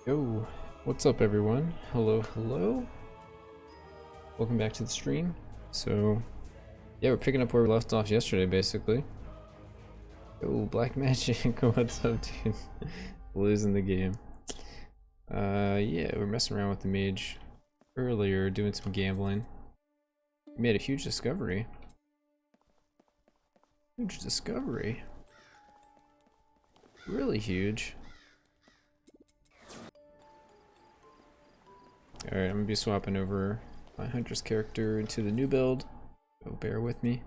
Yo, what's up everyone? Hello, hello. Welcome back to the stream. So, yeah, we're picking up where we left off yesterday, basically. Yo, Black Magic, what's up, dude? Losing the game. Yeah, we're messing around with the mage earlier, doing some gambling. We made a huge discovery. Huge discovery. Really huge. Alright, I'm gonna be swapping over my Huntress character into the new build, so bear with me.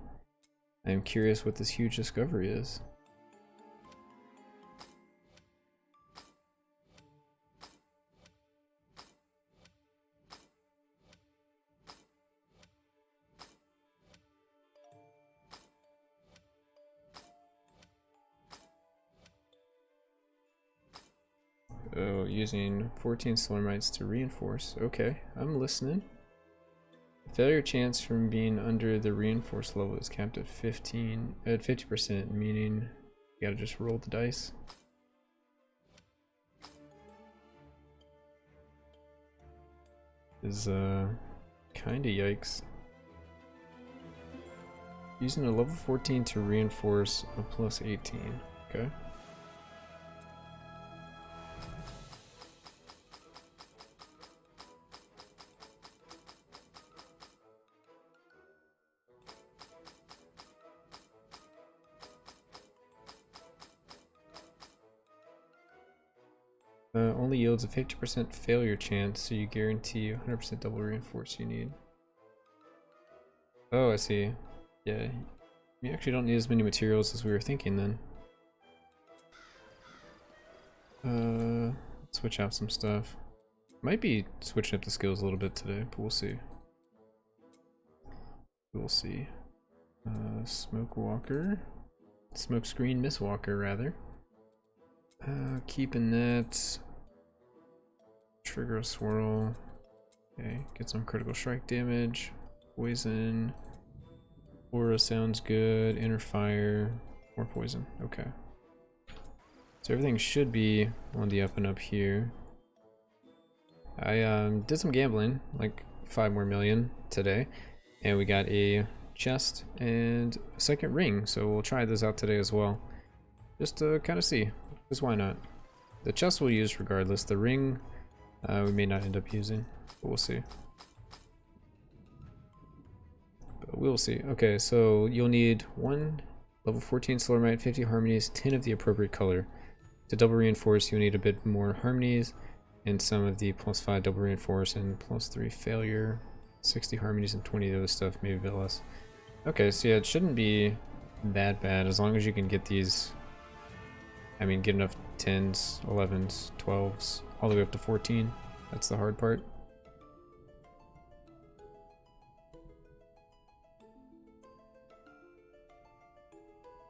I am curious what this huge discovery is. Oh, using 14 Solarmites to reinforce. Okay, I'm listening. Failure chance from being under the reinforced level is capped at 50%, meaning you gotta just roll the dice. Is kinda yikes. Using a level 14 to reinforce a plus 18. Okay. Only yields a 50% failure chance, so you guarantee 100% double reinforce you need. Oh, I see. Yeah, you actually don't need as many materials as we were thinking then. Switch out some stuff. Might be switching up the skills a little bit today, but we'll see. We'll see. Smoke Walker. Smoke Screen Miss Walker, rather. Keeping that. Trigger a swirl. Okay, get some critical strike damage. Poison. Aura sounds good. Inner fire. More poison. Okay. So everything should be on the up and up here. I did some gambling, like 5 more million today, and we got a chest and a second ring, so we'll try this out today as well. Just to kind of see, because why not? The chest we'll use regardless. The ring we may not end up using, but we'll see. But we'll see. Okay, so you'll need 1 level 14 Solarmite, 50 harmonies, 10 of the appropriate color. To double reinforce, you'll need a bit more harmonies and some of the +5 double reinforce and +3 failure, 60 harmonies and 20 of the other stuff, maybe a bit less. Okay, so yeah, it shouldn't be that bad as long as you can get these. I mean, get enough 10s, 11s, 12s, all the way up to 14. That's the hard part.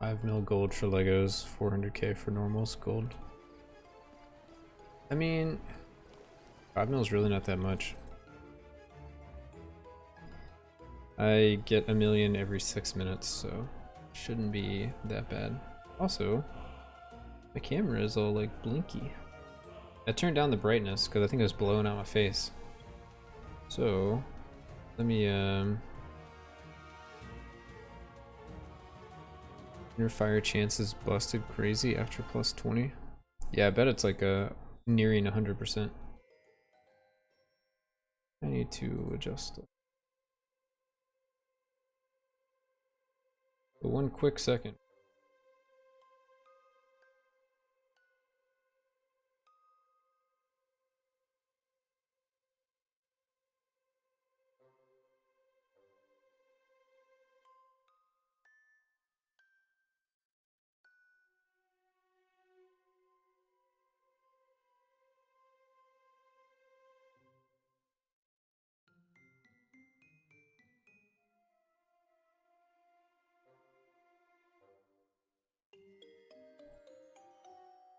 $5 mil gold for Legos, 400k for normals gold. I mean, 5 mil is really not that much. I get 1 million every 6 minutes, so it shouldn't be that bad. Also, my camera is all like blinky. I turned down the brightness because I think it was blowing out my face. So, let me Inner fire chances busted crazy after +20. Yeah, I bet it's like nearing 100%. I need to adjust it. But 1 quick second.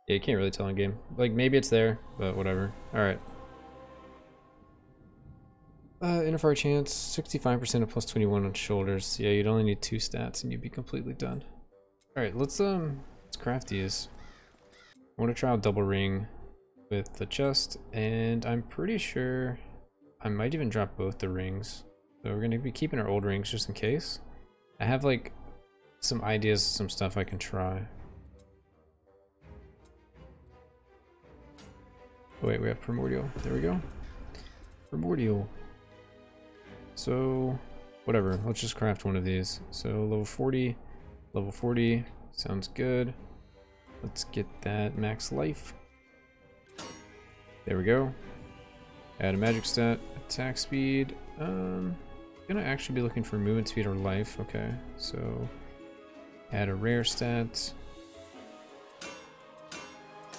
Yeah, you can't really tell in game. Like, maybe it's there, but whatever. Alright. Inner fire chance, 65% of +21 on shoulders. Yeah, you'd only need 2 stats and you'd be completely done. Alright, let's craft these. I want to try out double ring. with the chest, and I'm pretty sure I might even drop both the rings. So we're gonna be keeping our old rings just in case. I have like some ideas, some stuff I can try. Oh, wait, we have primordial. There we go. Primordial. So, whatever. Let's just craft one of these. So level 40, level 40. Sounds good. Let's get that max life. There we go. Add a magic stat, attack speed. Gonna actually be looking for movement speed or life. Okay, so add a rare stat,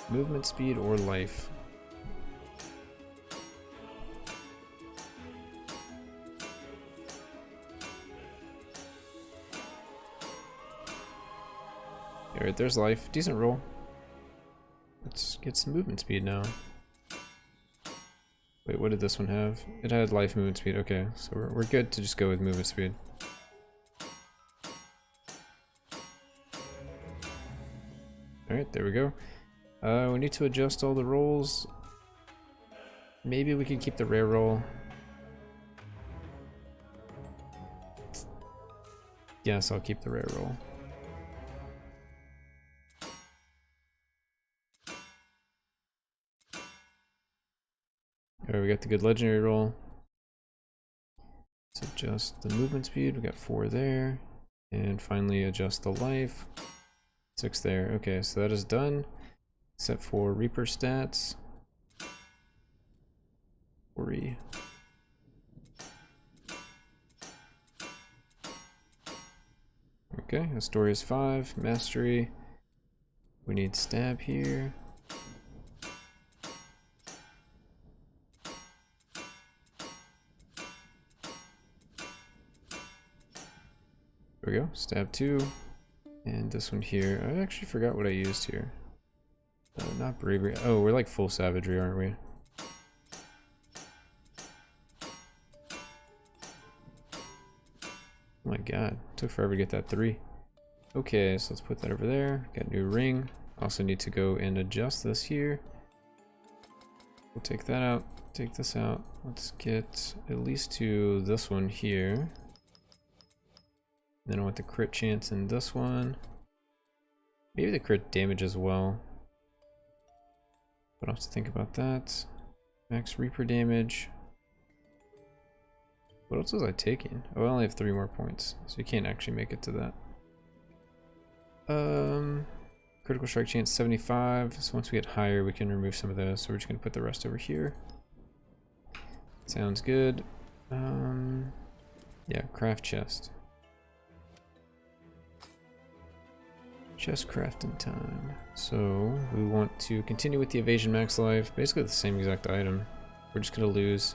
movement speed or life. Alright, there's life. Decent roll. Let's get some movement speed now. Wait, what did this one have? It had life, movement speed. Okay, so we're good to just go with movement speed. Alright, there we go. We need to adjust all the rolls. Maybe we could keep the rare roll. Yes, I'll keep the rare roll. Alright, we got the good legendary roll. Let's adjust the movement speed. We got 4 there. And finally adjust the life. 6 there. Okay, so that is done. Except for Reaper stats. Okay, the story is 5. Mastery. We need stab here. There we go, stab 2. And this one here, I actually forgot what I used here. Not bravery. Oh, we're like full savagery, aren't we? Oh my god, took forever to get that 3. Okay, so let's put that over there. Got a new ring. Also need to go and adjust this here. We'll take that out, take this out. Let's get at least to this one here. Then I want the crit chance in this one. Maybe the crit damage as well. But I'll have to think about that. Max Reaper damage. What else was I taking? Oh, I only have 3 more points, so you can't actually make it to that. Critical strike chance 75. So once we get higher, we can remove some of those. So we're just gonna put the rest over here. Sounds good. Yeah, craft chest. Chest crafting time. So we want to continue with the evasion max life. Basically the same exact item. We're just gonna lose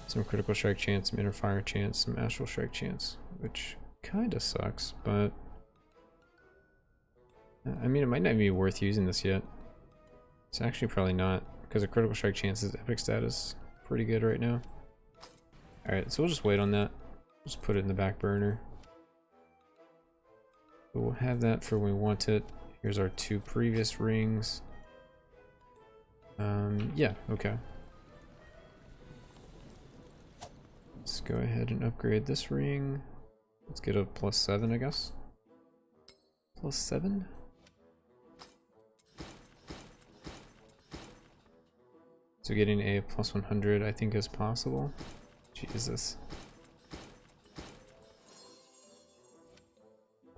some critical strike chance, some inner fire chance, some astral strike chance, which kind of sucks, but I mean, it might not be worth using this yet. It's actually probably not, because the critical strike chance's epic status pretty good right now. Alright, so we'll just wait on that. Just put it in the back burner. But we'll have that for when we want it. Here's our 2 previous rings. Yeah, okay. Let's go ahead and upgrade this ring. Let's get a +7, I guess. +7? So getting a +100 I think is possible. Jesus.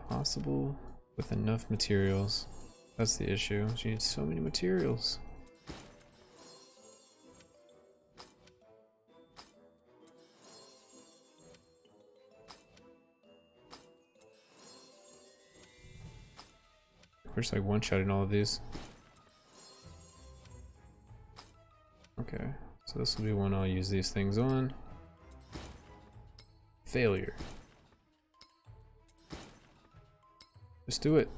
Possible with enough materials. That's the issue. She needs so many materials. We're just like one-shotting all of these. Okay, so this will be one I'll use these things on. Failure. Just do it.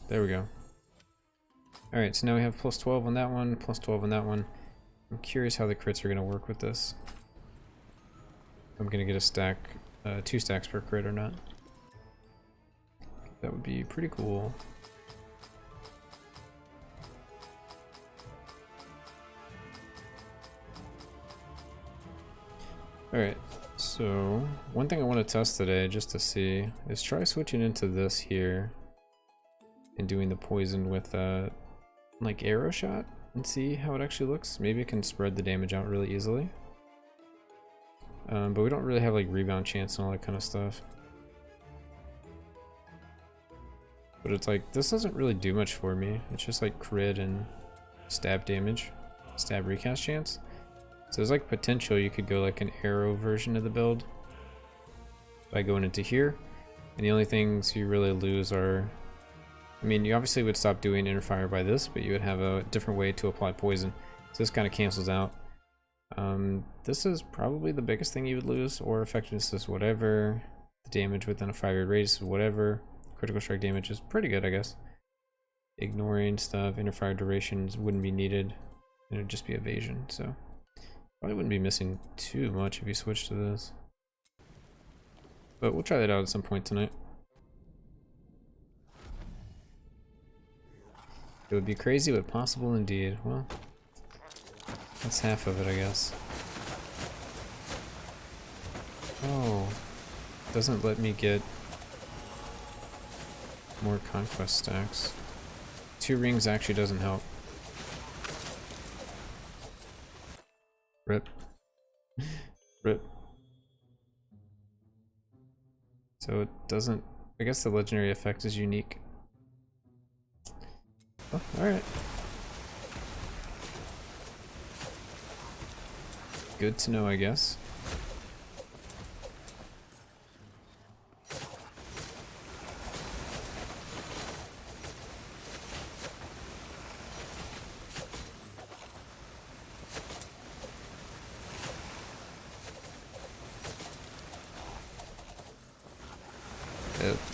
There we go. Alright, so now we have +12 on that one, +12 on that one. I'm curious how the crits are going to work with this. I'm going to get a stack, 2 stacks per crit or not. That would be pretty cool. Alright, so one thing I want to test today just to see is try switching into this here and doing the poison with like arrow shot and see how it actually looks. Maybe it can spread the damage out really easily. But we don't really have like rebound chance and all that kind of stuff. But it's like, this doesn't really do much for me. It's just like crit and stab damage, stab recast chance. So there's like potential you could go like an arrow version of the build by going into here. And the only things you really lose are, I mean, you obviously would stop doing inner fire by this, but you would have a different way to apply poison. So this kind of cancels out. This is probably the biggest thing you would lose, or effectiveness is whatever. The damage within a 5-yard radius is whatever. Critical strike damage is pretty good, I guess. Ignoring stuff, inner fire durations wouldn't be needed. It would just be evasion, so probably wouldn't be missing too much if you switch to this. But we'll try that out at some point tonight. It would be crazy, but possible indeed. Well, that's half of it, I guess. Oh, doesn't let me get more conquest stacks. 2 rings actually doesn't help. Rip. Rip. So it doesn't, I guess the legendary effect is unique. Oh, alright. Good to know, I guess.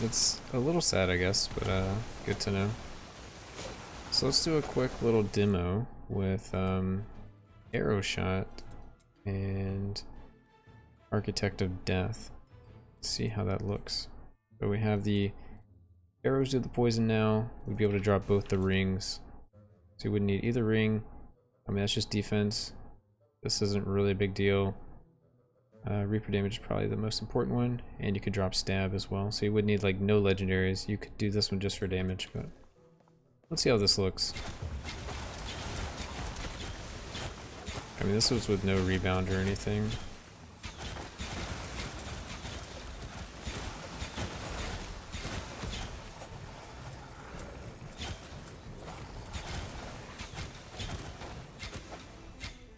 It's a little sad, I guess, but good to know. So let's do a quick little demo with arrow shot and architect of death. See how that looks. So we have the arrows do the poison now. We'd be able to drop both the rings. So you wouldn't need either ring. I mean, that's just defense. This isn't really a big deal. Reaper damage is probably the most important one, and you could drop stab as well. So you would need like no legendaries. You could do this one just for damage, but let's see how this looks. I mean, this was with no rebound or anything.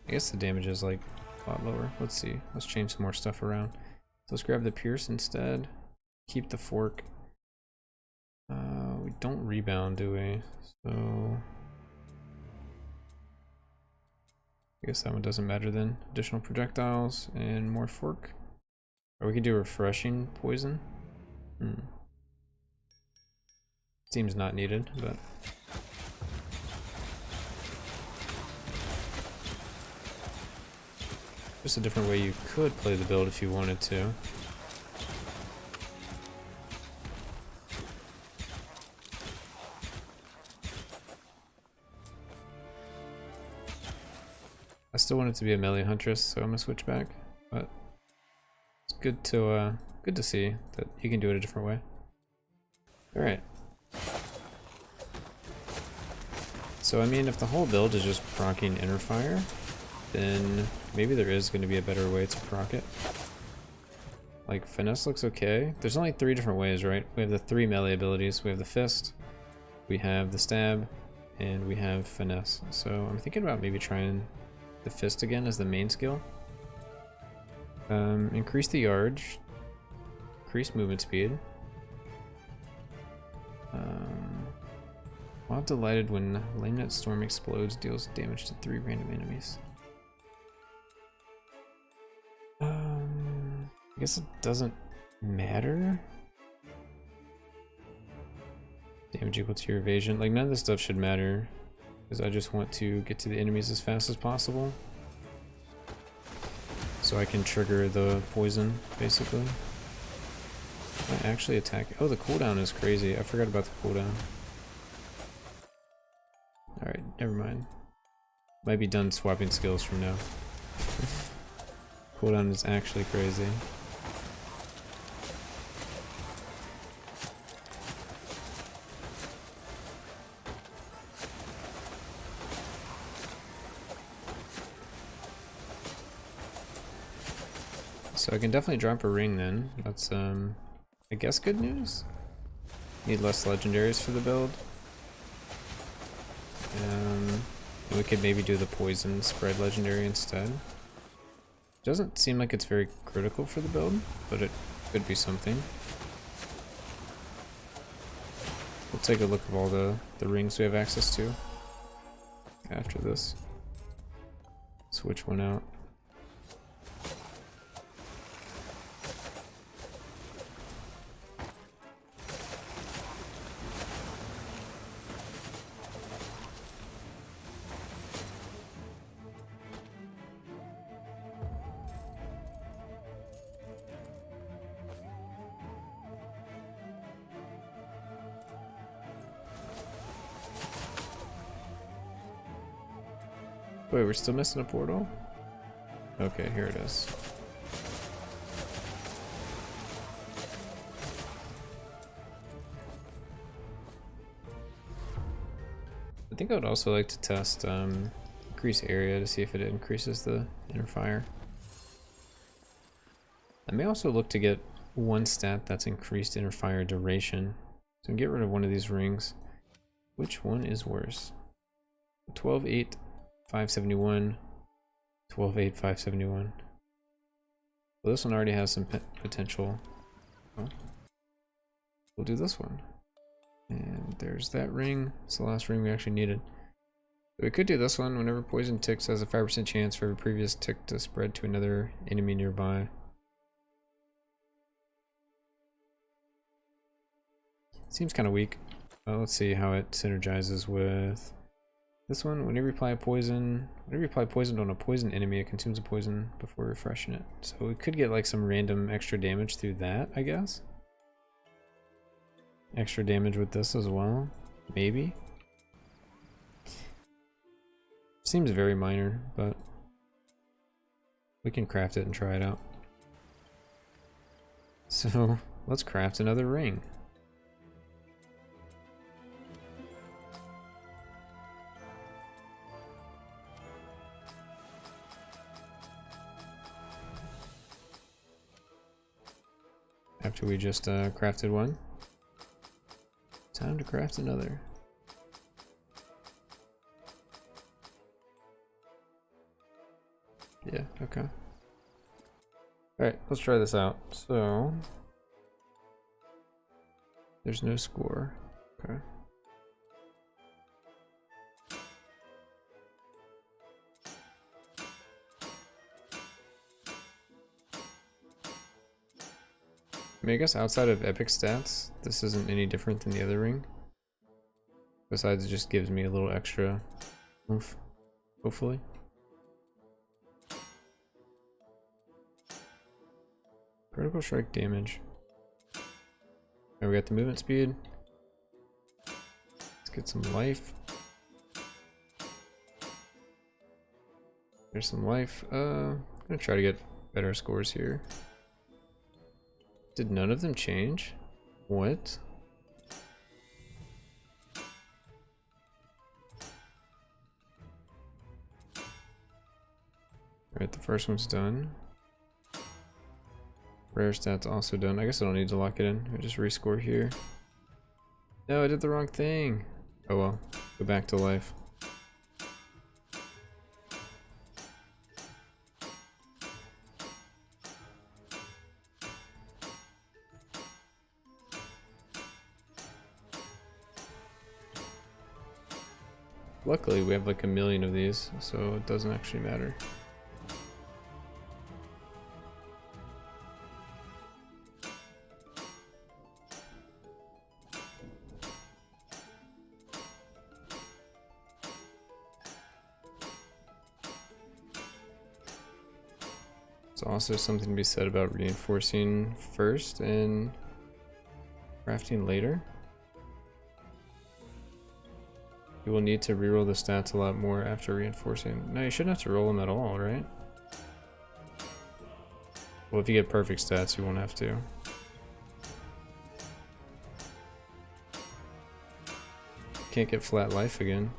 I guess the damage is like a lot lower. Let's see. Let's change some more stuff around. So let's grab the pierce instead. Keep the fork. We don't rebound, do we? So I guess that one doesn't matter then. Additional projectiles and more fork. Or we could do refreshing poison. Seems not needed, but just a different way you could play the build if you wanted to. I still want it to be a melee Huntress, so I'm gonna switch back. But it's good to see that you can do it a different way. All right. So I mean, if the whole build is just proccing inner fire, then maybe there is going to be a better way to proc it. Like, finesse looks okay. There's only 3 different ways, right? We have the 3 melee abilities. We have the fist, we have the stab, and we have finesse. So I'm thinking about maybe trying the fist again as the main skill. Increase the yardage, increase movement speed. While delighted when Lamenet Storm explodes, deals damage to 3 random enemies. I guess it doesn't matter. Damage equal to your evasion. Like, none of this stuff should matter, because I just want to get to the enemies as fast as possible. So I can trigger the poison, basically. I actually attack. Oh, the cooldown is crazy. I forgot about the cooldown. Alright, never mind. Might be done swapping skills from now. cooldown is actually crazy. So I can definitely drop a ring then. That's I guess good news. Need less legendaries for the build. We could maybe do the poison spread legendary instead. Doesn't seem like it's very critical for the build, but it could be something. We'll take a look at all the rings we have access to after this. Switch one out. Wait, we're still missing a portal? Okay, here it is. I think I would also like to test increase area to see if it increases the inner fire. I may also look to get one stat that's increased inner fire duration. So get rid of one of these rings. Which one is worse? 12-8. 571, 12-8, 571. Well, this one already has some potential. Oh. We'll do this one. And there's that ring. It's the last ring we actually needed. So we could do this one. Whenever poison ticks has a 5% chance for every previous tick to spread to another enemy nearby. Seems kind of weak. Let's see how it synergizes with this one. Whenever you apply poison on a poison enemy, it consumes a poison before refreshing it. So we could get like some random extra damage through that, I guess. Extra damage with this as well, maybe. Seems very minor, but we can craft it and try it out. So let's craft another ring. After we just crafted one. Time to craft another. Yeah, okay. Alright, let's try this out. So, there's no score. Okay. I mean, I guess outside of epic stats, this isn't any different than the other ring. Besides, it just gives me a little extra oomph, hopefully. Critical strike damage. Alright, we got the movement speed. Let's get some life. There's some life. I'm gonna try to get better scores here. Did none of them change? What? Alright, the first one's done. Rare stats also done. I guess I don't need to lock it in. I just rescore here. No, I did the wrong thing. Oh well. Go back to life. Luckily, we have like 1,000,000 of these, so it doesn't actually matter. There's also something to be said about reinforcing first and crafting later. You will need to reroll the stats a lot more after reinforcing. No, you shouldn't have to roll them at all, right? Well, if you get perfect stats, you won't have to. Can't get flat life again.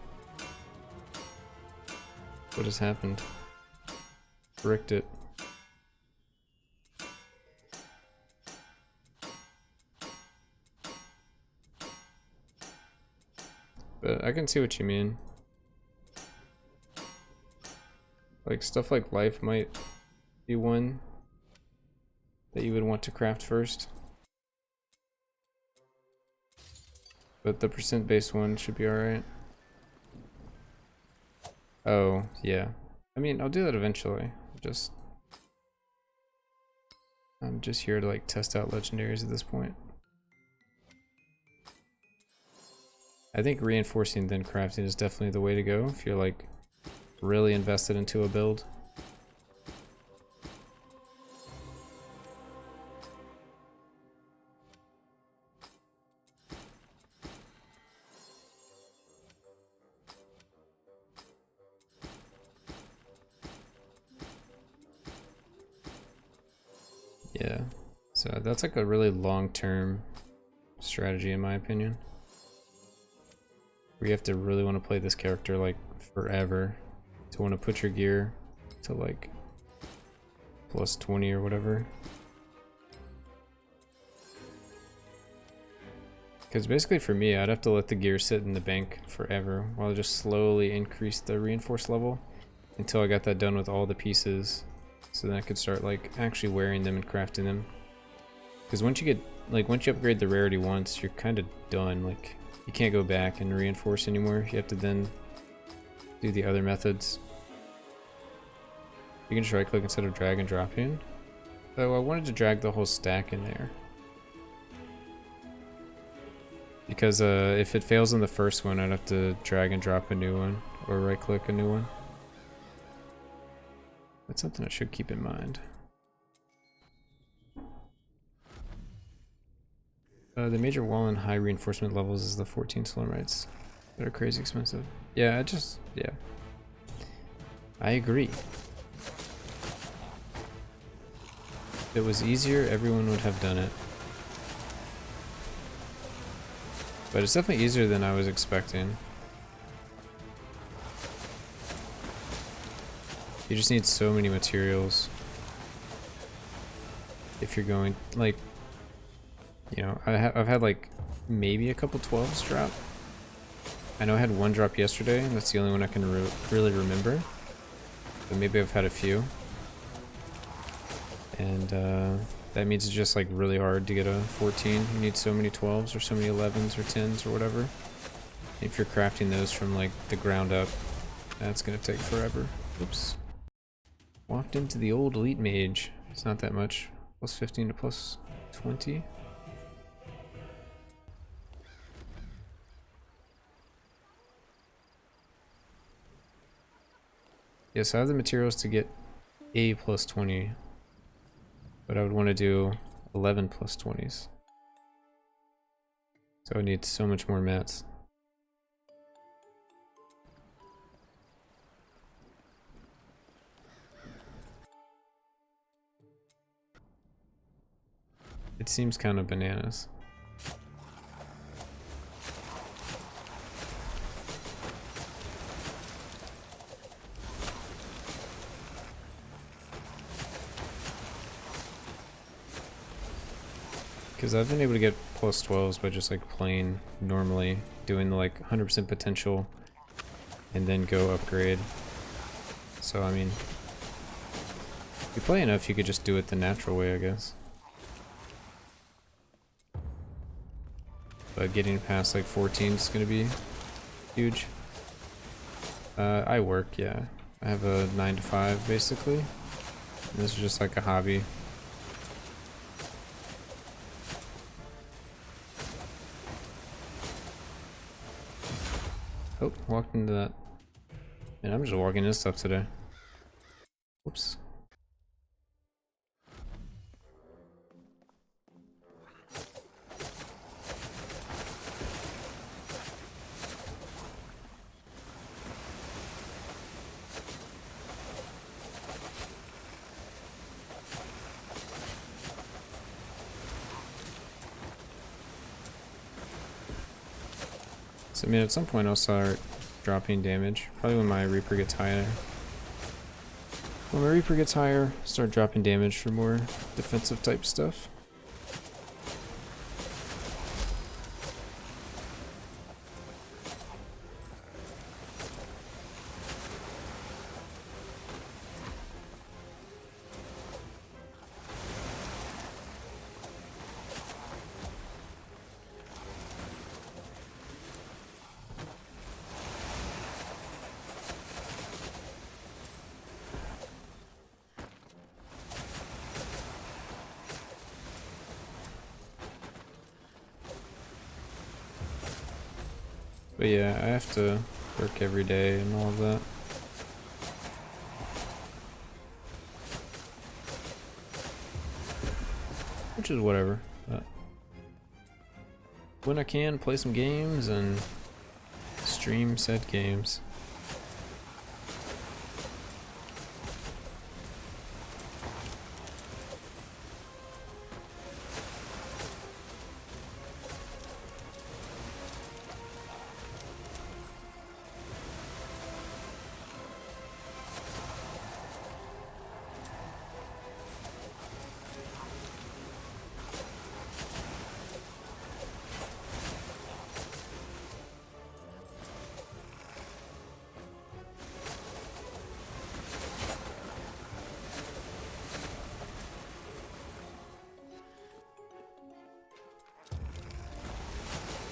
What has happened? Bricked it. But I can see what you mean. Like, stuff like life might be one that you would want to craft first. But the percent based one should be alright. Oh, yeah. I mean, I'll do that eventually. I'm just here to like test out legendaries at this point. I think reinforcing then crafting is definitely the way to go if you're like really invested into a build. Yeah, so that's like a really long-term strategy in my opinion. Where you have to really want to play this character like forever to want to put your gear to like plus 20 or whatever. Because basically for me, I'd have to let the gear sit in the bank forever while I just slowly increase the reinforced level until I got that done with all the pieces. So then I could start like actually wearing them and crafting them. Because once you upgrade the rarity once, you're kind of done. Like you can't go back and reinforce anymore. You have to then do the other methods. You can just right click instead of drag and drop in. Oh, I wanted to drag the whole stack in there. Because if it fails in the first one, I'd have to drag and drop a new one or right click a new one. That's something I should keep in mind. The major wall and high reinforcement levels is the 14 Slumrites that are crazy expensive. Yeah, yeah. I agree. If it was easier, everyone would have done it. But it's definitely easier than I was expecting. You just need so many materials. If you're going, like, you know, I've had like maybe a couple 12s drop. I know I had one drop yesterday, and that's the only one I can really remember. But maybe I've had a few. And that means it's just like really hard to get a 14. You need so many 12s or so many 11s or 10s or whatever. If you're crafting those from like the ground up, that's gonna take forever. Oops. Walked into the old elite mage. It's not that much. Plus 15 to plus 20. Yes, I have the materials to get a plus 20. But I would want to do 11 plus 20s. So I need so much more mats. It seems kind of bananas. Because I've been able to get plus 12s by just like playing normally, doing the like 100% potential, and then go upgrade. So I mean, if you play enough, you could just do it the natural way, I guess. But getting past like 14 is gonna be huge. I work, yeah. I have a 9 to 5 basically. And this is just like a hobby. Oh, walked into that. Man, I'm just walking into stuff today. Whoops. So I mean, at some point I'll start dropping damage. Probably when my Reaper gets higher. When my Reaper gets higher, start dropping damage for more defensive type stuff. But yeah, I have to work every day and all of that. Which is whatever. But when I can, play some games and stream said games.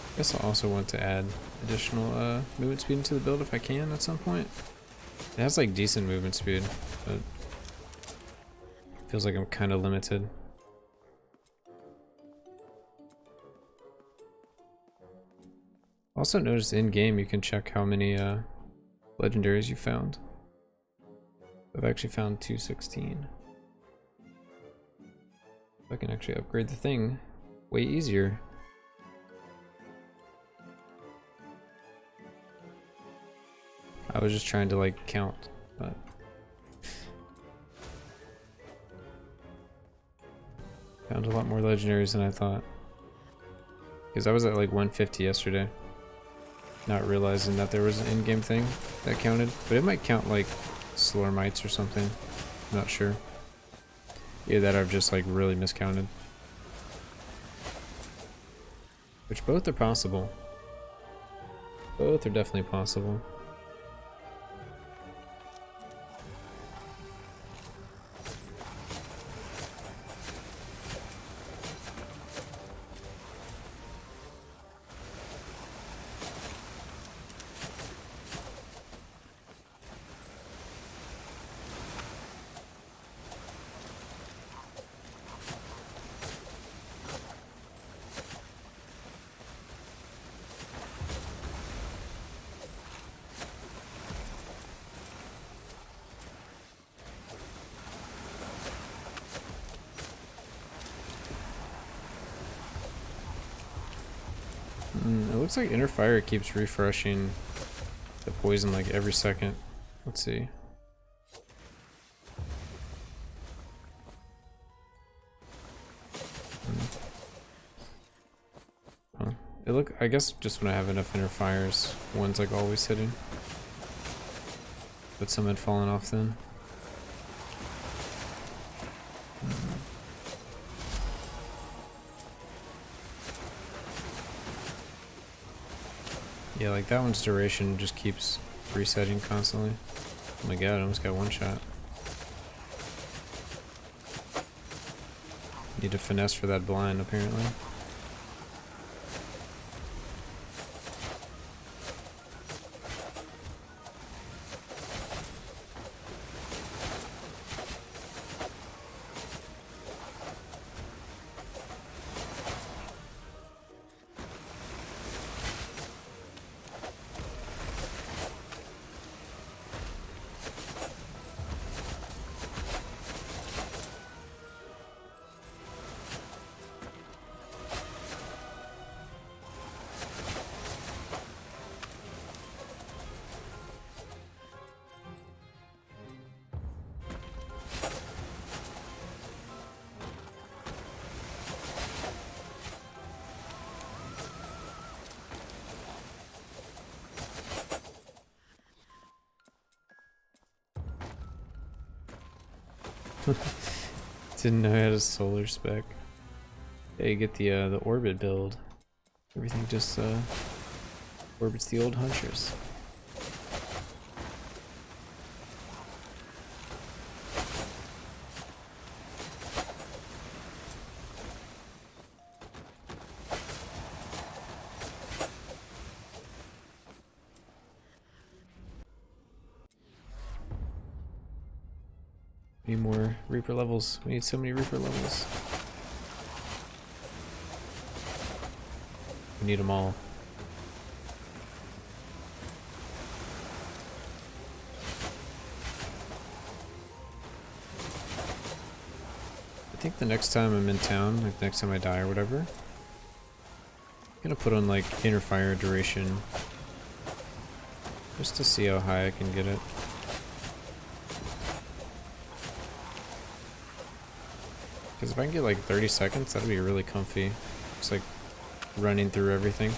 I guess I also want to add additional movement speed into the build if I can at some point. It has like decent movement speed, but feels like I'm kind of limited. Also noticed in game you can check how many legendaries you found. I've actually found 216. I can actually upgrade the thing way easier. I was just trying to like count, but found a lot more legendaries than I thought. Because I was at like 150 yesterday, not realizing that there was an in-game thing that counted. But it might count like Slormites or something. I'm not sure. Either that or I've just like really miscounted. Which both are possible. Both are definitely possible. It looks like Inner Fire keeps refreshing the poison like every second. Let's see. I guess just when I have enough Inner Fires, one's like always hitting. But some had fallen off then. Yeah, like that one's duration just keeps resetting constantly. Oh my god, I almost got one shot. Need to finesse for that blind, apparently. Didn't know I had a solar spec. Yeah, you get the orbit build. Everything just orbits the old Huntress. Need more Reaper levels. We need so many Reaper levels. We need them all. I think the next time I'm in town, like next time I die or whatever, I'm gonna put on like inner fire duration just to see how high I can get it. Because if I can get like 30 seconds, that'd be really comfy. Just like running through everything.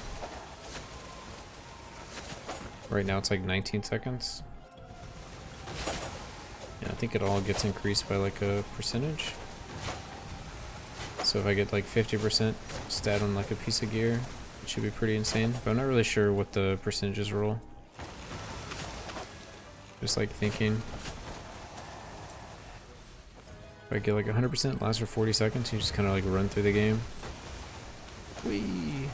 Right now it's like 19 seconds. Yeah, I think it all gets increased by like a percentage. So if I get like 50% stat on like a piece of gear, it should be pretty insane. But I'm not really sure what the percentages roll. Just like thinking. If I get like 100%, lasts for 40 seconds, you just kind of like run through the game. Whee!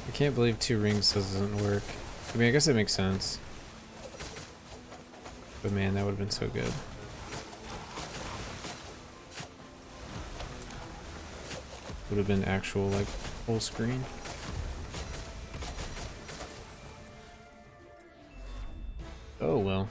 I can't believe 2 rings doesn't work. I mean, I guess it makes sense. But man, that would have been so good. Would have been actual, like, full screen. Oh well.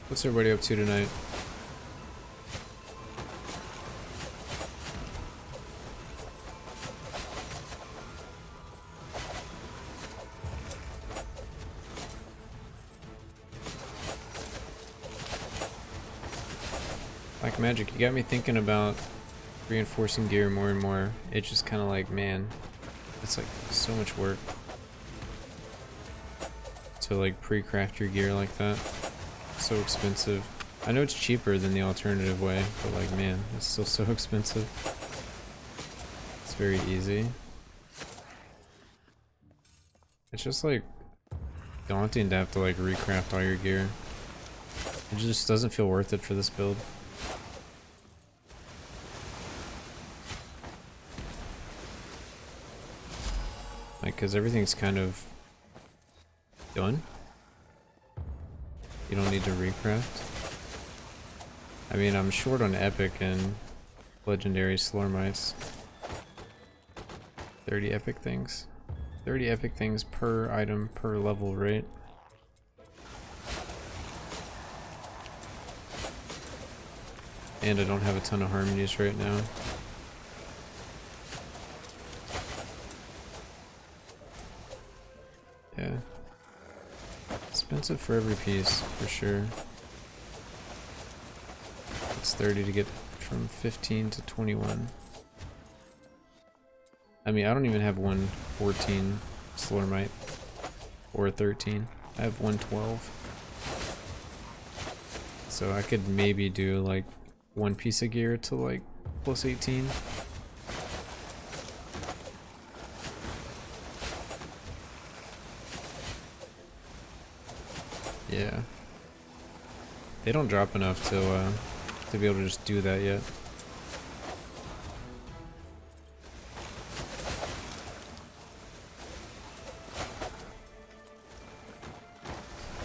What's everybody up to tonight? Black Magic, you got me thinking about reinforcing gear more and more. It's just kind of like, man, it's like so much work to like pre-craft your gear like that. So expensive. I know it's cheaper than the alternative way, but like, man, it's still so expensive. It's very easy. It's just like daunting to have to like recraft all your gear. It just doesn't feel worth it for this build. Like, cause everything's kind of done. You don't need to recraft. I mean, I'm short on epic and legendary Slormites. 30 epic things. 30 epic things per item per level, right? And I don't have a ton of harmonies right now. Yeah. Expensive for every piece, for sure. It's 30 to get from 15 to 21. I mean, I don't even have 114 Slurmite or 13. I have 112. So I could maybe do like one piece of gear to like plus 18. Yeah. They don't drop enough to be able to just do that yet.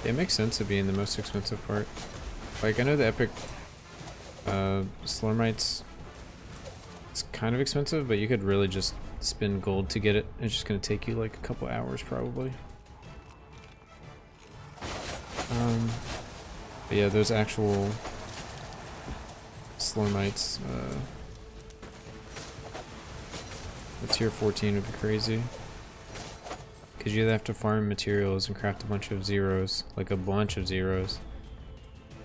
It makes sense of being the most expensive part. Like, I know the epic Slurmites, it's kind of expensive, but you could really just spend gold to get it. It's just going to take you like a couple hours probably. But yeah, those actual Slurmites, the tier 14 would be crazy. Because you'd have to farm materials and craft a bunch of zeros, like a bunch of zeros,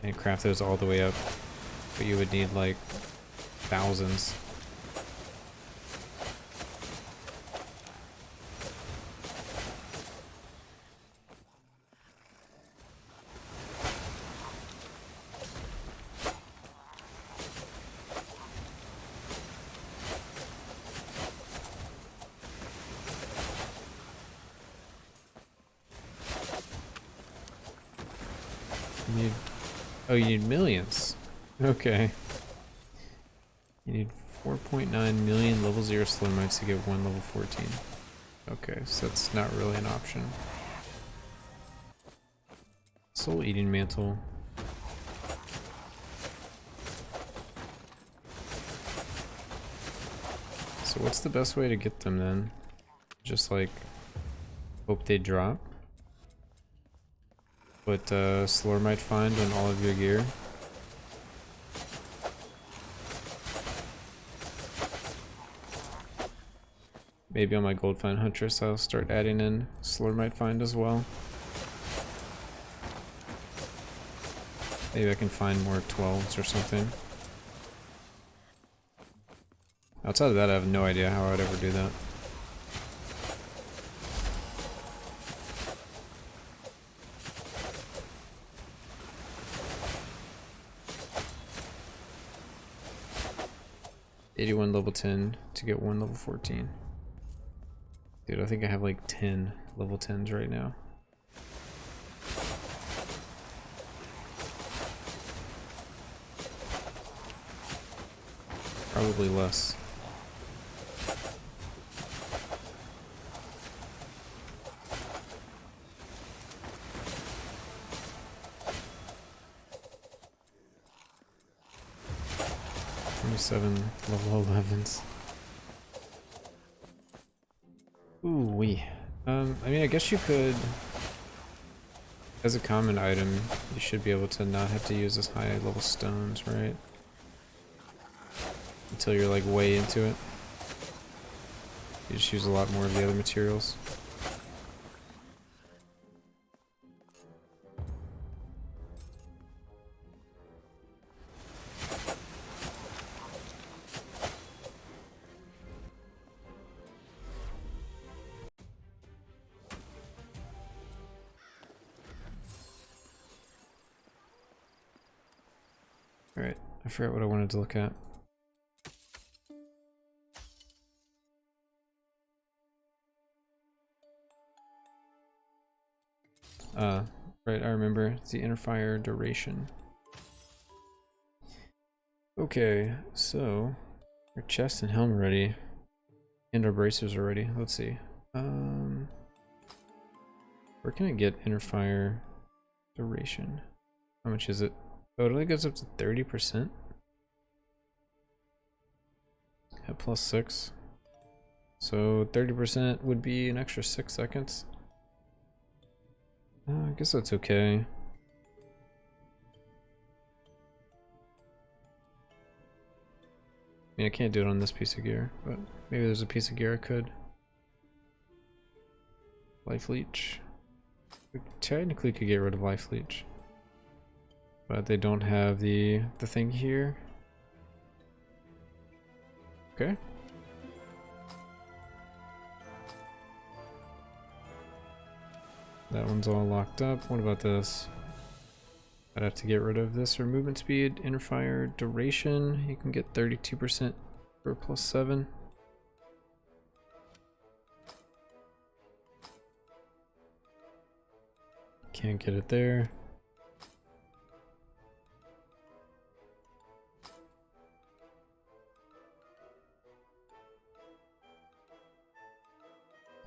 and craft those all the way up. But you would need like thousands. You need, oh, you need millions. Okay. You need 4.9 million level 0 Slurmites to get one level 14. Okay, so that's not really an option. Soul Eating Mantle. So what's the best way to get them then? Just like hope they drop? What Slurmite find on all of your gear? Maybe on my gold find Huntress I'll start adding in Slurmite find as well. Maybe I can find more 12s or something. Outside of that, I have no idea how I'd ever do that. $81 level 10 to get one level 14. Dude, I think I have like 10 level 10s right now. Probably less. Seven level 11s. Ooh wee. I mean, I guess you could, as a common item, you should be able to not have to use as high level stones, right? Until you're like way into it. You just use a lot more of the other materials. Alright, I forgot what I wanted to look at. Right, I remember. It's the inner fire duration. Okay, so our chest and helm are ready. And our bracers are ready. Let's see. Where can I get inner fire duration? How much is it? Oh, it only goes up to 30%? At +6. So 30% would be an extra 6 seconds. I guess that's okay. I mean, I can't do it on this piece of gear, but maybe there's a piece of gear I could. Life leech. We technically could get rid of life leech, but they don't have the thing here. Okay. That one's all locked up. What about this? I'd have to get rid of this or movement speed, inner fire, duration. You can get 32% for +7. Can't get it there.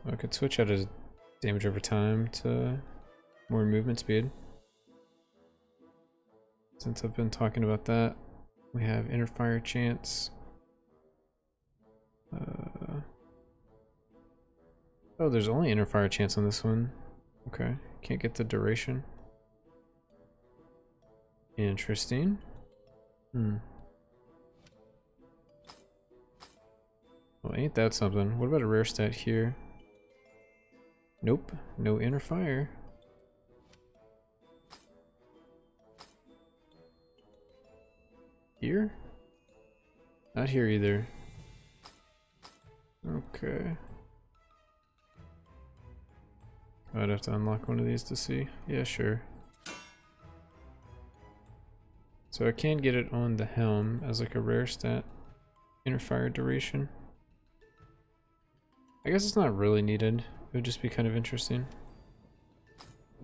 I could switch out his damage over time to more movement speed. Since I've been talking about that, we have inner fire chance. Oh, there's only inner fire chance on this one. Okay, can't get the duration. Interesting. Well, ain't that something? What about a rare stat here? Nope, no inner fire. Here? Not here either. Okay. I'd have to unlock one of these to see. Yeah, sure. So I can get it on the helm as like a rare stat. Inner fire duration. I guess it's not really needed. It would just be kind of interesting.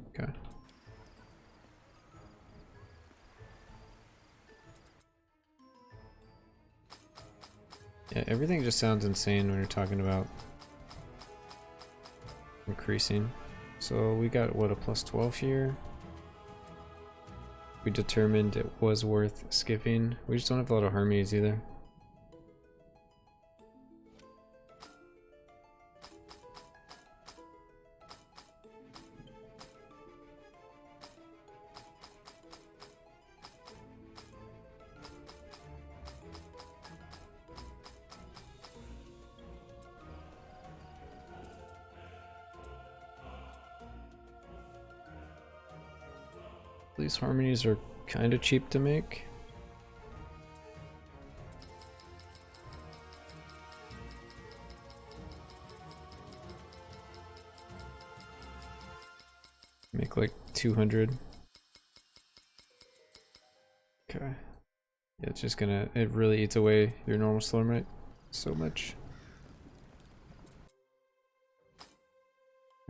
Okay. Yeah, everything just sounds insane when you're talking about increasing. So we got, what, a +12 here? We determined it was worth skipping. We just don't have a lot of harmonies either. These harmonies are kind of cheap to make. Make like 200. Okay. Yeah, it's just gonna, it really eats away your normal storm rate so much.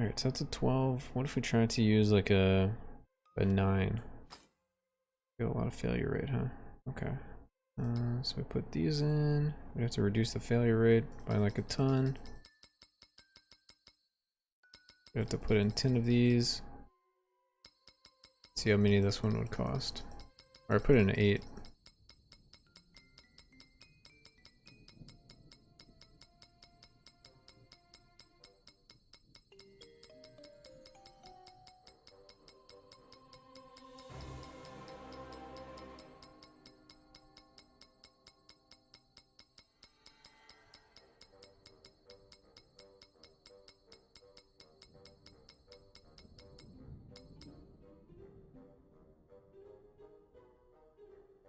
Alright, so that's a 12. What if we try to use like a 9? Got a lot of failure rate, huh? Okay. So we put these in. We have to reduce the failure rate by like a ton. We have to put in 10 of these. See how many this one would cost. Or I put in 8.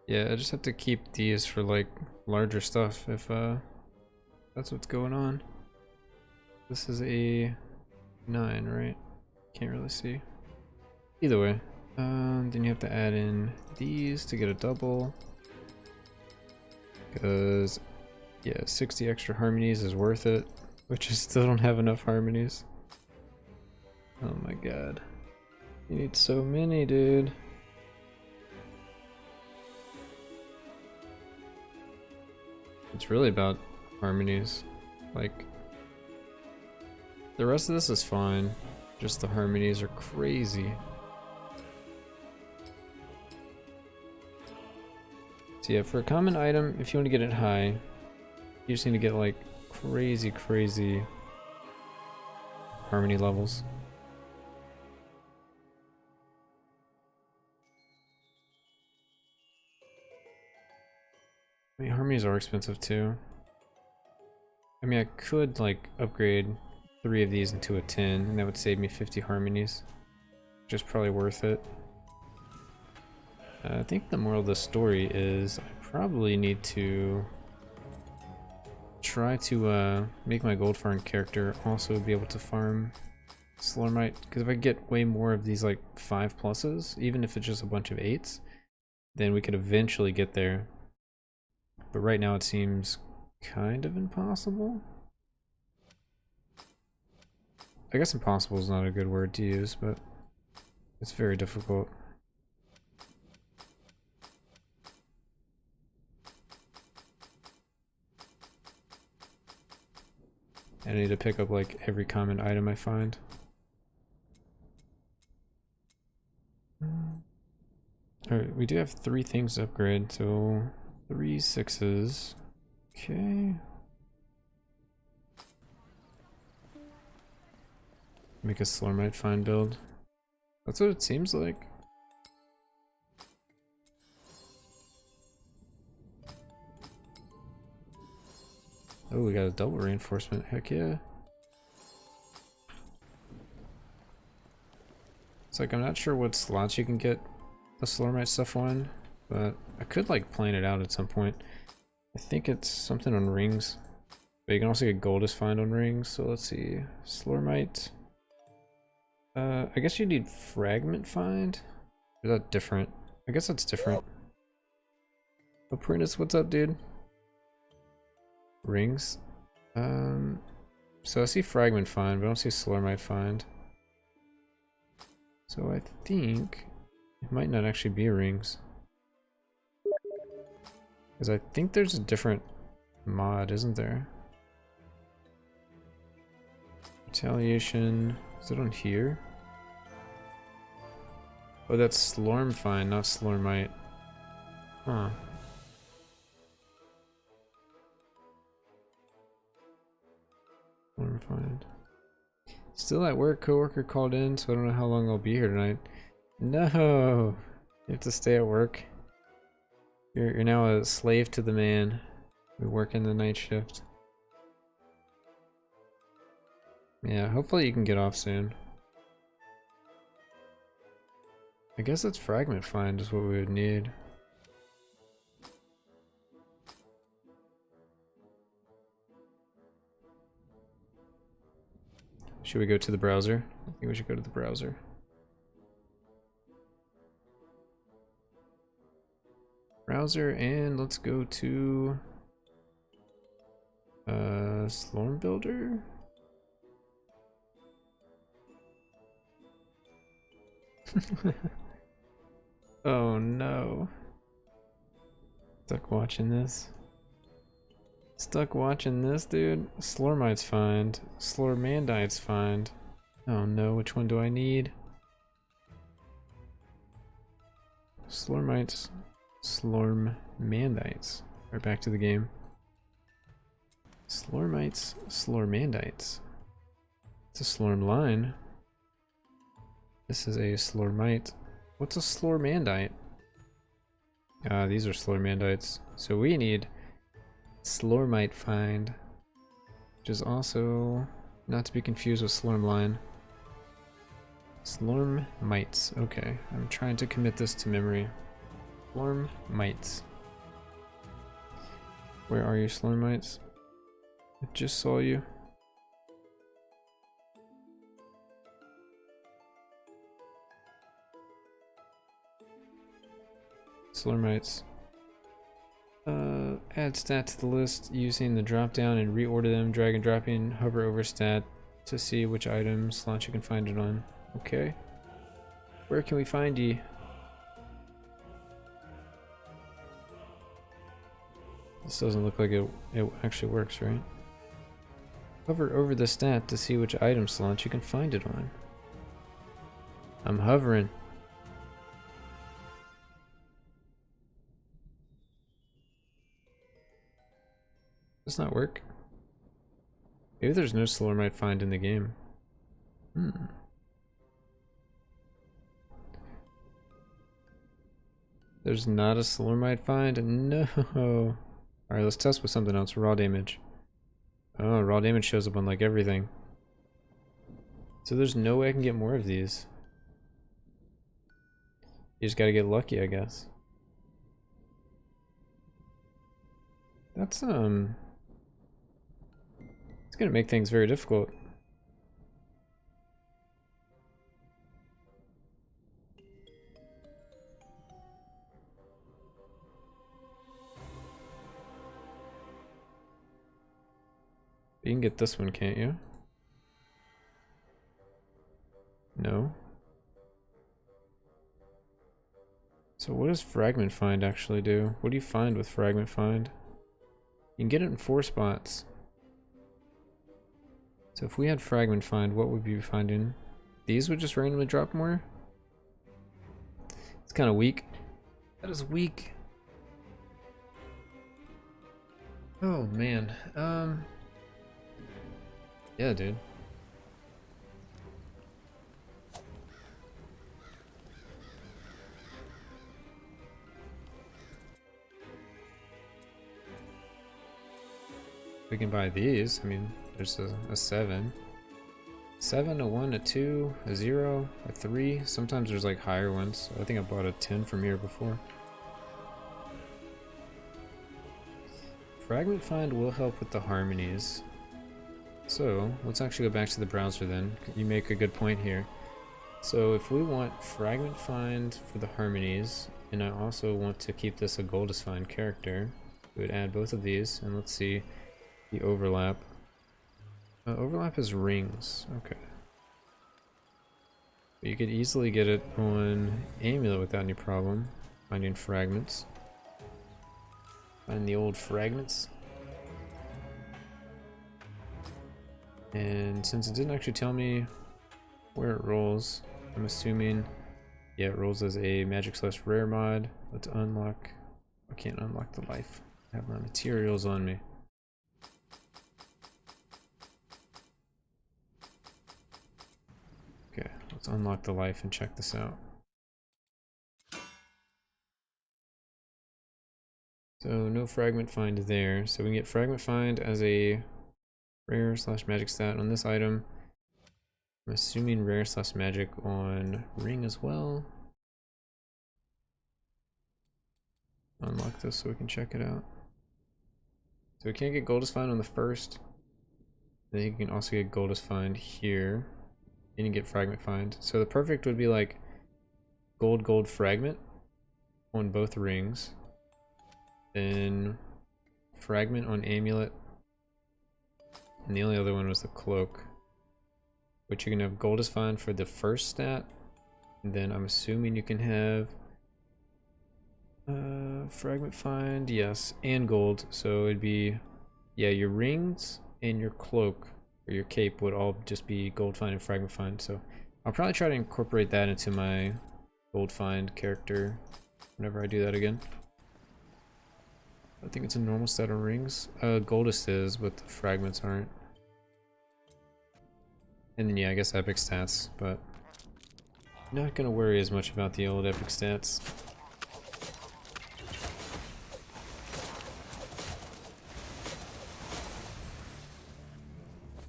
Yeah, I just have to keep these for like larger stuff if that's what's going on. This is a 9, right? Can't really see. Either way, then you have to add in these to get a double. Because, yeah, 60 extra harmonies is worth it, which I still don't have enough harmonies. Oh my god. You need so many, dude. It's really about harmonies. Like, the rest of this is fine. Just the harmonies are crazy. So yeah, for a common item, if you want to get it high, you just need to get like crazy harmony levels. I mean, harmonies are expensive too. I mean, I could like upgrade 3 of these into a 10, and that would save me 50 harmonies, which is probably worth it. I think the moral of the story is I probably need to try to make my gold farm character also be able to farm Slormite, because if I get way more of these like 5+s, even if it's just a bunch of 8s, then we could eventually get there. But right now it seems kind of impossible. I guess impossible is not a good word to use, but it's very difficult. I need to pick up like every common item I find. Alright, we do have 3 things to upgrade, so 3 6s. Okay. Make a Slormite find build. That's what it seems like. Oh, we got a double reinforcement. Heck yeah. It's like, I'm not sure what slots you can get the Slormite stuff on, but I could like plan it out at some point. I think it's something on rings. But you can also get gold as find on rings, so let's see. Slormite. I guess you need fragment find? Or is that different? I guess that's different. Apprentice, what's up, dude? Rings. So I see fragment find, but I don't see Slormite find. So I think it might not actually be rings. Because I think there's a different mod, isn't there? Retaliation. Is it on here? Oh, that's Slorm find, not Slormite. Huh. Slorm find. Still at work, coworker called in, so I don't know how long I'll be here tonight. No! You have to stay at work. You're now a slave to the man. We work in the night shift. Yeah, hopefully you can get off soon. I guess it's fragment find is what we would need. Should we go to the browser? I think we should go to the browser. Browser, and let's go to Slorm Builder. Oh no. Stuck watching this. Stuck watching this, dude. Slormite's find. Slormandite's find. Oh no, which one do I need? Slormites. Slormandites. Right, back to the game. Slormites. Slormandites. It's a Slorm line. This is a Slormite. What's a Slormandite? These are Slormandites. So we need Slormite find, which is also not to be confused with Slormline. Slormites. Okay, I'm trying to commit this to memory. Slormites. Where are you, Slormites? I just saw you. Slormites. Add stat to the list using the drop down and reorder them, drag and dropping, hover over stat to see which item slot you can find it on. Okay. Where can we find ye? This doesn't look like it actually works, right? Hover over the stat to see which item slot you can find it on. I'm hovering. Does not work. Maybe there's no Slormite find in the game. There's not a Slormite find? No. Alright, let's test with something else. Raw damage. Oh, raw damage shows up on like everything. So there's no way I can get more of these. You just gotta get lucky, I guess. That's gonna make things very difficult. You can get this one, can't you? No. So what does Fragment Find actually do? What do you find with Fragment Find? You can get it in 4 spots. So if we had Fragment Find, what would we be finding? These would just randomly drop more? It's kind of weak. That is weak. Oh man. Yeah, dude. We can buy these. I mean, there's a 7. 7, a 1, a 2, a 0, a 3. Sometimes there's like higher ones. I think I bought a 10 from here before. Fragment Find will help with the harmonies. So let's actually go back to the browser then. You make a good point here. So if we want Fragment Find for the harmonies, and I also want to keep this a Goldest Find character, we would add both of these, and let's see the overlap. Overlap is rings. Okay. But you could easily get it on Amulet without any problem. Finding fragments. Find the old fragments. And since it didn't actually tell me where it rolls, I'm assuming, yeah, it rolls as a Magic/Rare mod. Let's unlock. I can't unlock the life. I have my materials on me. Okay, let's unlock the life and check this out. So no Fragment Find there. So we can get Fragment Find as a Rare/Magic stat on this item. I'm assuming Rare/Magic on Ring as well. Unlock this so we can check it out. So we can't get Goldest Find on the first. Then you can also get Goldest Find here. And you get Fragment Find. So the perfect would be like gold fragment on both rings. Then fragment on amulet. And the only other one was the cloak. Which you can have Goldest Find for the first stat. And then I'm assuming you can have Fragment Find, yes, and gold. So it'd be, yeah, your rings and your cloak or your cape would all just be Gold Find and Fragment Find. So I'll probably try to incorporate that into my Gold Find character whenever I do that again. I think it's a normal set of rings. Goldest is, but the fragments aren't. And then yeah, I guess epic stats, but not gonna worry as much about the old epic stats.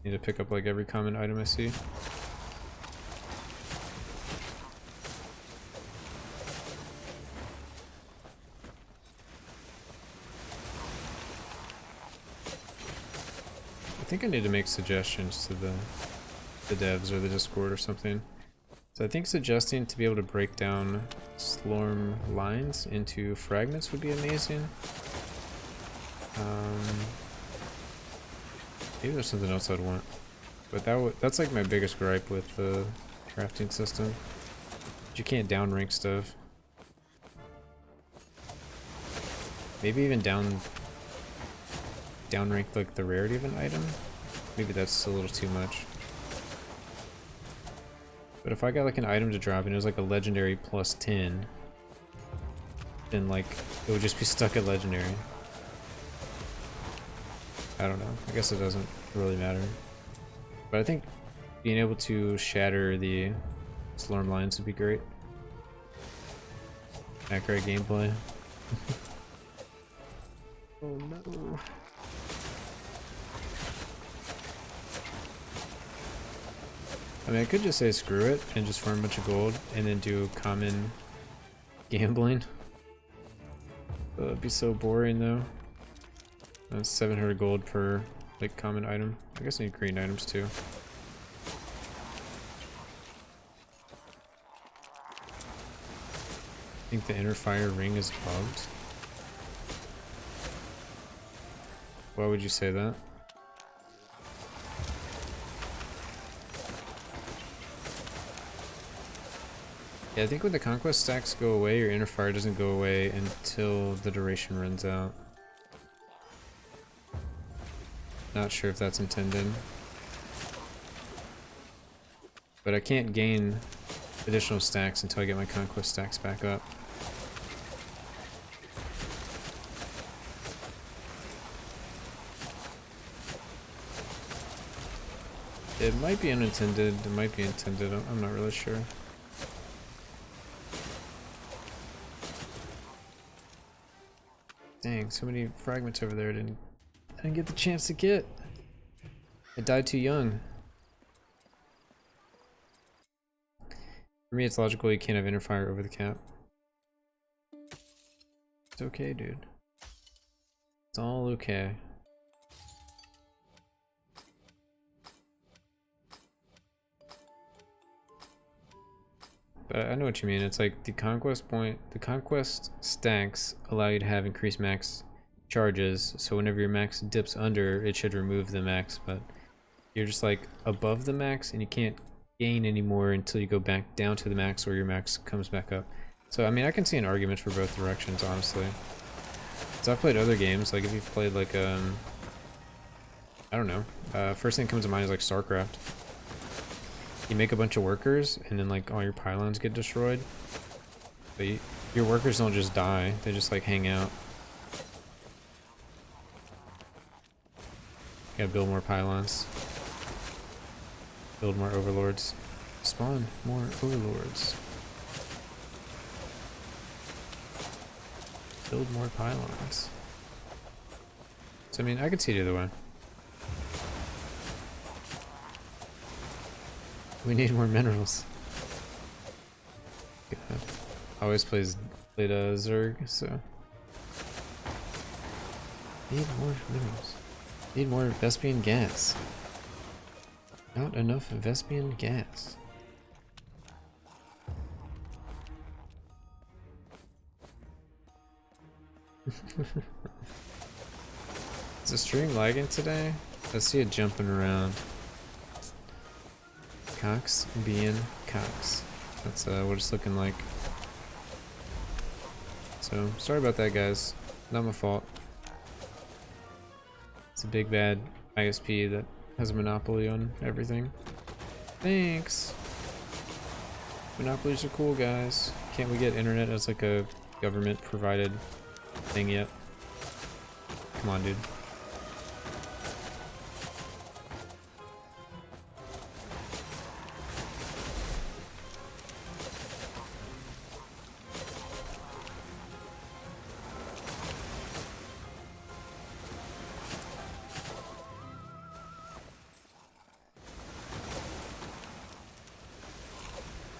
Need to pick up like every common item I see. I think I need to make suggestions to the devs or the Discord or something. So I think suggesting to be able to break down Slorm lines into fragments would be amazing. Maybe there's something else I'd want, but that's like my biggest gripe with the crafting system. You can't downrank stuff. Maybe even downrank like the rarity of an item. Maybe that's a little too much. But if I got like an item to drop and it was like a legendary +10, then like it would just be stuck at legendary. I don't know. I guess it doesn't really matter. But I think being able to shatter the Slorm lines would be great. Accurate gameplay. Oh no. I mean, I could just say screw it and just farm a bunch of gold and then do common gambling. It'd be so boring though. 700 gold per like common item. I guess I need green items too. I think the inner fire ring is bugged. Why would you say that? Yeah, I think when the conquest stacks go away, your inner fire doesn't go away until the duration runs out. Not sure if that's intended. But I can't gain additional stacks until I get my conquest stacks back up. It might be unintended, it might be intended, I'm not really sure. Dang, so many fragments over there I didn't get the chance to get. I died too young. For me, it's logical you can't have inner fire over the cap. It's okay, dude. It's all okay. But I know what you mean. It's like the conquest stacks allow you to have increased max charges. So whenever your max dips under, it should remove the max. But you're just like above the max, and you can't gain anymore until you go back down to the max, or your max comes back up. So I mean, I can see an argument for both directions, honestly. So I've played other games. Like if you've played like I don't know. First thing that comes to mind is like StarCraft. You make a bunch of workers, and then like all your pylons get destroyed. But your workers don't just die; they just like hang out. You gotta build more pylons. Build more overlords. Spawn more overlords. Build more pylons. So I mean, I could see it either way. We need more minerals. God. I always played Zerg, so need more minerals. Need more Vespian gas. Not enough Vespian gas. Is the stream lagging today? I see it jumping around. Cox being Cox. That's what it's looking like. So, sorry about that, guys. Not my fault. It's a big bad ISP that has a monopoly on everything. Thanks! Monopolies are cool, guys. Can't we get internet as like a government provided thing yet? Come on, dude.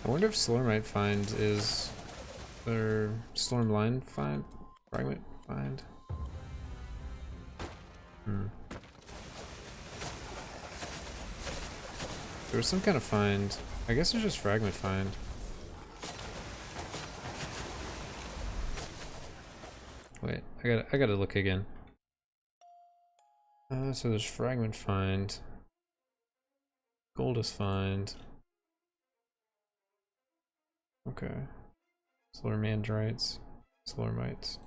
I wonder if Slormite find is, or Stormline find, fragment find. There was some kind of find. I guess it's just fragment find. Wait, I gotta look again. So there's fragment find. Gold is find. Okay. Slormandrites. Slormites.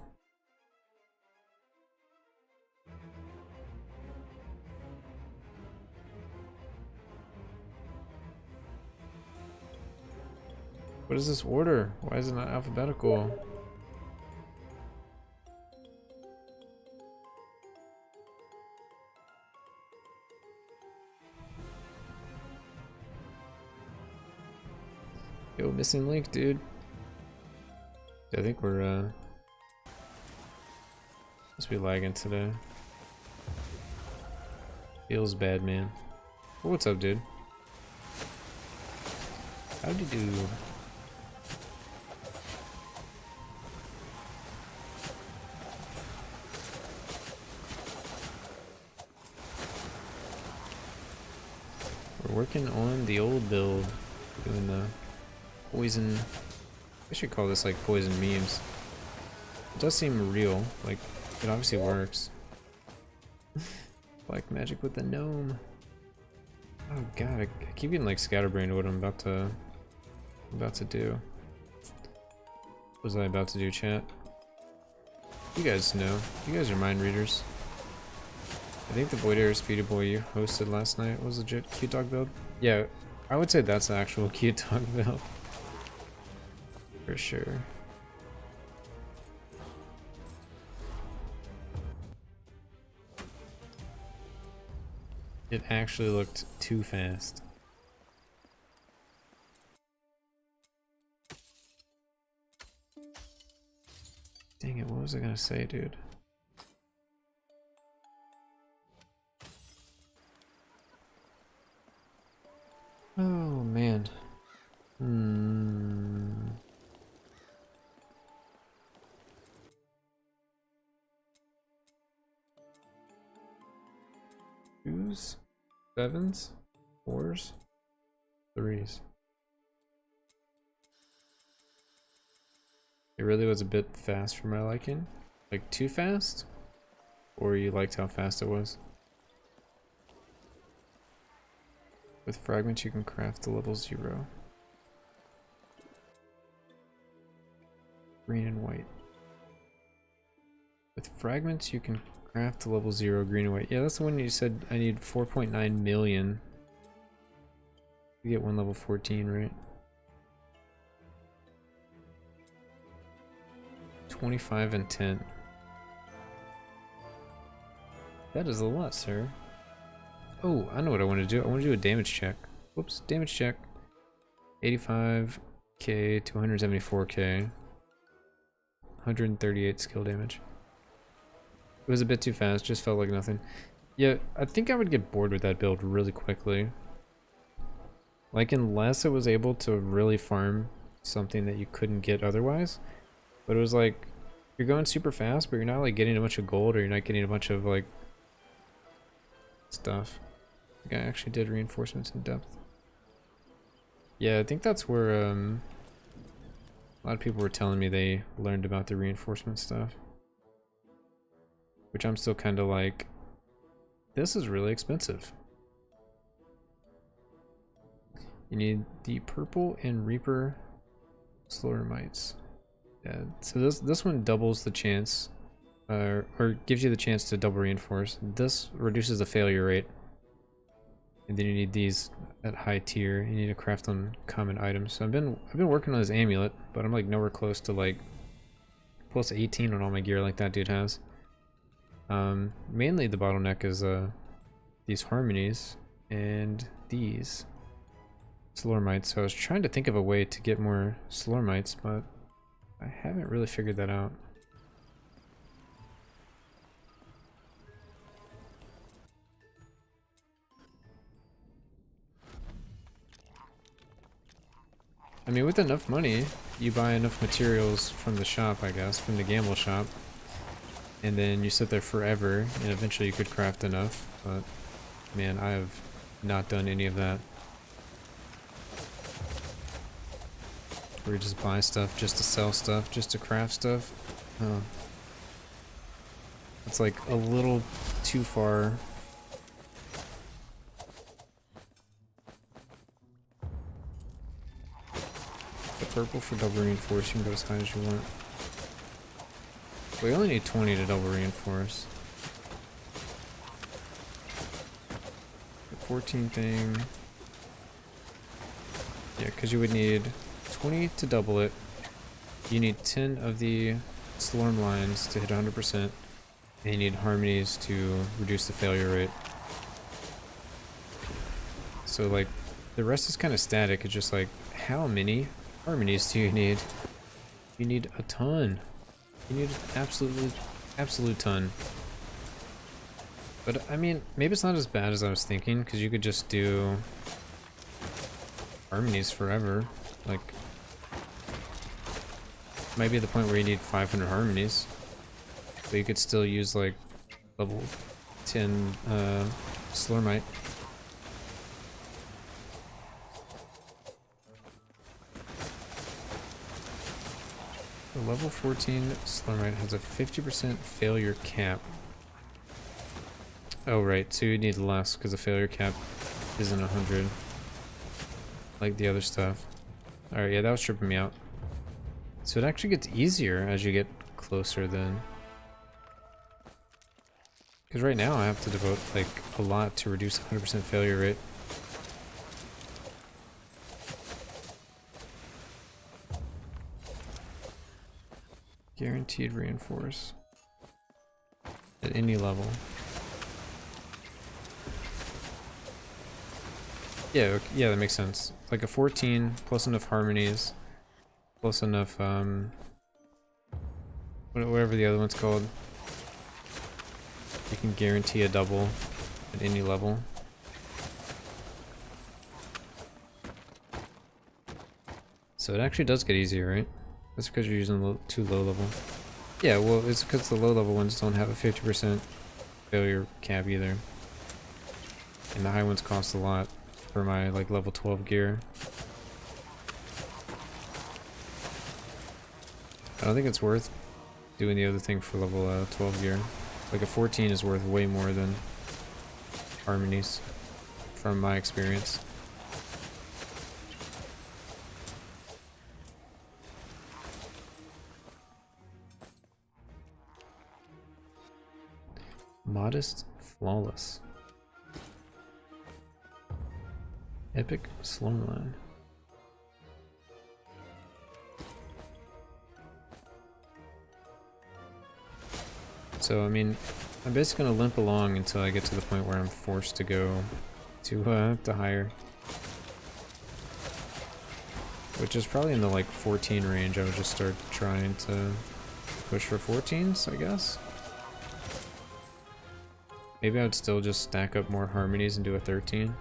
What is this order? Why is it not alphabetical? Yo, missing link, dude. I think we're must be lagging today. Feels bad, man. Oh, what's up, dude? How'd you do? working on the old build, doing the poison. I should call this like poison memes. It does seem real, like it obviously works. Black magic with the gnome. Oh god, I keep getting like scatterbrained to what I'm about to do. What was I about to do, chat? You guys know. You guys are mind readers. I think the Void Air Speedy Boy you hosted last night was legit cute dog build. Yeah, I would say that's the actual cute dog build. For sure. It actually looked too fast. Dang it, what was I gonna say, dude? Oh, man. Twos? Sevens? Fours? Threes. It really was a bit fast for my liking. Like, too fast? Or you liked how fast it was? With fragments you can craft to level 0. Green and white. With fragments you can craft to level 0, green and white. Yeah, that's the one you said I need 4.9 million. You get one level 14, right? 25 and 10. That is a lot, sir. Oh, I know what I want to do. I want to do a damage check. Whoops, damage check. 85k to 174k. 138 skill damage. It was a bit too fast, just felt like nothing. Yeah, I think I would get bored with that build really quickly. Like, unless it was able to really farm something that you couldn't get otherwise. But it was like, you're going super fast, but you're not like getting a bunch of gold, or you're not getting a bunch of like stuff. I think I actually did reinforcements in depth. Yeah, I think that's where a lot of people were telling me they learned about the reinforcement stuff. Which I'm still kind of like, this is really expensive. You need the purple and Reaper Slaughtermites. Yeah, so this one doubles the chance, or gives you the chance to double reinforce. This reduces the failure rate. And then you need these at high tier. You need to craft on common items. So I've been working on this amulet, but I'm like nowhere close to like plus 18 on all my gear like that dude has. Mainly the bottleneck is these harmonies and these Slormites. So I was trying to think of a way to get more Slormites, but I haven't really figured that out. I mean, with enough money, you buy enough materials from the shop, I guess, from the gamble shop. And then you sit there forever, and eventually you could craft enough. But, man, I have not done any of that. Where you just buy stuff just to sell stuff, just to craft stuff. Oh. It's like a little too far. The purple for double reinforce, you can go as high as you want. We only need 20 to double reinforce. The 14 thing. Yeah, because you would need 20 to double it. You need 10 of the Slorm lines to hit 100%. And you need harmonies to reduce the failure rate. So, like, the rest is kind of static. It's just like, how many harmonies do you need? You need a ton. You need an absolute ton. But I mean, maybe it's not as bad as I was thinking, because you could just do harmonies forever. Like, might be the point where you need 500 harmonies, but you could still use like level 10 Slormite. The level 14 Slurmite has a 50% failure cap. Oh right, so you need less because the failure cap isn't 100 like the other stuff. Alright, yeah, that was tripping me out. So it actually gets easier as you get closer then. Because right now I have to devote like a lot to reduce 100% failure rate. Guaranteed reinforce at any level. Yeah, yeah, that makes sense. Like a 14 plus enough harmonies, plus enough whatever the other one's called. You can guarantee a double at any level. So it actually does get easier, right? That's because you're using too low level. Yeah, well, it's because the low level ones don't have a 50% failure cap either. And the high ones cost a lot for my like level 12 gear. I don't think it's worth doing the other thing for level 12 gear. Like a 14 is worth way more than harmonies, from my experience. Modest, flawless. Epic Slurmline. So, I mean, I'm basically gonna limp along until I get to the point where I'm forced to go to higher. Which is probably in the like 14 range. I would just start trying to push for 14s, I guess. Maybe I would still just stack up more harmonies and do a 13.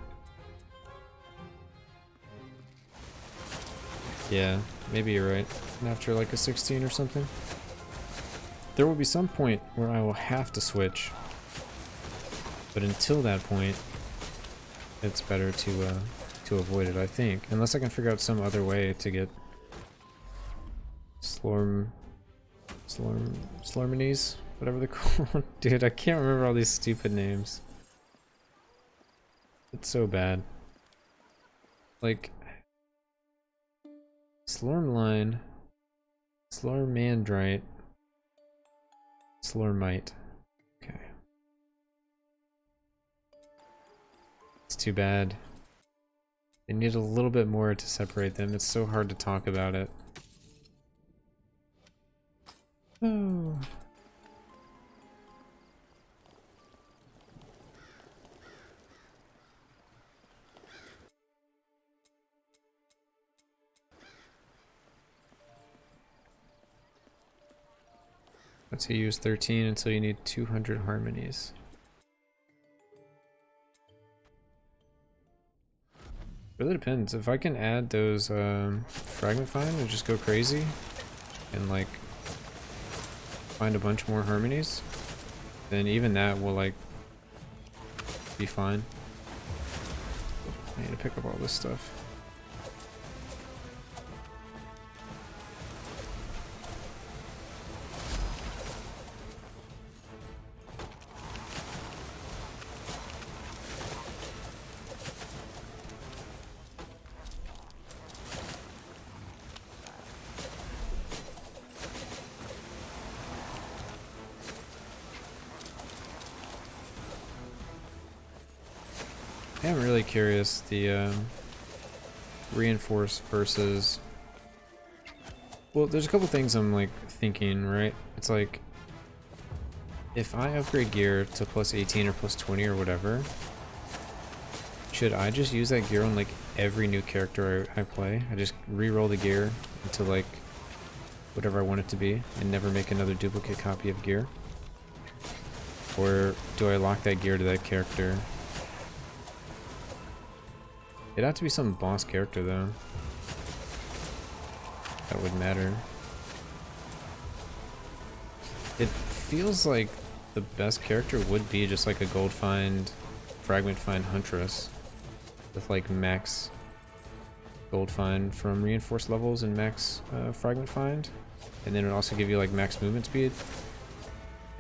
Yeah, maybe you're right. And after like a 16 or something. There will be some point where I will have to switch. But until that point, it's better to avoid it, I think. Unless I can figure out some other way to get Slurminies, whatever they're called. Dude, I can't remember all these stupid names. It's so bad. Like Slurmline, Slurmandrite, Slurmite. Okay. It's too bad. They need a little bit more to separate them. It's so hard to talk about it. Oh. Let's say use 13 until you need 200 harmonies. Really depends. If I can add those fragment find and just go crazy and like find a bunch more harmonies, then even that will like be fine. I need to pick up all this stuff. I am really curious, the reinforce versus... Well, there's a couple things I'm like thinking, right? It's like, if I upgrade gear to plus 18 or plus 20 or whatever, should I just use that gear on like every new character I play? I just re-roll the gear into like whatever I want it to be and never make another duplicate copy of gear? Or do I lock that gear to that character? It'd have to be some boss character though. That would matter. It feels like the best character would be just like a gold find, fragment find Huntress. With like max gold find from reinforced levels and max fragment find. And then it'll also give you like max movement speed.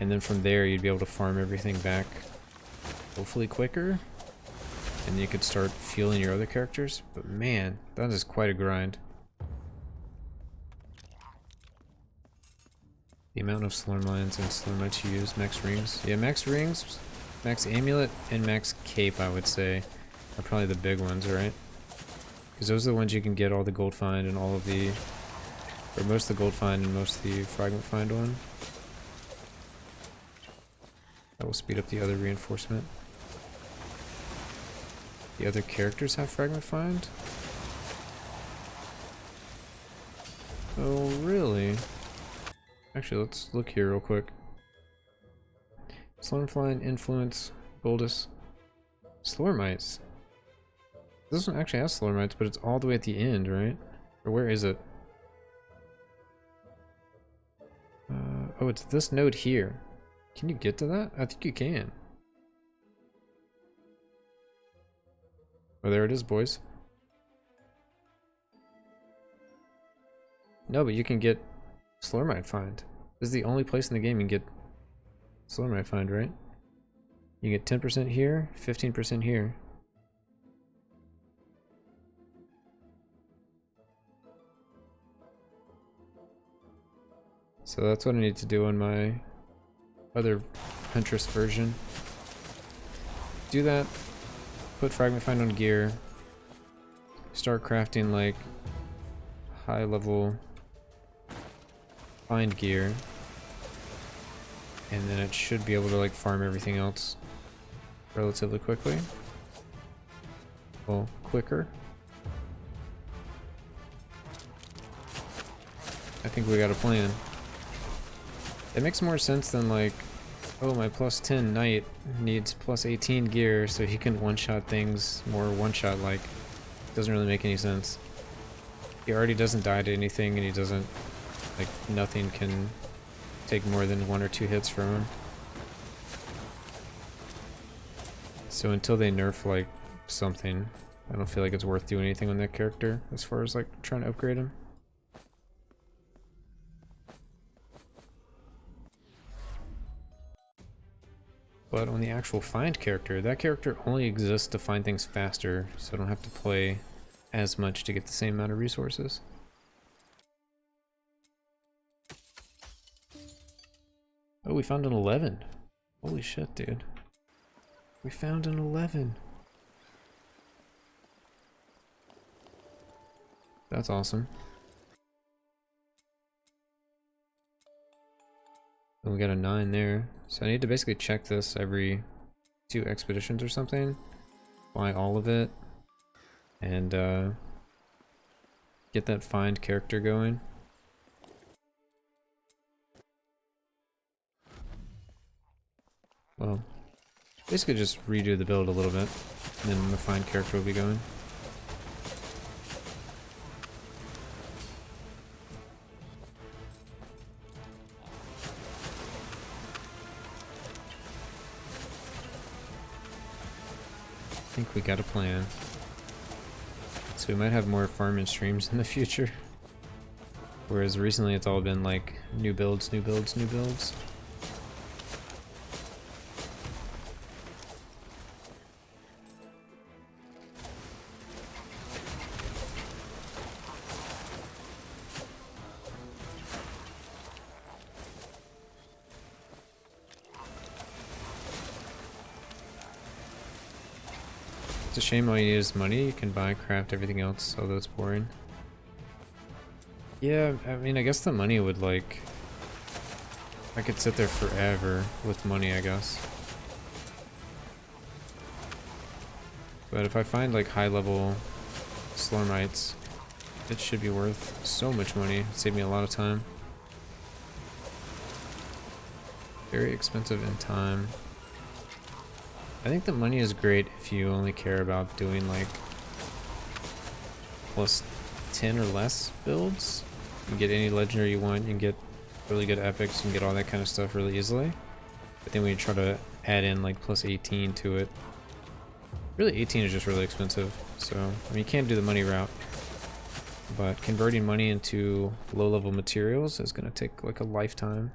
And then from there you'd be able to farm everything back hopefully quicker. And you could start fueling your other characters. But man, that is quite a grind. The amount of Slurm lines and Slurmites you use, max rings. Yeah, max rings, max amulet, and max cape, I would say, are probably the big ones, right? Because those are the ones you can get all the gold find and all of the, or most of the gold find and most of the fragment find one. That will speed up the other reinforcement. The other characters have fragment find? Oh, really? Actually, let's look here real quick. Slurmfline, Influence, Goldus, Slurmites. This one actually has Slurmites, but it's all the way at the end, right? Or where is it? Oh, it's this node here. Can you get to that? I think you can. Oh, there it is, boys. No, but you can get Slurmite find. This is the only place in the game you can get Slurmite find, right? You get 10% here, 15% here. So that's what I need to do on my other Huntress version. Do that, put fragment find on gear, start crafting like high level find gear, and then it should be able to like farm everything else relatively quickly. Well, quicker. I think we got a plan. It makes more sense than like, oh, my plus 10 knight needs plus 18 gear so he can one-shot things more one-shot like. Doesn't really make any sense. He already doesn't die to anything, and he doesn't, like, nothing can take more than 1 or 2 hits from him. So until they nerf like something, I don't feel like it's worth doing anything on that character as far as like trying to upgrade him. But on the actual find character, that character only exists to find things faster, so I don't have to play as much to get the same amount of resources. Oh, we found an 11. Holy shit, dude. We found an 11. That's awesome. And we got a 9 there. So I need to basically check this every 2 expeditions or something. Buy all of it. And get that find character going. Well, basically just redo the build a little bit. And then the find character will be going. I think we got a plan. So we might have more farming streams in the future. Whereas recently it's all been like new builds, new builds, new builds. It's a shame all you need is money. You can buy, craft, everything else, although it's boring. Yeah, I mean, I guess the money would like... I could sit there forever with money, I guess. But if I find like high level Slurmites, it should be worth so much money. It'd save me a lot of time. Very expensive in time. I think the money is great if you only care about doing like plus 10 or less builds. You can get any legendary you want, you can get really good epics, you can get all that kind of stuff really easily. But then when you try to add in like plus 18 to it, really 18 is just really expensive. So, I mean, you can't do the money route. but converting money into low-level materials is going to take like a lifetime.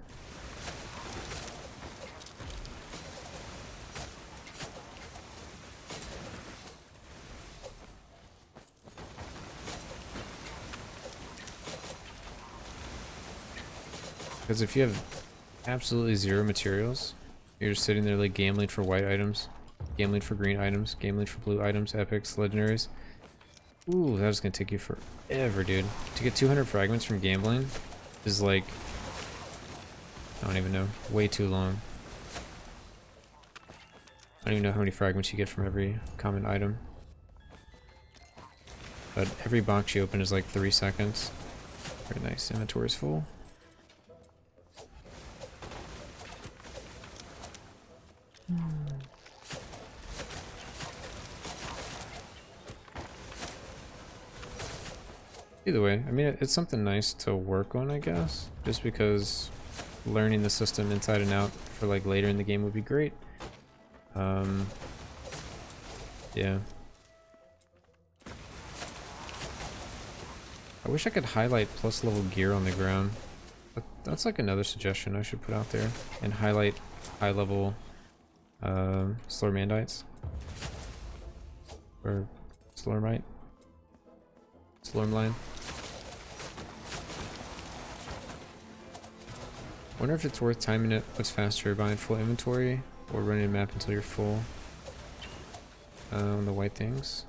Because if you have absolutely zero materials, you're just sitting there like gambling for white items, gambling for green items, gambling for blue items, epics, legendaries. Ooh, that's gonna take you forever, dude. To get 200 fragments from gambling is like, I don't even know, way too long. I don't even know how many fragments you get from every common item. But every box you open is like 3 seconds. Very nice, inventory's full. Either way, I mean, it's something nice to work on, I guess, just because learning the system inside and out for like later in the game would be great. Yeah. I wish I could highlight plus level gear on the ground. But that's like another suggestion I should put out there, and highlight high level Slormandites. Or Slormite. Slormline. Wonder if it's worth timing it what's faster, buying full inventory or running a map until you're full on the white things.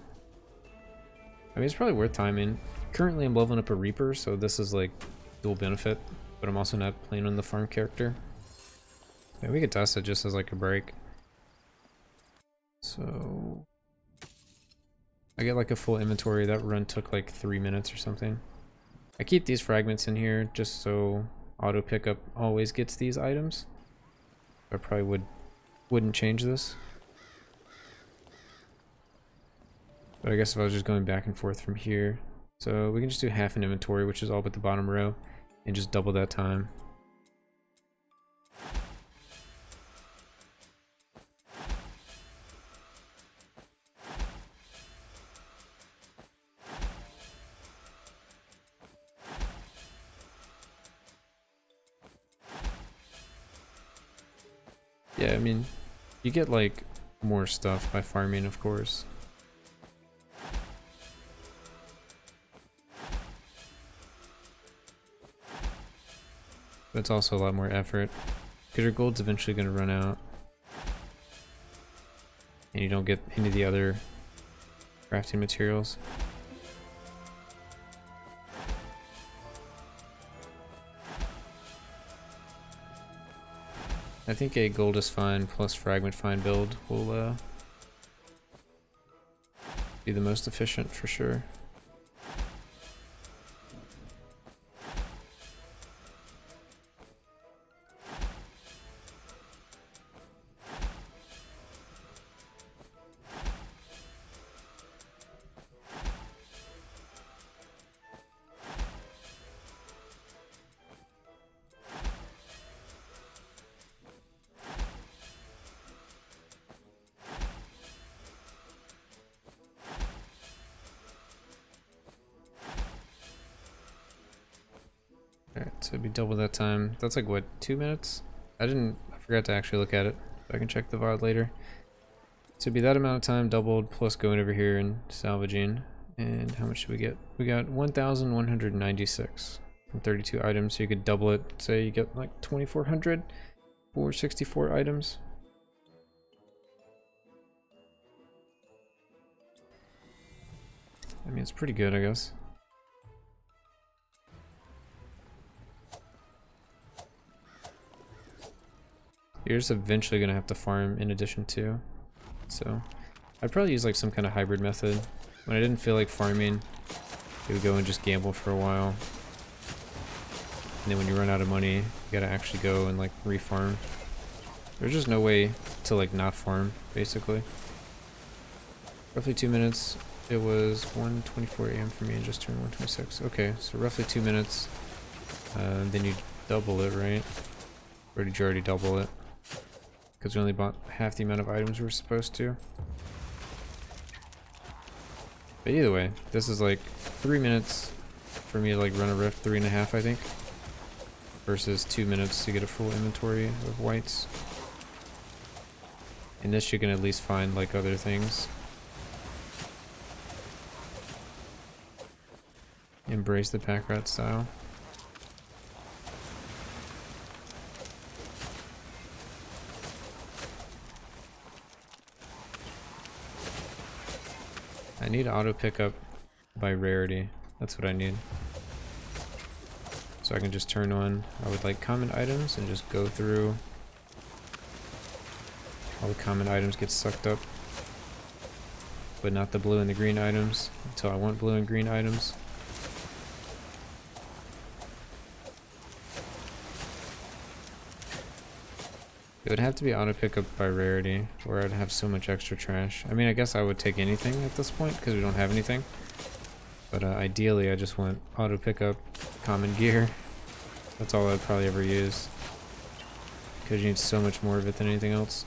I mean, it's probably worth timing. Currently I'm leveling up a Reaper, so this is like dual benefit, but I'm also not playing on the farm character. Yeah, we could test it just as like a break. So I get like a full inventory. That run took like 3 minutes or something. I keep these fragments in here just so auto pickup always gets these items. I probably wouldn't change this. But I guess if I was just going back and forth from here. So we can just do half an inventory, which is all but the bottom row, and just double that time. Yeah, I mean, you get like more stuff by farming, of course. But it's also a lot more effort, because your gold's eventually going to run out. And you don't get any of the other crafting materials. I think a gold is fine plus fragment fine build will be the most efficient for sure. Alright, so it'd be double that time. That's like what, 2 minutes? I forgot to actually look at it. I can check the VOD later. So it'd be that amount of time doubled plus going over here and salvaging. And how much did we get? We got 1,196 from 32 items, so you could double it. Say you get like 2,400 for 64 items. I mean, it's pretty good, I guess. You're just eventually gonna have to farm in addition to. So I'd probably use like some kind of hybrid method. When I didn't feel like farming, you would go and just gamble for a while. And then when you run out of money, you gotta actually go and like refarm. There's just no way to like not farm, basically. Roughly 2 minutes. It was 1:24 a.m. for me and just turned 1:26. Okay, so roughly 2 minutes. Then you double it, right? Or did you already double it? Because we only bought half the amount of items we were supposed to. But either way, this is like 3 minutes for me to like run a rift, 3.5 I think, versus 2 minutes to get a full inventory of whites. In this you can at least find like other things. Embrace the pack rat style. I need auto pickup by rarity. That's what I need. So I can just turn on, I would like common items and just go through. All the common items get sucked up, but not the blue and the green items until I want blue and green items. It would have to be auto pickup by rarity, or I'd have so much extra trash. I mean, I guess I would take anything at this point because we don't have anything. But ideally, I just want auto pickup, common gear. That's all I'd probably ever use, because you need so much more of it than anything else.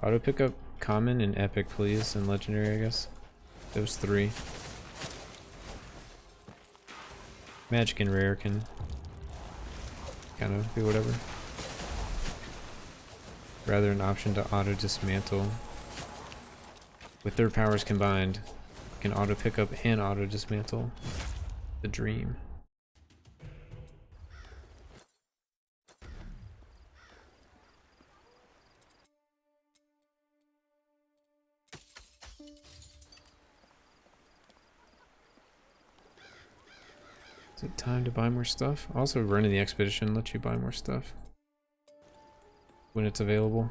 Auto pickup, common, and epic, please, and legendary, I guess. Those three. Magic and rare can kind of be whatever. Rather an option to auto dismantle. With their powers combined, you can auto pickup and auto dismantle. The dream. Is it time to buy more stuff? Also, running the expedition lets you buy more stuff when it's available.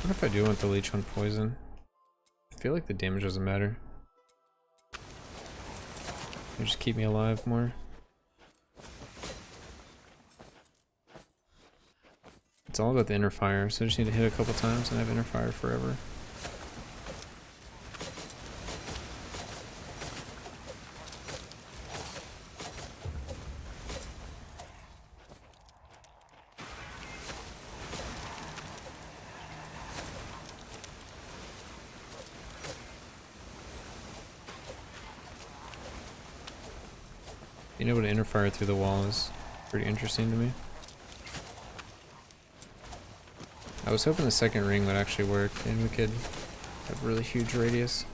What if I do want the leech on poison? I feel like the damage doesn't matter. It'll just keep me alive more. It's all about the inner fire, so I just need to hit a couple times and I have inner fire forever. Being able to inner fire through the wall is pretty interesting to me. I was hoping the second ring would actually work and we could have a really huge radius.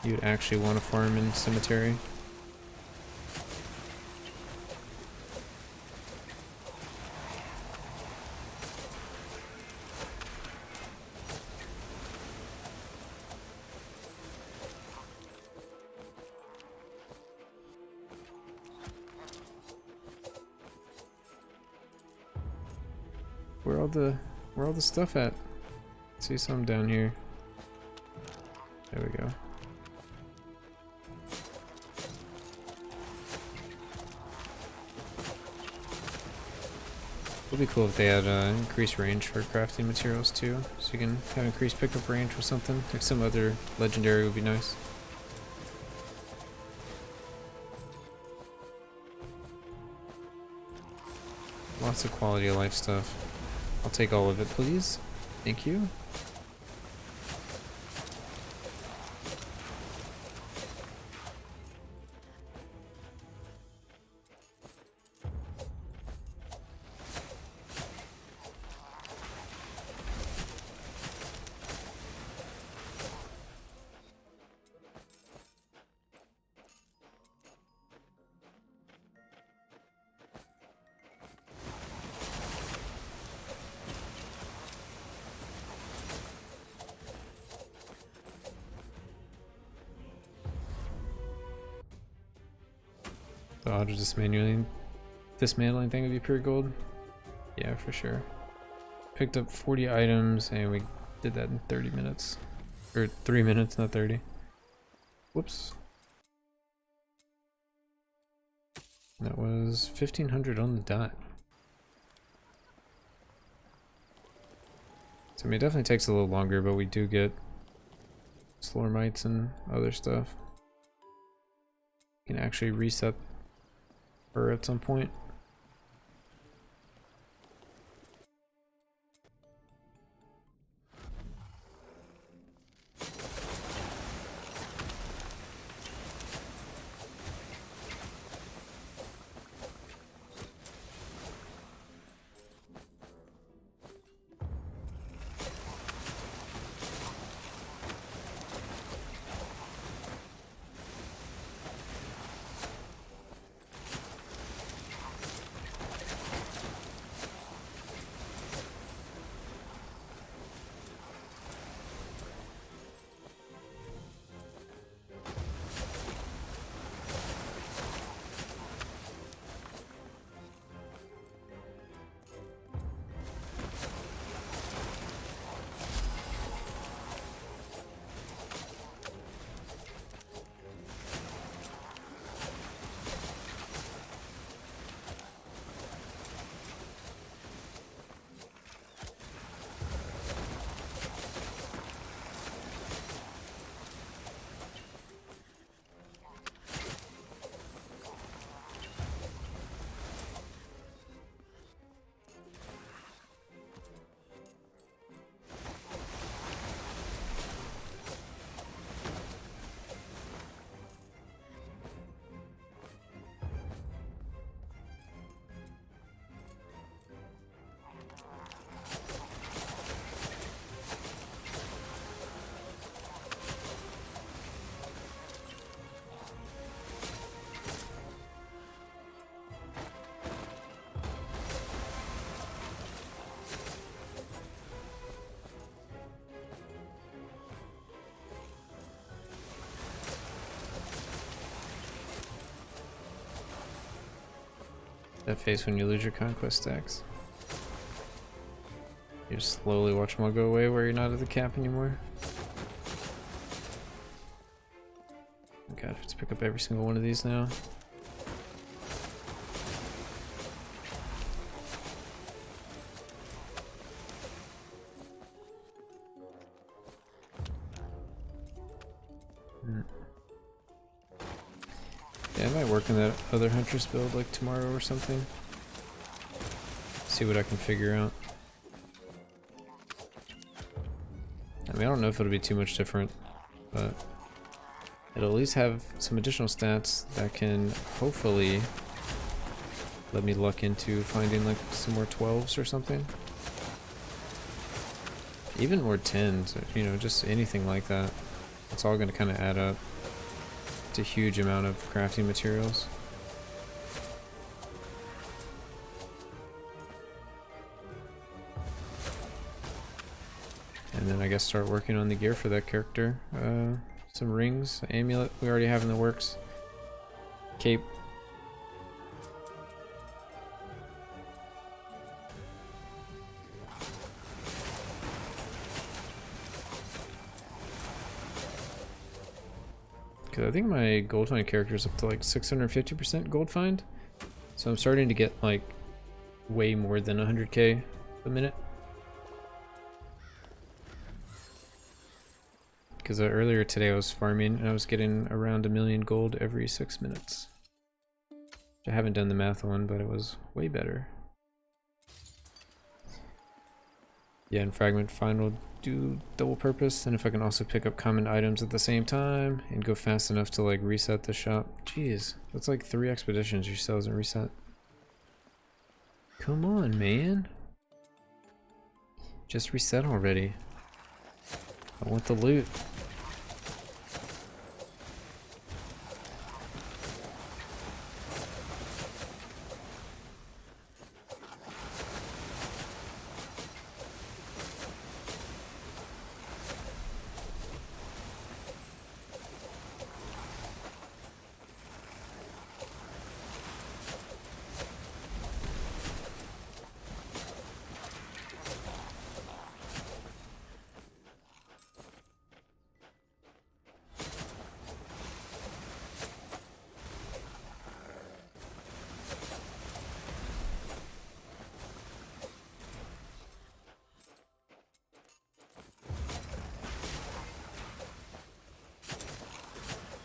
You'd actually want to farm in cemetery. Where all the stuff at? See some down here. There we go. It would be cool if they had increased range for crafting materials too, so you can have increased pickup range or something. Like some other legendary would be nice. Lots of quality of life stuff. I'll take all of it, please. Thank you. The auto dismantling thing would be pure gold. Yeah, for sure. Picked up 40 items and we did that in 30 minutes. Or 3 minutes, not 30. Whoops. That was 1500 on the dot. So I mean, it definitely takes a little longer, but we do get Slormites and other stuff. You can actually reset her at some point. That face when you lose your conquest stacks. You just slowly watch them all go away where you're not at the cap anymore. God, let's pick up every single one of these now. Yeah, I might work on that other Huntress build like tomorrow or something. See what I can figure out. I mean, I don't know if it'll be too much different, but it'll at least have some additional stats that can hopefully let me luck into finding like some more 12s or something. Even more 10s, you know, just anything like that. It's all going to kind of add up. A huge amount of crafting materials. And then I guess start working on the gear for that character. Some rings, amulet we already have in the works. Cape. I think my gold find character is up to like 650% gold find. So I'm starting to get like way more than 100k a minute. Because earlier today I was farming and I was getting around 1 million gold every 6 minutes. I haven't done the math on, but it was way better. Yeah, and Fragment Find will do double purpose, and if I can also pick up common items at the same time and go fast enough to like reset the shop. Jeez, that's like 3 expeditions your cell doesn't reset. Come on, man. Just reset already. I want the loot.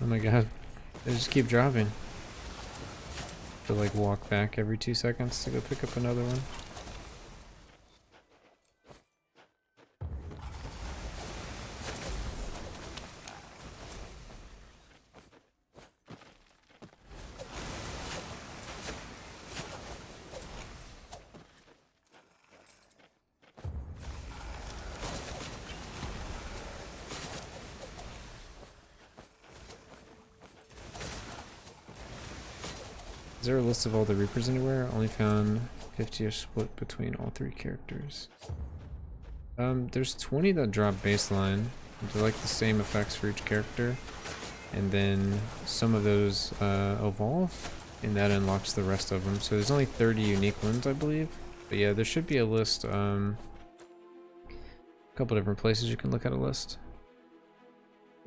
Oh my god. They just keep dropping. To like walk back every 2 seconds to go pick up another one. Is there a list of all the Reapers anywhere? Only found 50-ish split between all 3 characters. There's 20 that drop baseline. They're like the same effects for each character. And then some of those evolve, and that unlocks the rest of them. So there's only 30 unique ones, I believe. But yeah, there should be a list. A couple different places you can look at a list.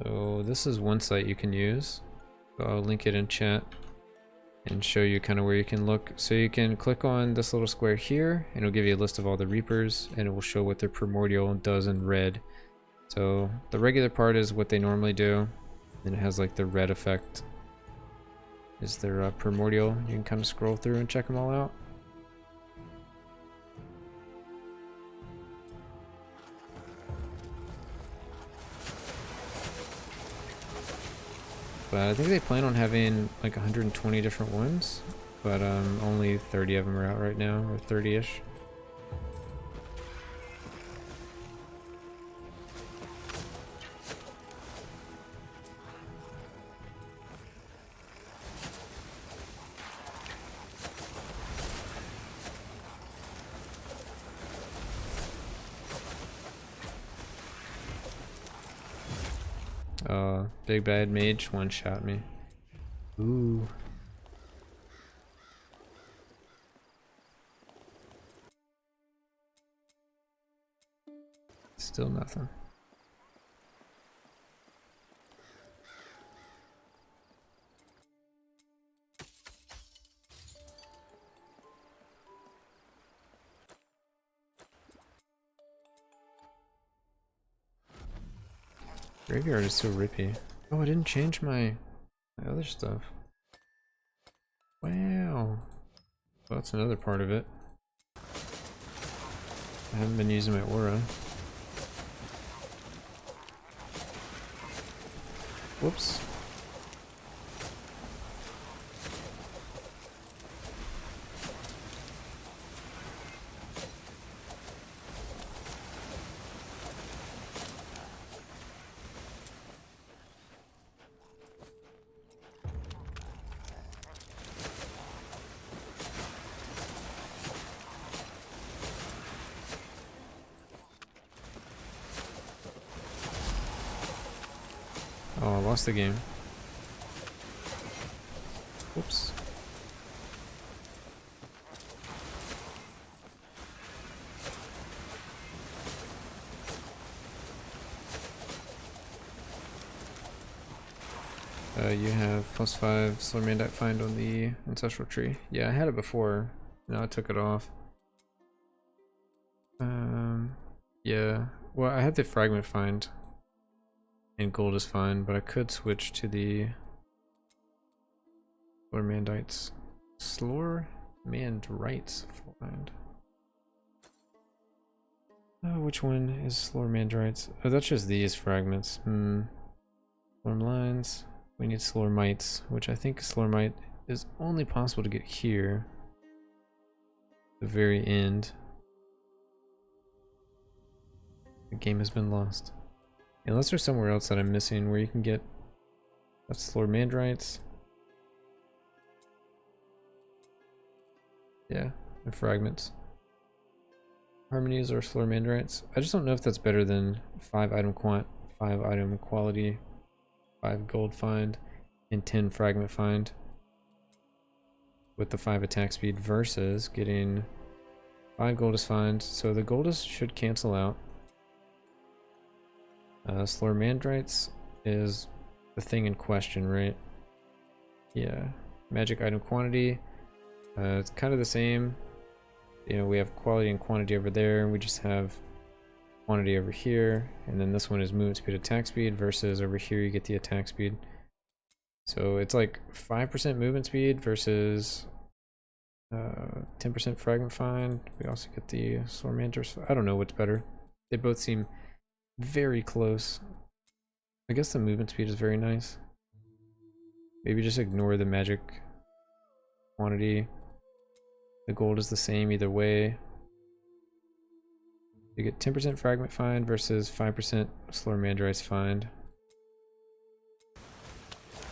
So this is one site you can use. So I'll link it in chat and show you kind of where you can look. So you can click on this little square here and it'll give you a list of all the Reapers, and it will show what their primordial does in red. So the regular part is what they normally do, and it has like the red effect is their primordial. You can kind of scroll through and check them all out. But I think they plan on having like 120 different ones, but only 30 of them are out right now, or 30-ish. Big bad mage one-shot me. Ooh. Still nothing. Graveyard is so rippy. Oh, I didn't change my other stuff. Wow. Well, that's another part of it. I haven't been using my aura. Whoops. Oh, I lost the game. Whoops. You have +5 Solar Mandate find on the Ancestral Tree. Yeah, I had it before. Now I took it off. Yeah. Well, I had the Fragment find. And gold is fine, but I could switch to the Slore Mandites. Slore Mandrites find. Oh, which one is Slore Mandrites? Oh, that's just these fragments. Slorm lines. We need Slormites, which I think Slormite is only possible to get here. The very end. The game has been lost. Unless there's somewhere else that I'm missing where you can get Slore Mandrites. Yeah, and fragments. Harmonies or Slore Mandrites. I just don't know if that's better than 5 item quant, 5 item quality, 5 gold find, and 10 fragment find. With the 5 attack speed versus getting 5 goldest find. So the goldest should cancel out. Slore Mandrites is the thing in question, right? Yeah. Magic item quantity. It's kind of the same. You know, we have quality and quantity over there, and we just have quantity over here. And then this one is movement speed, attack speed, versus over here you get the attack speed. So it's like 5% movement speed versus 10% fragment find. We also get the Slormander's. I don't know what's better. They both seem very close. I guess the movement speed is very nice. Maybe just ignore the magic quantity. The gold is the same either way. You get 10% fragment find versus 5% Slormanderized find.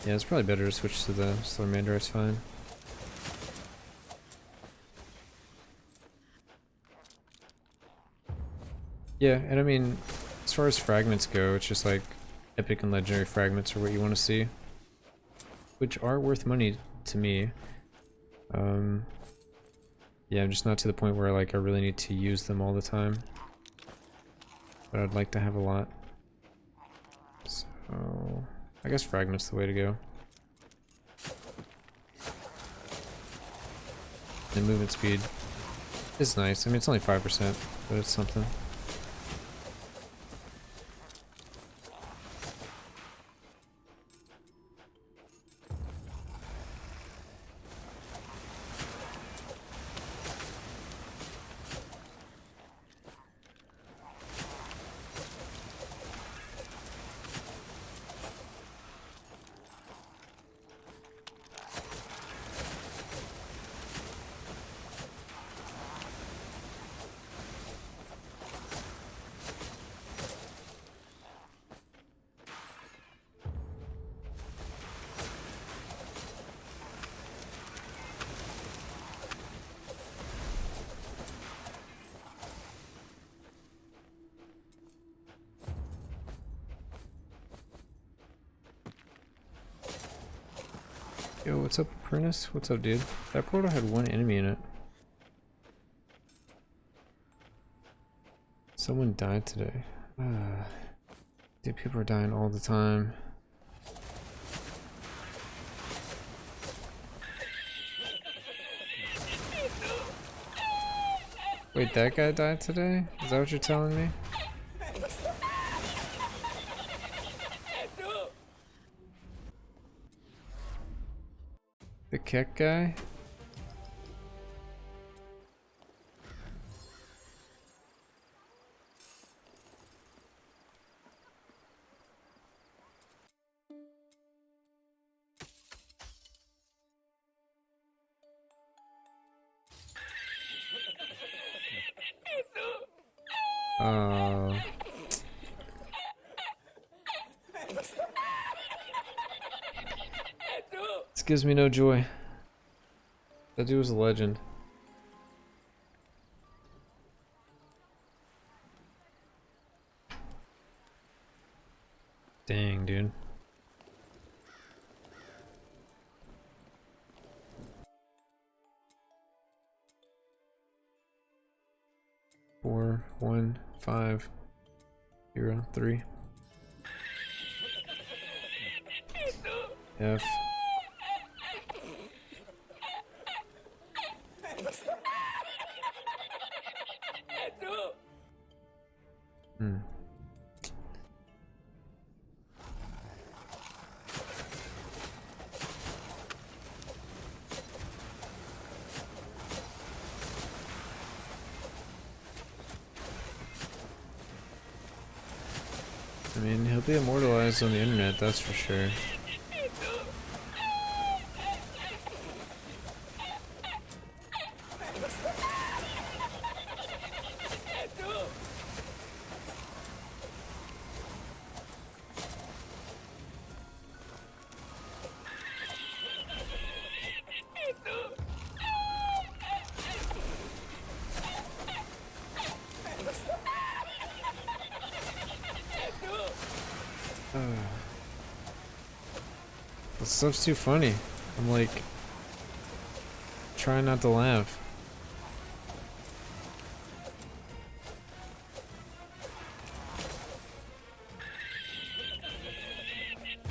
Yeah, it's probably better to switch to the Slormanderized find. Yeah, and I mean, as far as fragments go, it's just like epic and legendary fragments are what you want to see, which are worth money to me. Yeah, I'm just not to the point where like I really need to use them all the time, but I'd like to have a lot. So I guess fragments the way to go. And movement speed is nice. I mean, it's only 5%, but it's something. Yo, what's up, Apprentice? What's up, dude? That portal had one enemy in it. Someone died today. Dude, people are dying all the time. Wait, that guy died today? Is that what you're telling me? The Keck guy? This gives me no joy. That dude was a legend. Dang, dude. Four, 1, 5, 0, 3. F. I mean, he'll be immortalized on the internet, that's for sure. This stuff's too funny. I'm like trying not to laugh.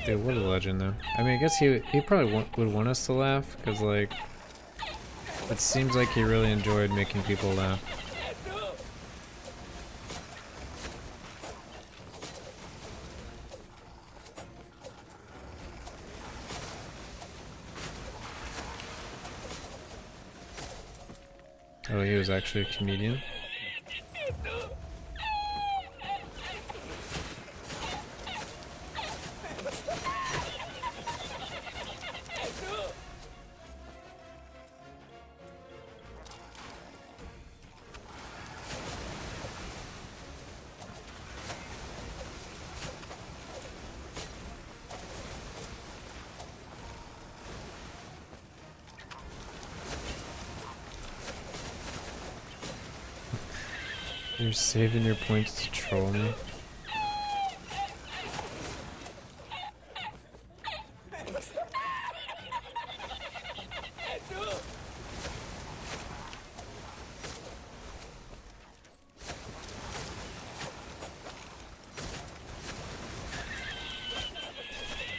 Dude, what a legend though. I mean, I guess he probably would want us to laugh, because like it seems like he really enjoyed making people laugh. Oh, he was actually a comedian. You're saving your points to troll me.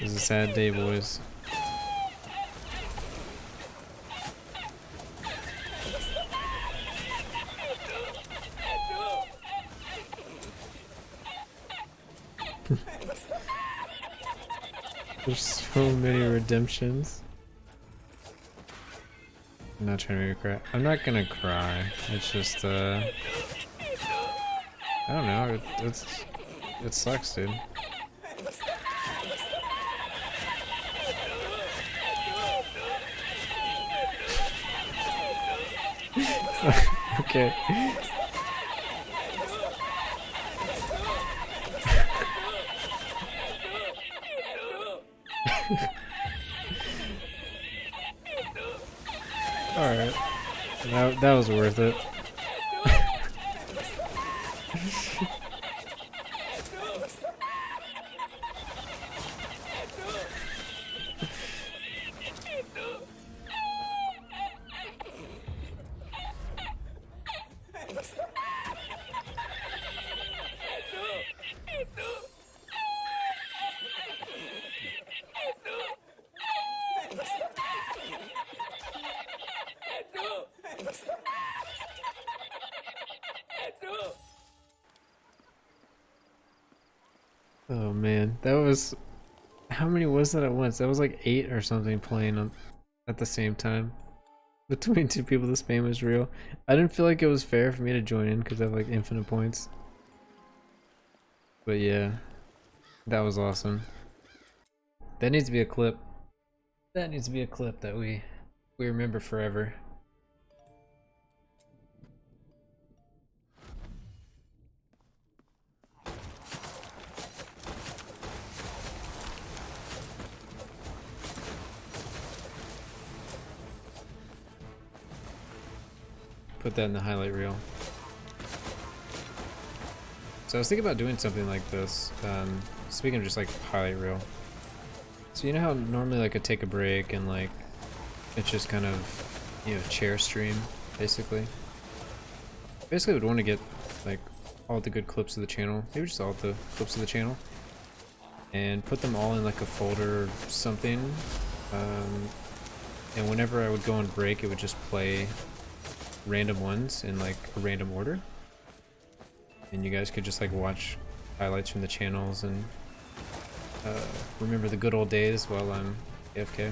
This is a sad day, boys. There's so many redemptions. I'm not trying to make me cry. I'm not gonna cry. It's just, I don't know. It sucks, dude. Okay. Alright. That was worth it. Oh man, that was... How many was that at once? That was like 8 or something playing on at the same time. Between two people, the spam was real. I didn't feel like it was fair for me to join in because I have like infinite points. But yeah, that was awesome. That needs to be a clip. That needs to be a clip that we remember forever. Put that in the highlight reel. So I was thinking about doing something like this. Speaking of just like highlight reel. So you know how normally like I take a break and like it's just kind of, you know, chair stream basically. Basically, I would want to get like all the good clips of the channel, maybe just all the clips of the channel, and put them all in like a folder or something. And whenever I would go on break, it would just play random ones in like a random order, and you guys could just like watch highlights from the channels and remember the good old days while I'm AFK.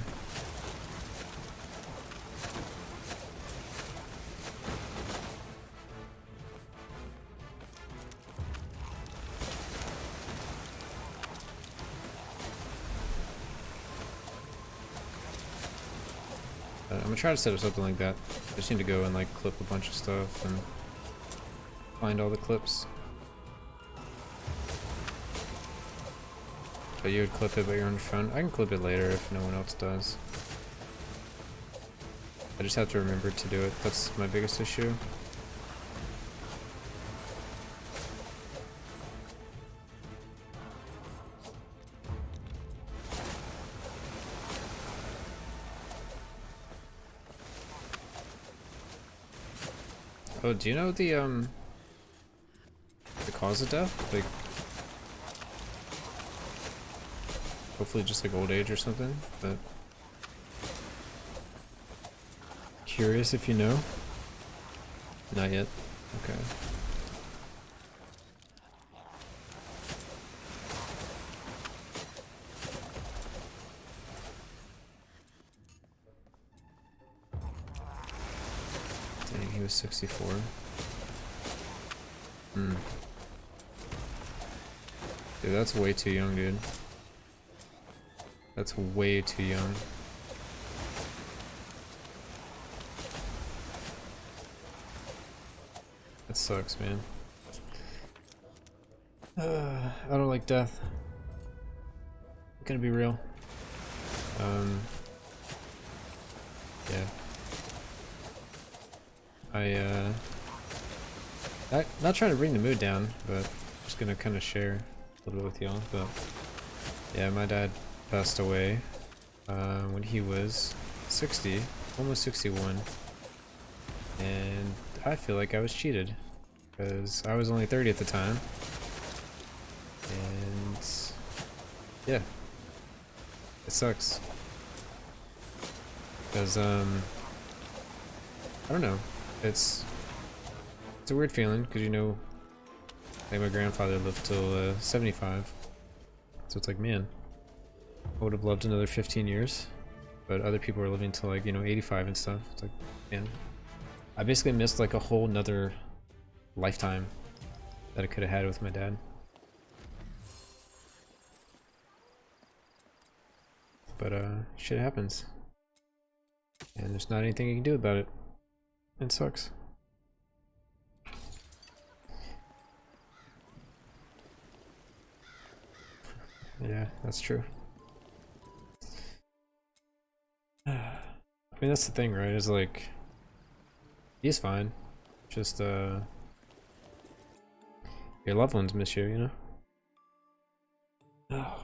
I'm gonna try to set up something like that. I just need to go and like clip a bunch of stuff and find all the clips. So you would clip it but you're on your phone. I can clip it later if no one else does. I just have to remember to do it. That's my biggest issue. Oh, do you know the cause of death? Like, hopefully just like old age or something, but curious if you know. Not yet. Okay. Dang, he He was 64. Hmm. Dude, that's way too young, dude. That's way too young. That sucks, man. I don't like death. I'm gonna be real. Yeah. Not trying to bring the mood down, but just gonna kind of share a little bit with y'all. But yeah, my dad passed away when he was 60, almost 61, and I feel like I was cheated because I was only 30 at the time, and yeah, it sucks because I don't know, it's a weird feeling because, you know, like my grandfather lived till 75, so it's like, man, I would have loved another 15 years, but other people are living till, like, you know, 85 and stuff. It's like, man, I basically missed like a whole nother lifetime that I could have had with my dad. But shit happens, and there's not anything you can do about it. It sucks. Yeah, that's true. I mean, that's the thing, right? Is like, he's fine. Just your loved ones miss you, you know? Oh.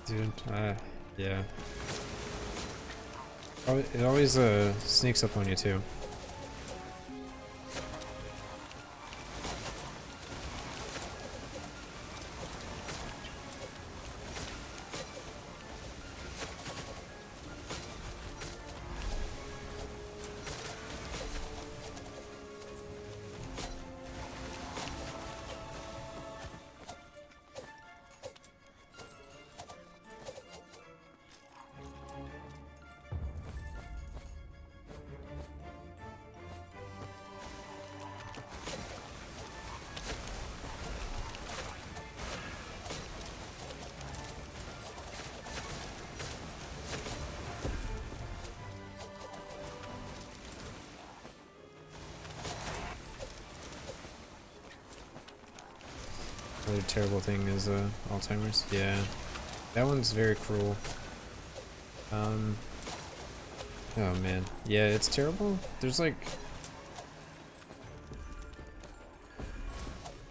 Dude, yeah. It always sneaks up on you too. Another terrible thing is Alzheimer's. Yeah, that one's very cruel. Oh man, yeah, it's terrible. There's like,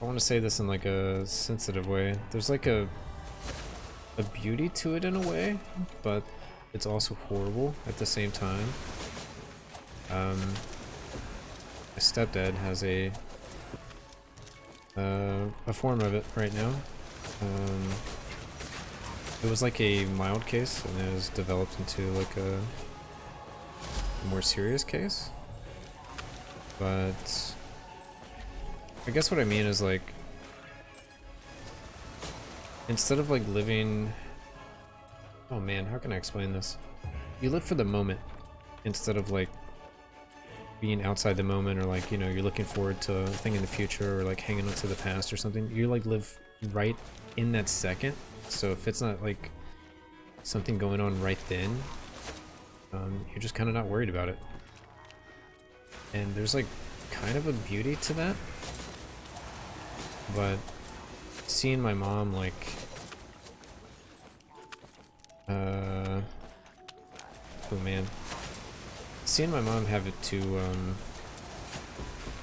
I want to say this in like a sensitive way. There's like a beauty to it in a way, but it's also horrible at the same time. My stepdad has a form of it right now. It was like a mild case, and it was developed into like a more serious case. But I guess what I mean is, like, instead of like living, oh man, how can I explain this? You live for the moment instead of like being outside the moment, or like, you know, you're looking forward to a thing in the future, or like hanging on to the past or something. You like live right in that second. So if it's not like something going on right then, you're just kind of not worried about it. And there's like kind of a beauty to that. But seeing my mom like oh man, seeing my mom have it to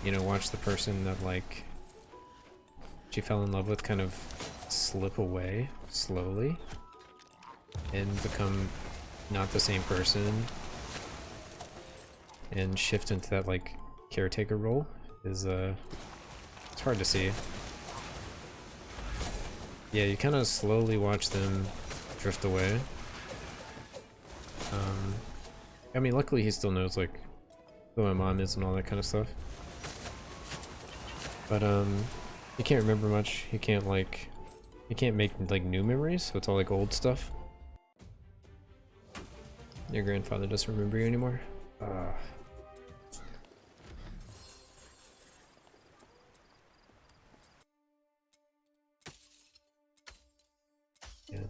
you know, watch the person that like she fell in love with kind of slip away slowly and become not the same person and shift into that like caretaker role is it's hard to see. Yeah, you kind of slowly watch them drift away. Um, I mean, luckily he still knows like who my mom is and all that kind of stuff. But he can't remember much. He can't make like new memories, so it's all like old stuff. Your grandfather doesn't remember you anymore? Yeah.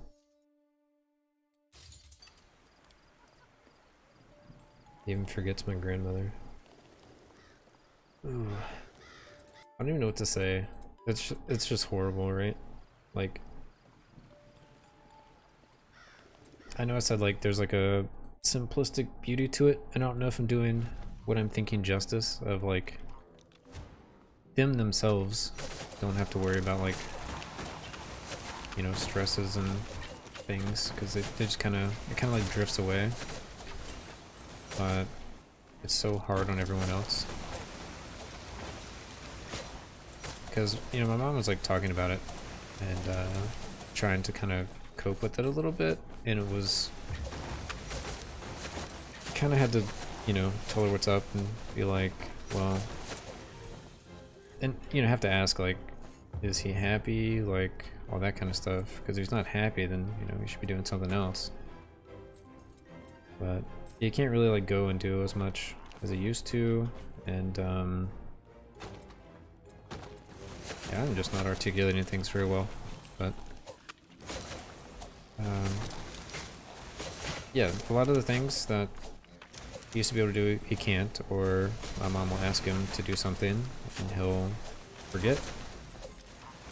He even forgets my grandmother. Ooh. I don't even know what to say. It's just horrible, right? Like, I know I said like there's like a simplistic beauty to it. I don't know if I'm doing what I'm thinking justice of like them themselves don't have to worry about like, you know, stresses and things because they just kind of like drifts away. But it's so hard on everyone else. Because, you know, my mom was like talking about it and trying to kind of cope with it a little bit, and it was kind of had to, you know, tell her what's up and be like, well, and you know, have to ask like, is he happy, like all that kind of stuff, because if he's not happy, then you know, he should be doing something else. But you can't really like go and do as much as he used to, and yeah, I'm just not articulating things very well, but yeah, a lot of the things that he used to be able to do, he can't, or my mom will ask him to do something and he'll forget,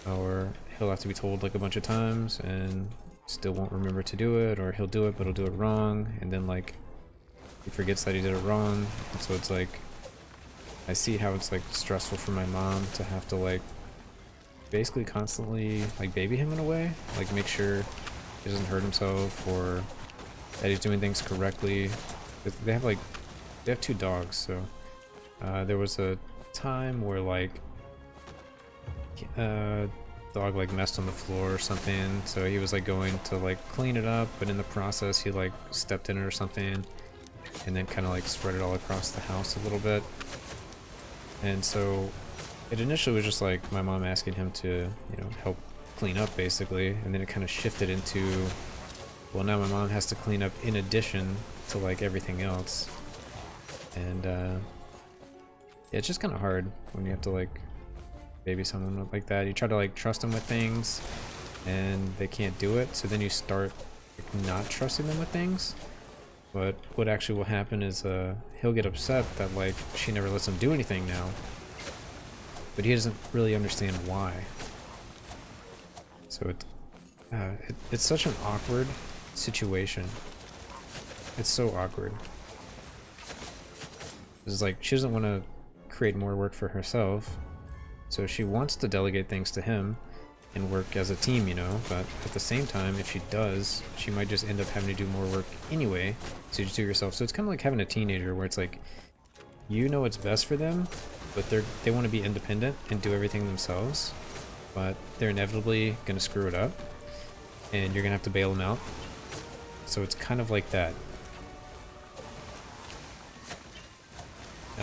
or he'll have to be told like a bunch of times and still won't remember to do it, or he'll do it but he'll do it wrong, and then like he forgets that he did it wrong, and so it's like I see how it's like stressful for my mom to have to like basically constantly like baby him in a way, like make sure he doesn't hurt himself or that he's doing things correctly. They have 2 dogs, so there was a time where like dog like messed on the floor or something, so he was like going to like clean it up, but in the process he like stepped in it or something and then kind of like spread it all across the house a little bit. And so it initially was just like my mom asking him to, you know, help clean up basically, and then it kind of shifted into, well, now my mom has to clean up in addition to like everything else. And yeah, it's just kind of hard when you have to like baby someone like that. You try to like trust them with things and they can't do it, so then you start like, not trusting them with things. But what actually will happen is he'll get upset that like she never lets him do anything now, but he doesn't really understand why. So it's such an awkward situation. It's so awkward. It's like she doesn't want to create more work for herself, so she wants to delegate things to him and work as a team, you know, but at the same time, if she does, she might just end up having to do more work anyway, so you just do it yourself. So it's kind of like having a teenager where it's like, you know what's best for them, but they want to be independent and do everything themselves, but they're inevitably going to screw it up, and you're going to have to bail them out. So it's kind of like that.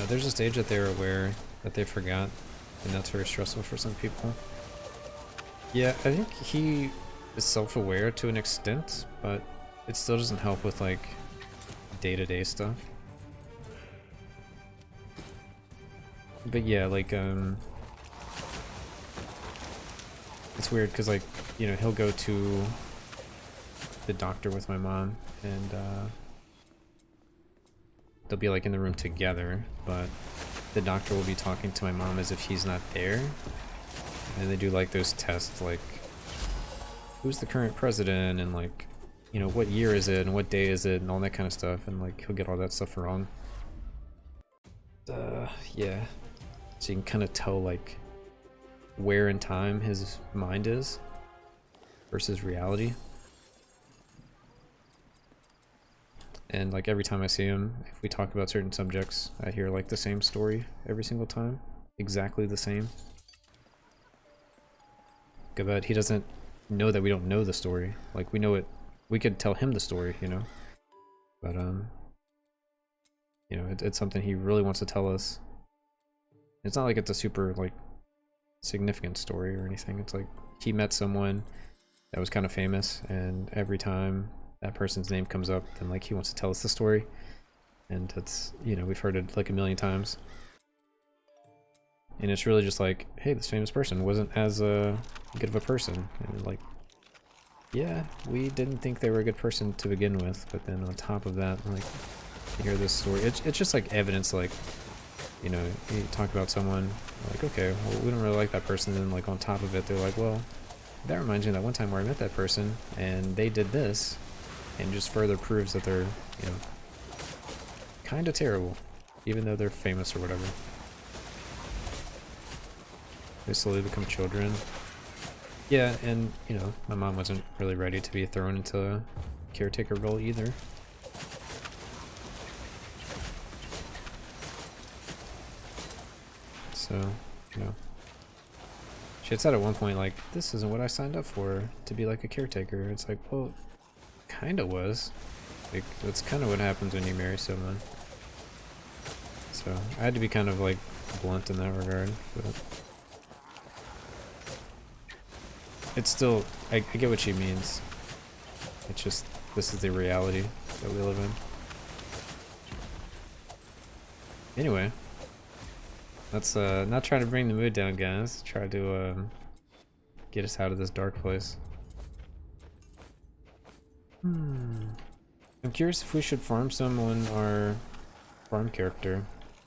There's a stage that they're aware that they forgot, and that's very stressful for some people. Yeah, I think he is self-aware to an extent, but it still doesn't help with like day-to-day stuff. But yeah, like it's weird because like, you know, he'll go to the doctor with my mom and they'll be like in the room together, but the doctor will be talking to my mom as if he's not there. And they do like those tests like who's the current president and like, you know, what year is it and what day is it and all that kind of stuff, and like he'll get all that stuff wrong. Yeah. So you can kind of tell like where in time his mind is versus reality. And like every time I see him, if we talk about certain subjects, I hear like the same story every single time. Exactly the same. But he doesn't know that we don't know the story. Like we know it, we could tell him the story, you know? but you know, it's something he really wants to tell us. It's not like it's a super like significant story or anything. It's like he met someone that was kind of famous, and every time that person's name comes up, then like he wants to tell us the story, and it's, you know, we've heard it like a million times, and it's really just like, hey, this famous person wasn't as good of a person, and like, yeah, we didn't think they were a good person to begin with, but then on top of that, like, you hear this story. It's just like evidence, like, you know, you talk about someone, like, okay, well, we don't really like that person, and then like on top of it, they're like, well, that reminds me of that one time where I met that person, and they did this, and just further proves that they're, you know, kind of terrible, even though they're famous or whatever. They slowly become children. Yeah, and, you know, my mom wasn't really ready to be thrown into a caretaker role either. So, you know, she had said at one point, like, this isn't what I signed up for, to be like a caretaker. It's like, well, kind of was. Like, that's kind of what happens when you marry someone. So, I had to be kind of, like, blunt in that regard, but it's still, I get what she means. It's just, this is the reality that we live in. Anyway, let's not try to bring the mood down, guys. Try to get us out of this dark place. I'm curious if we should farm some on our farm character.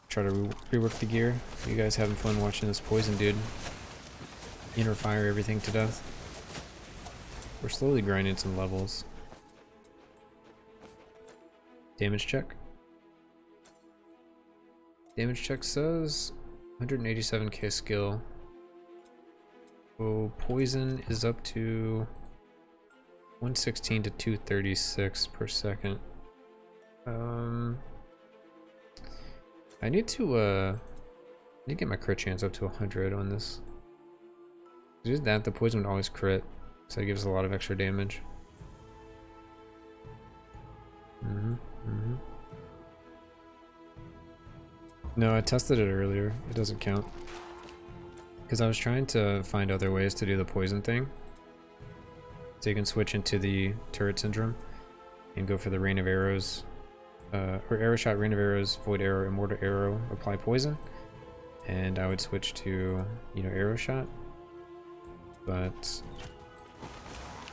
Try to rework the gear. You guys having fun watching this poison dude inner fire everything to death? We're slowly grinding some levels. Damage check. Damage check says 187k skill. So poison is up to 116 to 236 per second. I need to get my crit chance up to 100 on this. Just that, the poison would always crit, so it gives a lot of extra damage. No, I tested it earlier. It doesn't count. Because I was trying to find other ways to do the poison thing. So you can switch into the turret syndrome and go for the rain of arrows. Or arrow shot, rain of arrows, void arrow, immortal arrow, apply poison. And I would switch to, you know, arrow shot. But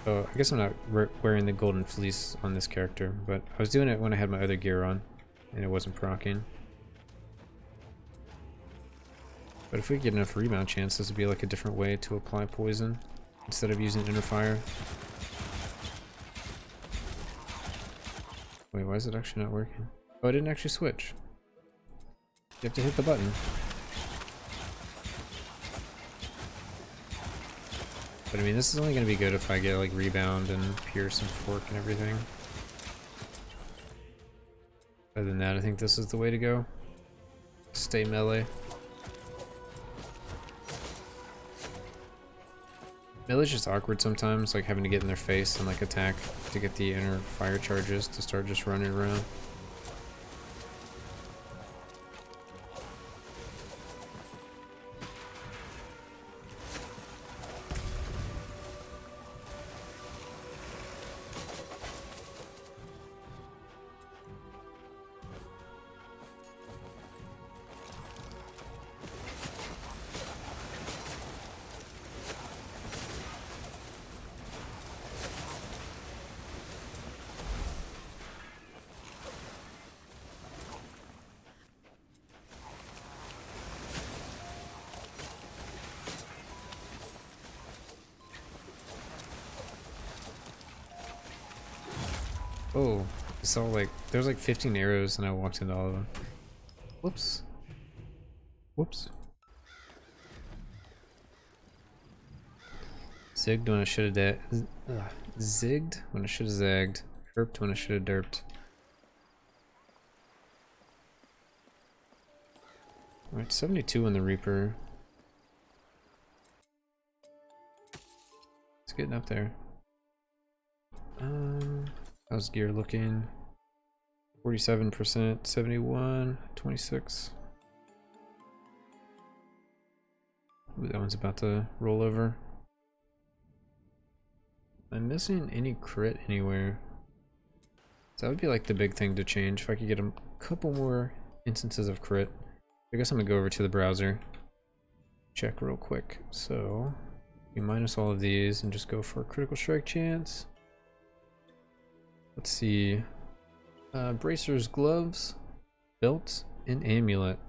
oh, I guess I'm not wearing the golden fleece on this character, but I was doing it when I had my other gear on, and it wasn't proccing. But if we get enough rebound chance, this would be like a different way to apply poison instead of using inner fire. Wait, why is it actually not working? Oh, I didn't actually switch. You have to hit the button. But I mean, this is only going to be good if I get like rebound and pierce and fork and everything. Other than that, I think this is the way to go. Stay melee. Melee's just awkward sometimes, like having to get in their face and like attack to get the inner fire charges to start just running around. Oh, I saw like, there's like 15 arrows and I walked into all of them. Whoops. Whoops. Zigged when I should have zigged when I should have zagged. Herped when I should have derped. Alright, 72 on the Reaper. It's getting up there. How's gear looking? 47%, 71, 26. Ooh, that one's about to roll over. I'm missing any crit anywhere. So that would be like the big thing to change. If I could get a couple more instances of crit. I guess I'm gonna go over to the browser. Check real quick. So we minus all of these and just go for a critical strike chance. Let's see. Bracers, gloves, belt, and amulet.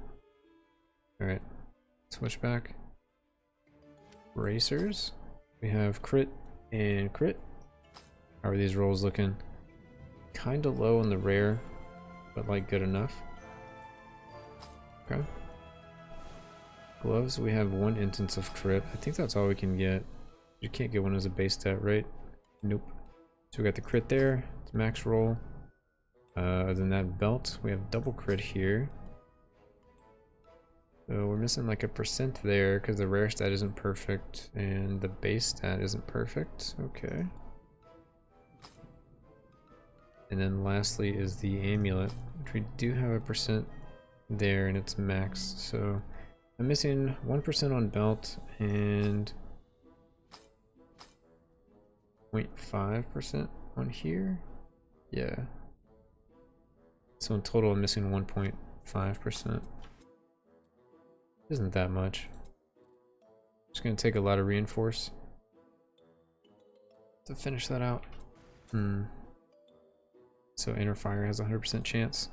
Alright. Switch back. Bracers. We have crit and crit. How are these rolls looking? Kinda low on the rare, but like good enough. Okay. Gloves, we have one instance of crit. I think that's all we can get. You can't get one as a base stat, right? Nope. So we got the crit there. It's max roll. Other than that, belt, we have double crit here. So we're missing like a percent there because the rare stat isn't perfect and the base stat isn't perfect. Okay. And then lastly is the amulet, which we do have a percent there and it's max. So I'm missing 1% on belt and 0.5% on here. Yeah. So in total I'm missing 1.5%. Isn't that much. Just gonna take a lot of reinforce to finish that out. So inner fire has a 100% chance.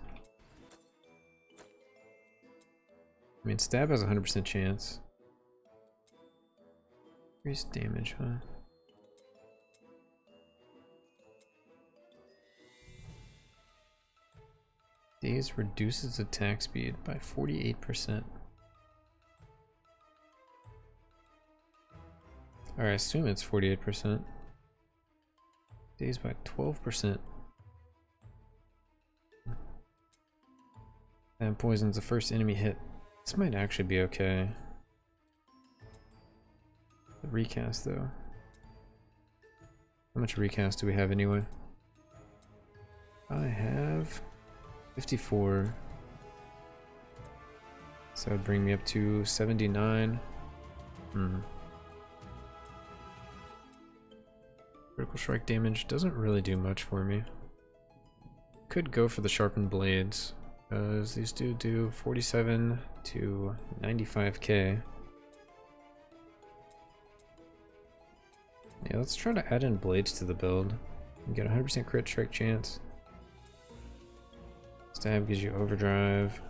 I mean, stab has a 100% chance. Increase damage, huh? Daze reduces attack speed by 48%. Or I assume it's 48%. Daze by 12%. And poisons the first enemy hit. This might actually be okay. The recast though. How much recast do we have anyway? I have 54. So that would bring me up to 79. Critical strike damage doesn't really do much for me. Could go for the sharpened blades, because these do 47 to 95k. Yeah, let's try to add in blades to the build. You get 100% crit strike chance. Stab gives you overdrive.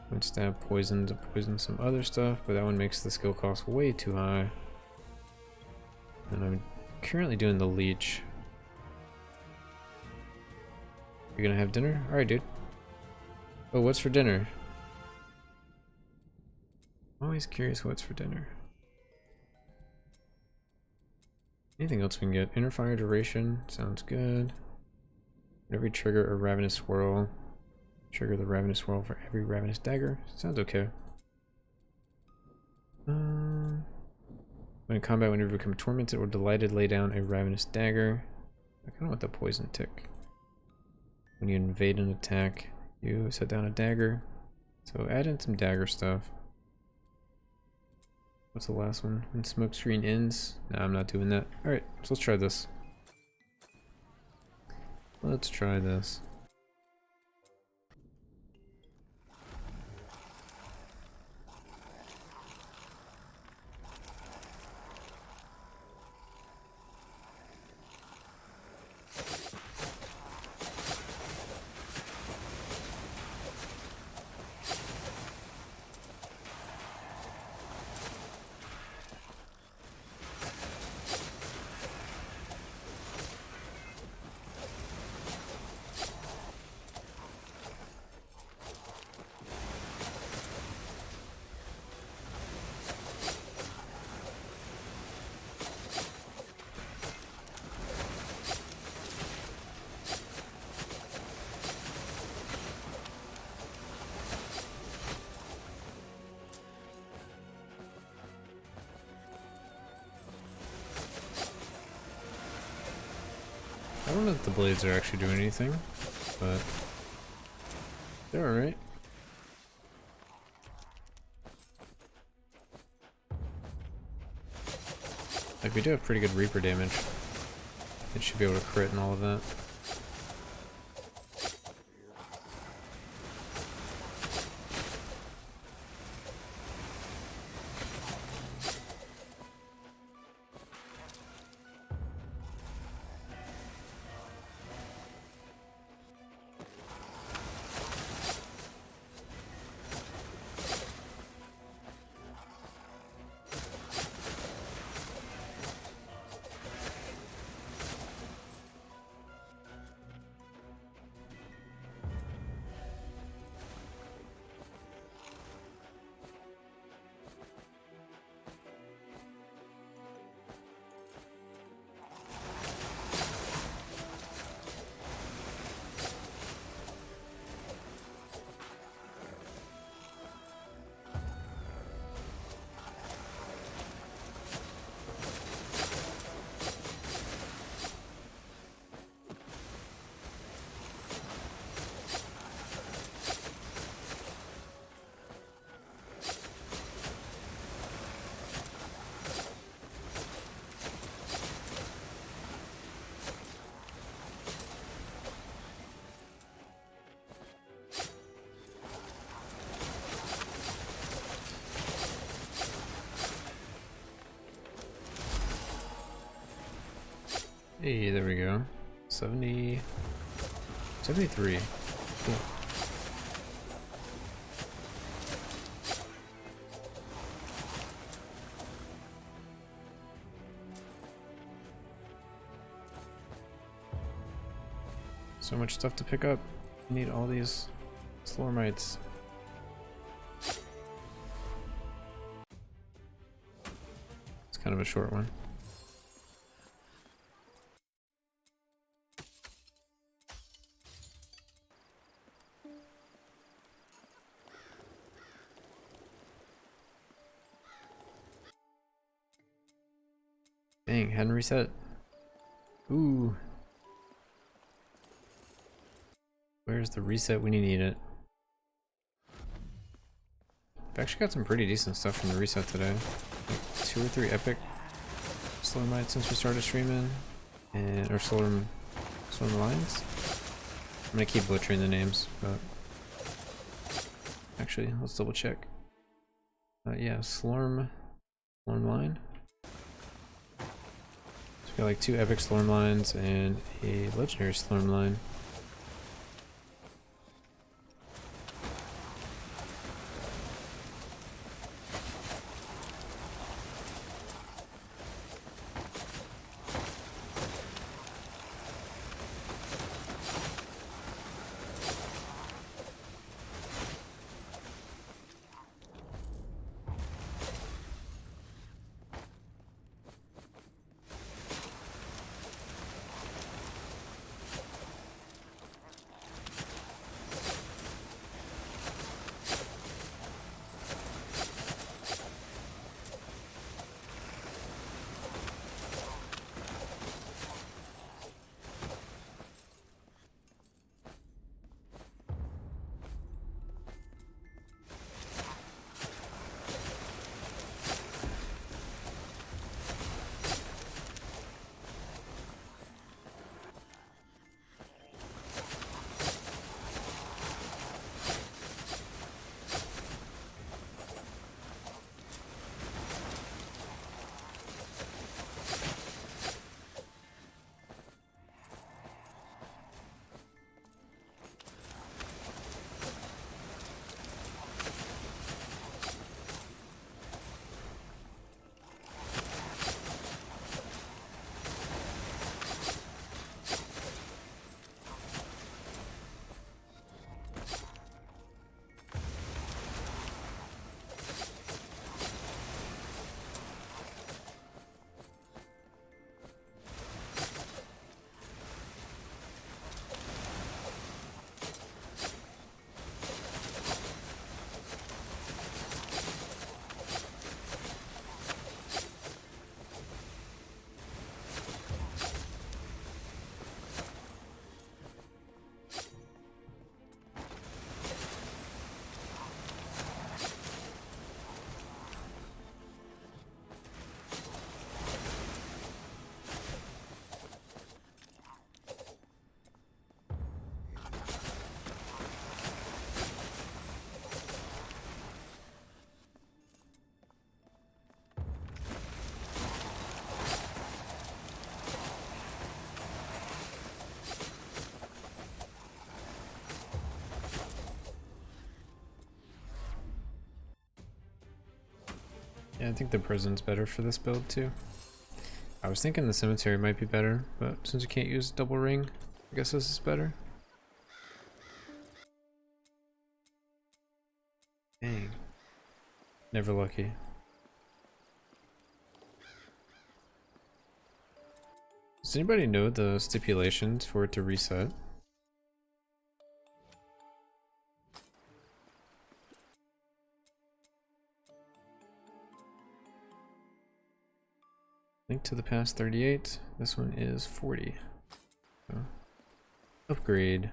When stab poisons, it poisons some other stuff, but that one makes the skill cost way too high. And I'm currently doing the leech. You're gonna have dinner? Alright, dude. Oh, what's for dinner? I'm always curious what's for dinner. Anything else we can get? Inner fire duration, sounds good. Every trigger a ravenous swirl. Trigger the ravenous swirl for every ravenous dagger. Sounds okay. When in combat, whenever you become tormented or delighted, lay down a ravenous dagger. I kind of want the poison tick. When you invade an attack, you set down a dagger. So add in some dagger stuff. What's the last one? When smoke screen ends? No, I'm not doing that. Alright, so let's try this. Let's try this. I don't know if the blades are actually doing anything, but they're alright. Like, we do have pretty good Reaper damage. It should be able to crit and all of that. Hey, there we go. 70... 73. Cool. So much stuff to pick up. I need all these Slormites. It's kind of a short one. Dang, hadn't reset. Ooh. Where's the reset when you need it? I've actually got some pretty decent stuff from the reset today. Like 2 or 3 epic Slormites since we started streaming. And or Slorm lines. I'm gonna keep butchering the names, but actually let's double check. Yeah, Slorm line. So we got like 2 epic Slorm lines and a legendary Slorm line. Yeah, I think the prison's better for this build too. I was thinking the cemetery might be better, but since you can't use double ring, I guess this is better. Dang. Never lucky. Does anybody know the stipulations for it to reset? Link to the past 38. This one is 40. So, upgrade.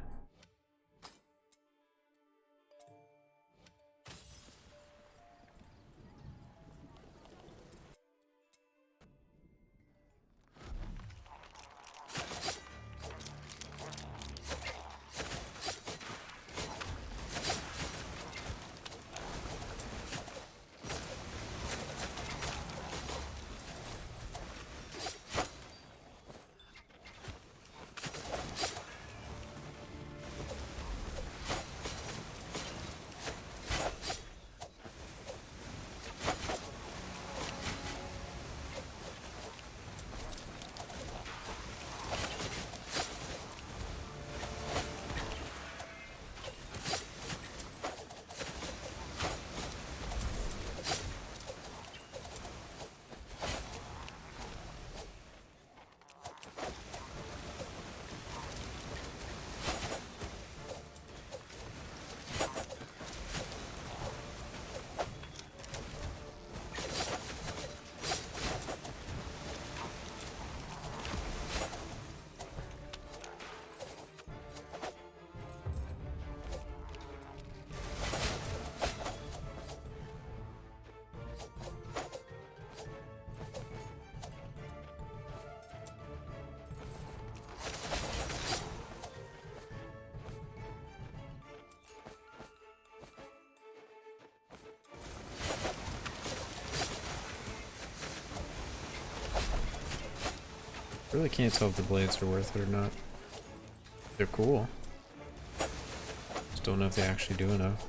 Really can't tell if the blades are worth it or not. They're cool. Just don't know if they actually do enough.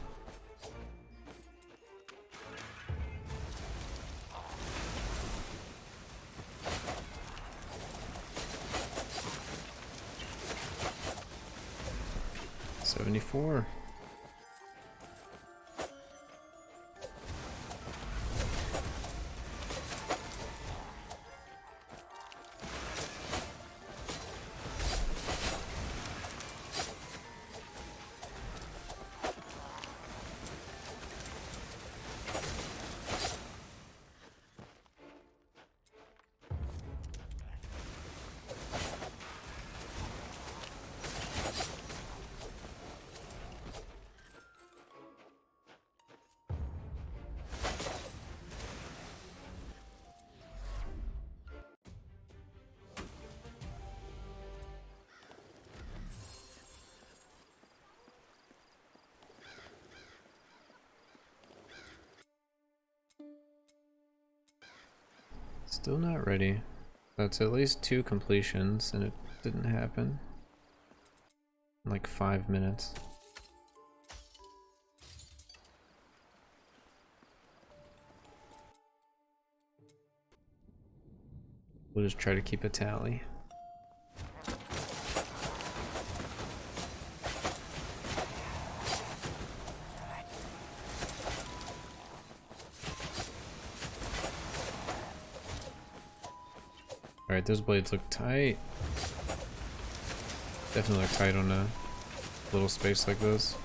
$74. Still not ready. That's at least 2 completions, and it didn't happen in like 5 minutes. We'll just try to keep a tally. Alright, those blades look tight. Definitely look tight on a little space like this.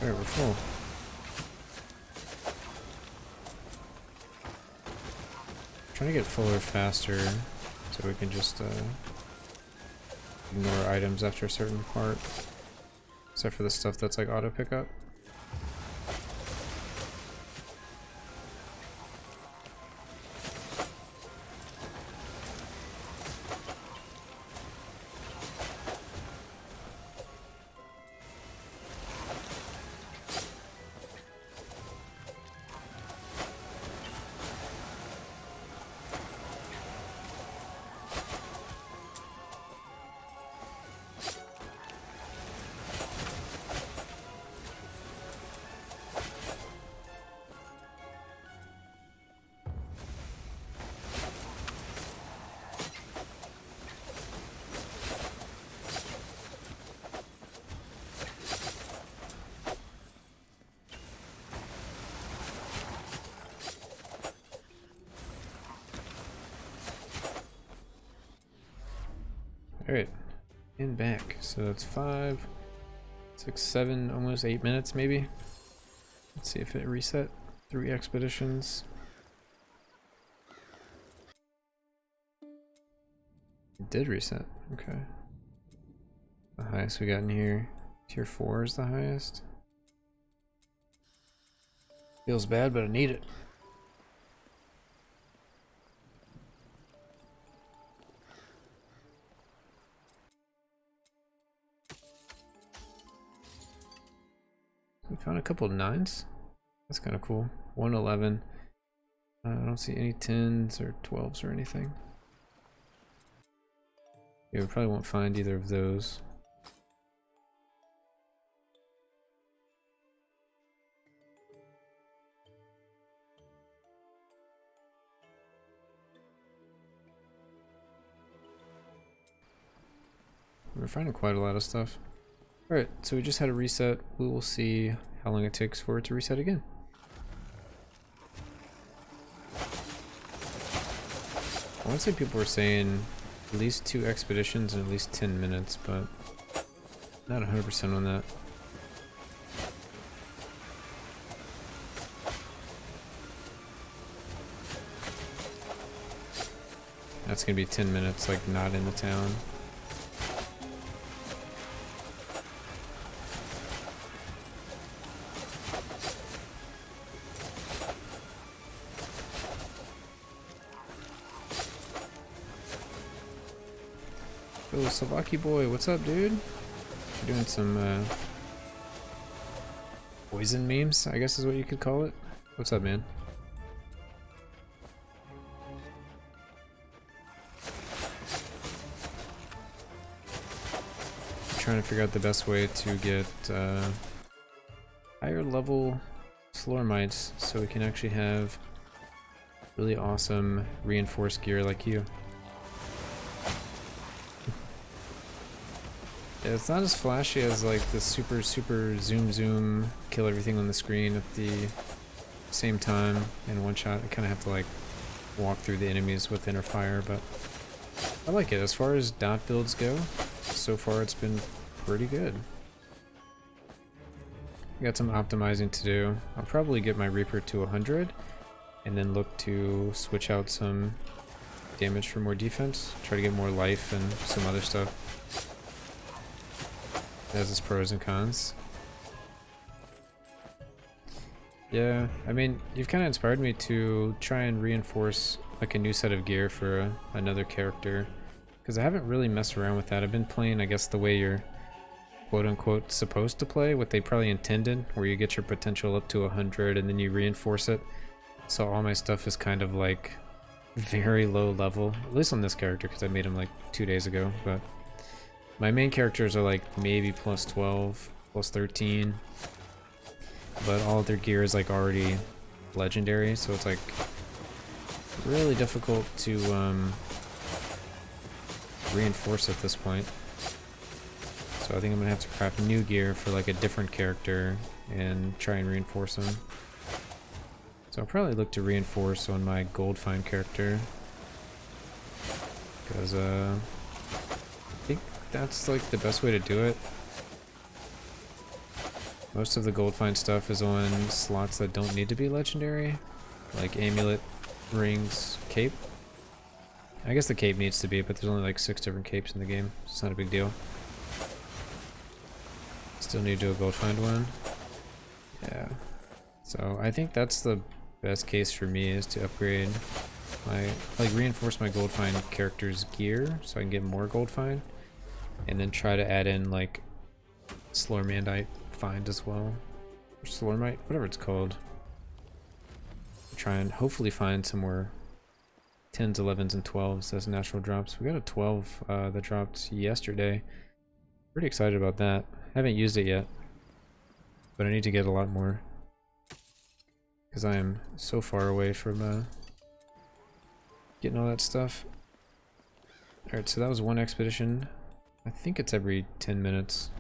Alright, we're full. Trying to get fuller faster so we can just ignore items after a certain part. Except for the stuff that's like auto pickup. Alright, and back. So it's 5, 6, 7, almost 8 minutes maybe. Let's see if it reset. 3 expeditions. It did reset, okay. The highest we got in here. Tier 4 is the highest. Feels bad, but I need it. We found a couple of 9s. That's kind of cool. 111. I don't see any 10s or 12s or anything. Yeah, we probably won't find either of those. We're finding quite a lot of stuff. Alright, so we just had a reset. We will see how long it takes for it to reset again. I want to say people were saying at least 2 expeditions in at least 10 minutes, but not 100% on that. That's gonna be 10 minutes, like, not in the town. Oh, Savaki boy, what's up, dude? You're doing some poison memes, I guess is what you could call it. What's up, man? Trying to figure out the best way to get higher level Slormites so we can actually have really awesome reinforced gear like you. Yeah, it's not as flashy as like the super zoom kill everything on the screen at the same time in one shot. I kind of have to like walk through the enemies with inner fire, but I like it. As far as dot builds go, so far it's been pretty good. Got some optimizing to do. I'll probably get my Reaper to 100 and then look to switch out some damage for more defense. Try to get more life and some other stuff. It has its pros and cons. Yeah, I mean, you've kind of inspired me to try and reinforce like a new set of gear for another character, because I haven't really messed around with that. I've been playing, I guess, the way you're quote-unquote supposed to play, what they probably intended, where you get your potential up to 100 and then you reinforce it. So all my stuff is kind of like very low level, at least on this character, because I made him like 2 days ago, but my main characters are like maybe plus 12, plus 13, but all of their gear is like already legendary, so it's like really difficult to reinforce at this point. So I think I'm gonna have to craft new gear for like a different character and try and reinforce them. So I'll probably look to reinforce on my gold find character, because I think that's like the best way to do it. Most of the gold find stuff is on slots that don't need to be legendary, like amulet, rings, cape. I guess the cape needs to be, but there's only like 6 different capes in the game, so it's not a big deal. Still need to do a gold find one. Yeah. So I think that's the best case for me, is to upgrade my, like, reinforce my gold find character's gear so I can get more gold find, and then try to add in like Slormandite find as well, or Slormite, whatever it's called. Try and hopefully find some more 10s, 11s, and 12s as natural drops. We got a 12 that dropped yesterday. Pretty excited about that. Haven't used it yet, but I need to get a lot more because I am so far away from getting all that stuff. Alright, so that was one expedition. I think it's every 10 minutes,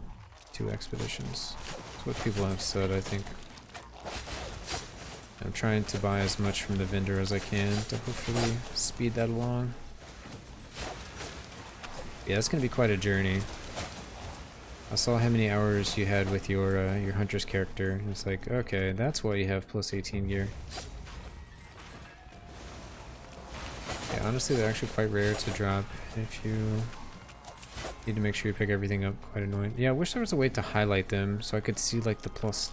2 expeditions. That's what people have said, I think. I'm trying to buy as much from the vendor as I can to hopefully speed that along. Yeah, it's gonna be quite a journey. I saw how many hours you had with your Huntress character. It's like, okay, that's why you have plus 18 gear. Yeah, honestly, they're actually quite rare to drop if you need to make sure you pick everything up. Quite annoying. Yeah, I wish there was a way to highlight them so I could see like the plus,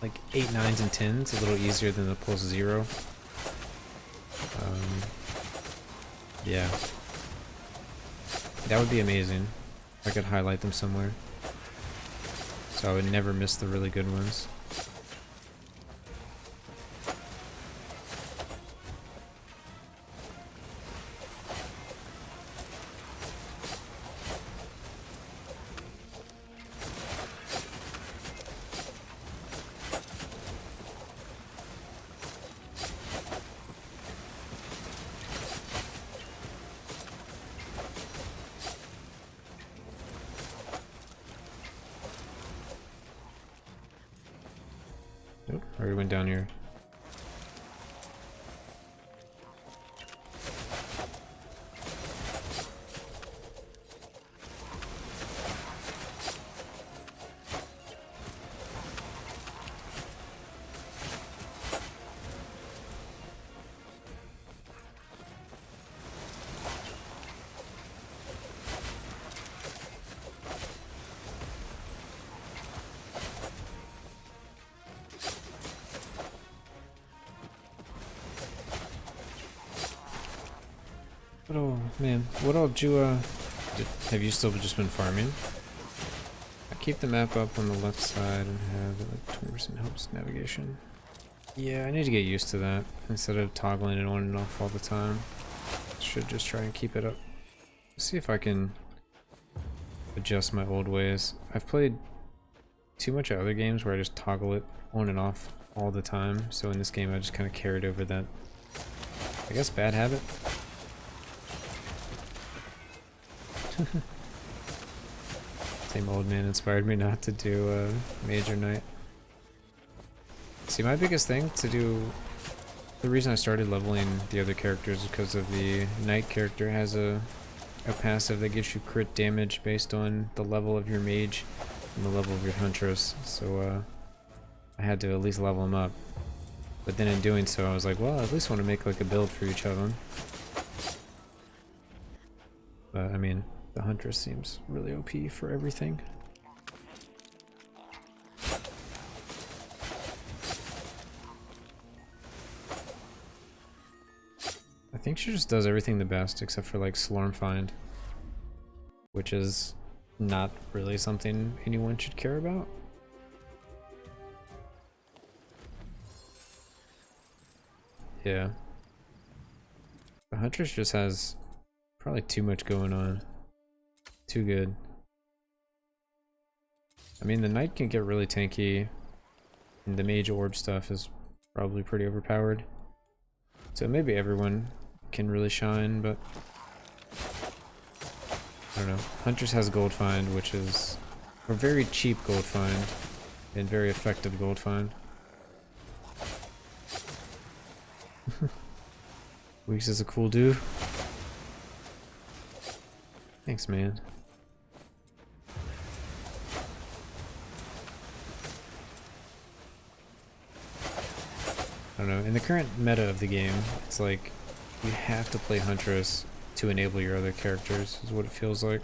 like 8, 9s, and 10s a little easier than the plus 0. Yeah. That would be amazing. I could highlight them somewhere, so I would never miss the really good ones. Nope, already went down here. Oh man, what all did you have you still just been farming? I keep the map up on the left side and have like 20% helps navigation. Yeah, I need to get used to that instead of toggling it on and off all the time. Should just try and keep it up. See if I can adjust my old ways. I've played too much of other games where I just toggle it on and off all the time, so in this game I just kind of carried over that, I guess, bad habit. Same old man inspired me not to do Major Knight. See, my biggest thing to do, the reason I started leveling the other characters is because of the Knight character has a passive that gives you crit damage based on the level of your mage and the level of your Huntress, so I had to at least level them up. But then in doing so I was like, well, I at least want to make like a build for each of them. But I mean, the Huntress seems really OP for everything. I think she just does everything the best except for like Slorm Find, which is not really something anyone should care about. Yeah. The Huntress just has probably too much going on. Too good. I mean, the Knight can get really tanky, and the Mage Orb stuff is probably pretty overpowered. So maybe everyone can really shine, but I don't know. Huntress has Gold Find, which is a very cheap Gold Find, and very effective Gold Find. Bweeks is a cool dude. Thanks, man. don't know. In the current meta of the game, it's like you have to play Huntress to enable your other characters, is what it feels like.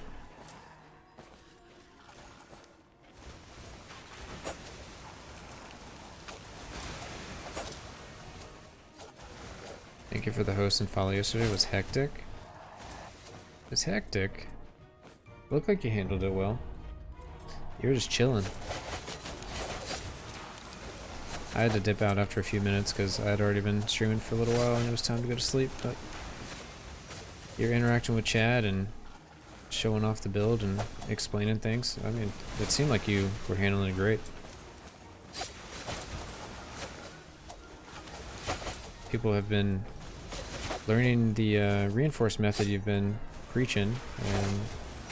Thank you for the host and follow yesterday. It was hectic. It was hectic. Looked like you handled it well. You were just chilling. I had to dip out after a few minutes because I had already been streaming for a little while and it was time to go to sleep, but you're interacting with Chad and showing off the build and explaining things. I mean, it seemed like you were handling it great. People have been learning the reinforced method you've been preaching and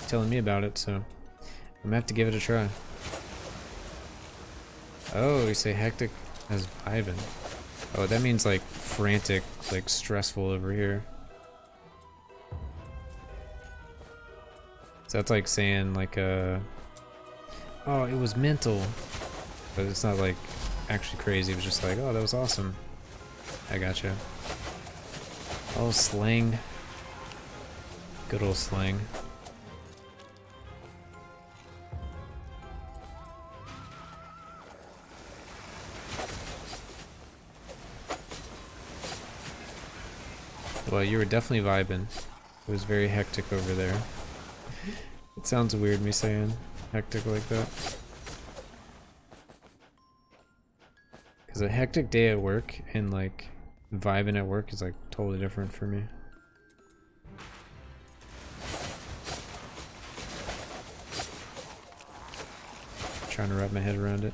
telling me about it, so I'm gonna have to give it a try. Oh, you say hectic as vibing. Oh, that means like frantic, like stressful over here. So that's like saying like oh, it was mental. But it's not like actually crazy, it was just like, oh, that was awesome. I gotcha. Oh, slang. Good old slang. Well, you were definitely vibing. It was very hectic over there. It sounds weird me saying hectic like that. Because a hectic day at work and like vibing at work is like totally different for me. Trying to wrap my head around it.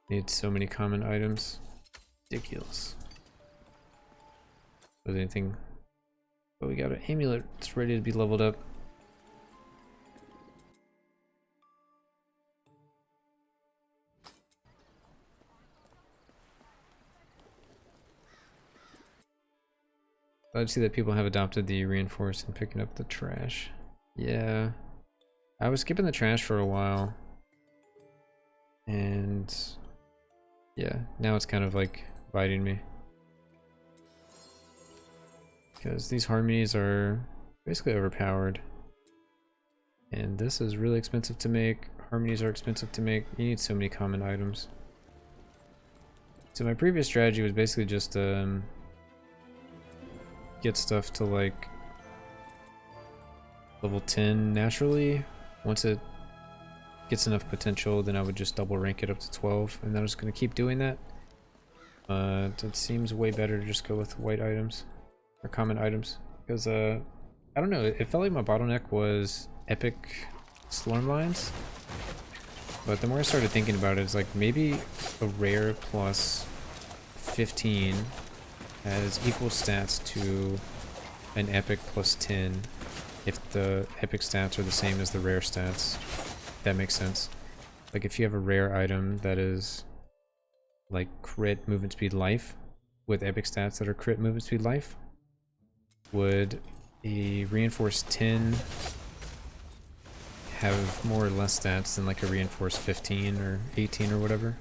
Need so many common items. Ridiculous. Was anything? Oh, we got an amulet. It's ready to be leveled up. Glad to see that people have adopted the reinforced and picking up the trash. Yeah. I was skipping the trash for a while. And yeah, now it's kind of like biting me. Because these harmonies are basically overpowered. And this is really expensive to make. Harmonies are expensive to make. You need so many common items. So my previous strategy was basically just get stuff to like level 10 naturally. Once it gets enough potential, then I would just double rank it up to 12, and then I'm just gonna keep doing that. It seems way better to just go with white items or common items because I don't know, it felt like my bottleneck was epic storm lines, but the more I started thinking about it, it's like maybe a rare plus 15 has equal stats to an epic plus 10 if the epic stats are the same as the rare stats. That makes sense. Like if you have a rare item that is like crit movement speed life with epic stats that are crit movement speed life, would a reinforced 10 have more or less stats than like a reinforced 15 or 18 or whatever?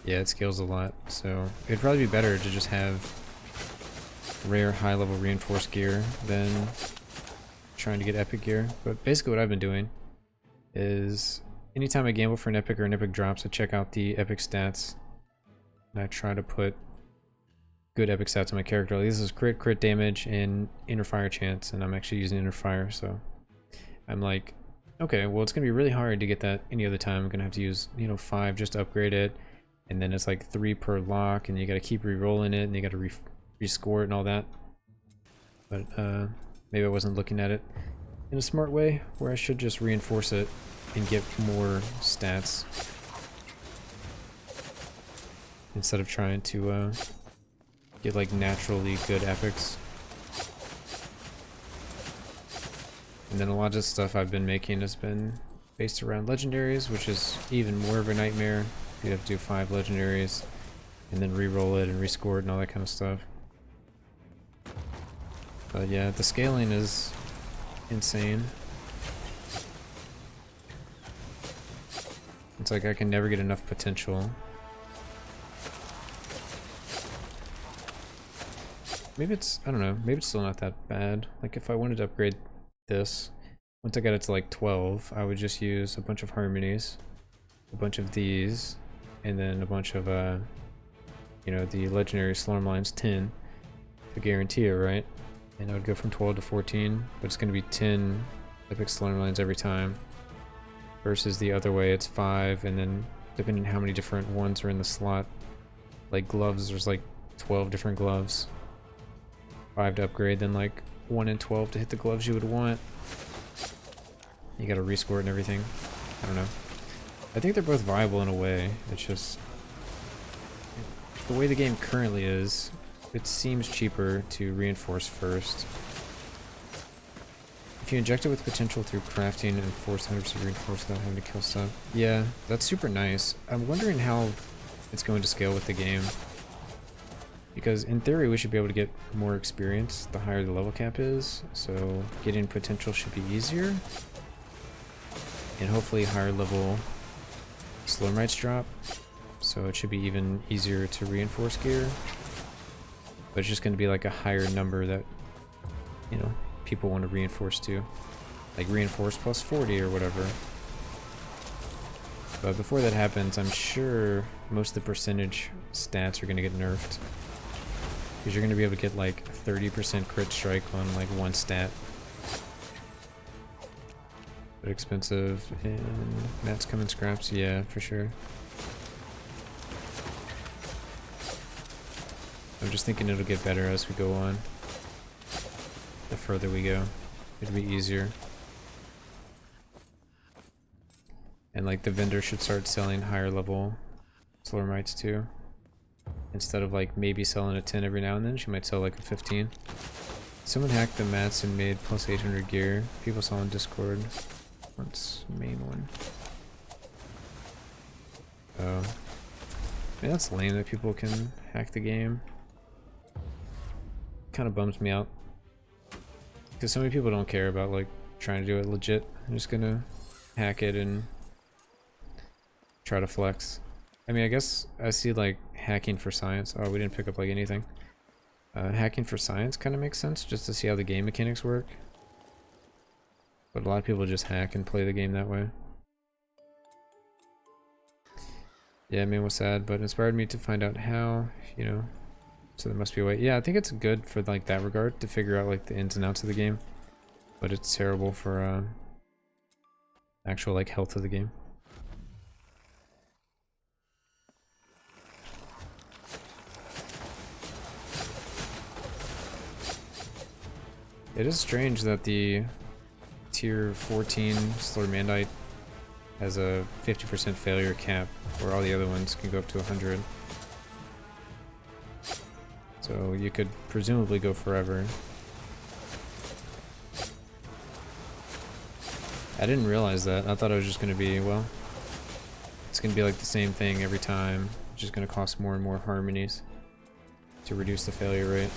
Yeah, it scales a lot, so it'd probably be better to just have rare high level reinforced gear than trying to get epic gear. But basically what I've been doing is anytime I gamble for an epic or an epic drops, I check out the epic stats and I try to put good epic stats on my character. Like this is crit damage and inner fire chance, and I'm actually using inner fire, so I'm like, okay, well it's gonna be really hard to get that any other time. I'm gonna have to use, you know, 5 just to upgrade it, and then it's like 3 per lock, and you gotta keep re-rolling it, and you gotta rescore it and all that. But maybe I wasn't looking at it in a smart way, where I should just reinforce it and get more stats instead of trying to get like naturally good epics. And then a lot of stuff I've been making has been based around legendaries, which is even more of a nightmare. You have to do 5 legendaries and then re-roll it and rescore it and all that kind of stuff. But yeah, the scaling is insane. It's like I can never get enough potential. Maybe it's, I don't know, maybe it's still not that bad. Like if I wanted to upgrade this, once I got it to like 12, I would just use a bunch of harmonies, a bunch of these, and then a bunch of, you know, the legendary Slurm lines 10 to guarantee it, right? And I would go from 12 to 14, but it's going to be 10 epic Slurm lines every time. Versus the other way, it's 5, and then depending on how many different ones are in the slot, like gloves, there's like 12 different gloves. 5 to upgrade, then like 1 and 12 to hit the gloves you would want. You gotta rescore it and everything. I don't know. I think they're both viable in a way. It's just the way the game currently is, it seems cheaper to reinforce first. If you inject it with potential through crafting and force 100% reinforce without having to kill stuff. Yeah, that's super nice. I'm wondering how it's going to scale with the game. Because in theory we should be able to get more experience the higher the level cap is, so getting potential should be easier. And hopefully higher level Slurm rights drop, so it should be even easier to reinforce gear. But it's just going to be like a higher number that, you know, people want to reinforce to. Like reinforce plus 40 or whatever. But before that happens, I'm sure most of the percentage stats are going to get nerfed. Because you're going to be able to get like 30% crit strike on like one stat. But expensive, and mats come in scraps, yeah, for sure. I'm just thinking it'll get better as we go on. The further we go, it'll be easier. And like the vendor should start selling higher level Slurm rights too. Instead of like maybe selling a 10 every now and then, she might sell like a 15. Someone hacked the mats and made plus 800 gear. People saw on Discord. What's main one? Oh. I mean, that's lame that people can hack the game. Kind of bums me out. Because so many people don't care about like trying to do it legit. They're just gonna hack it and try to flex. I mean, I guess I see like hacking for science. Oh, we didn't pick up like anything. Hacking for science kind of makes sense just to see how the game mechanics work. But a lot of people just hack and play the game that way. Yeah, I mean, it was sad, but it inspired me to find out how, you know. So there must be a way. Yeah, I think it's good for like that regard to figure out like the ins and outs of the game. But it's terrible for actual like health of the game. It is strange that the tier 14 Slurmandite has a 50% failure cap, where all the other ones can go up to 100. So you could presumably go forever. I didn't realize that. I thought it was just going to be, well, it's going to be like the same thing every time. It's just going to cost more and more harmonies to reduce the failure rate.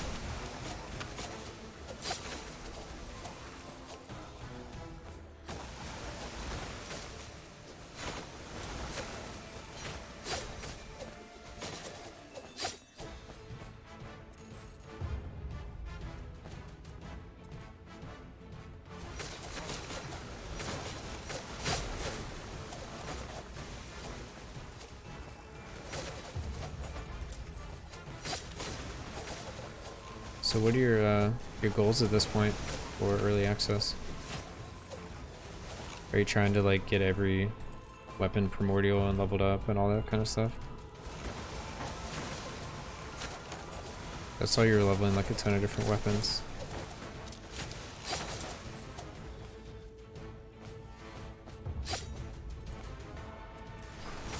So what are your goals at this point for early access? Are you trying to like get every weapon primordial and leveled up and all that kind of stuff? I saw you were leveling like a ton of different weapons.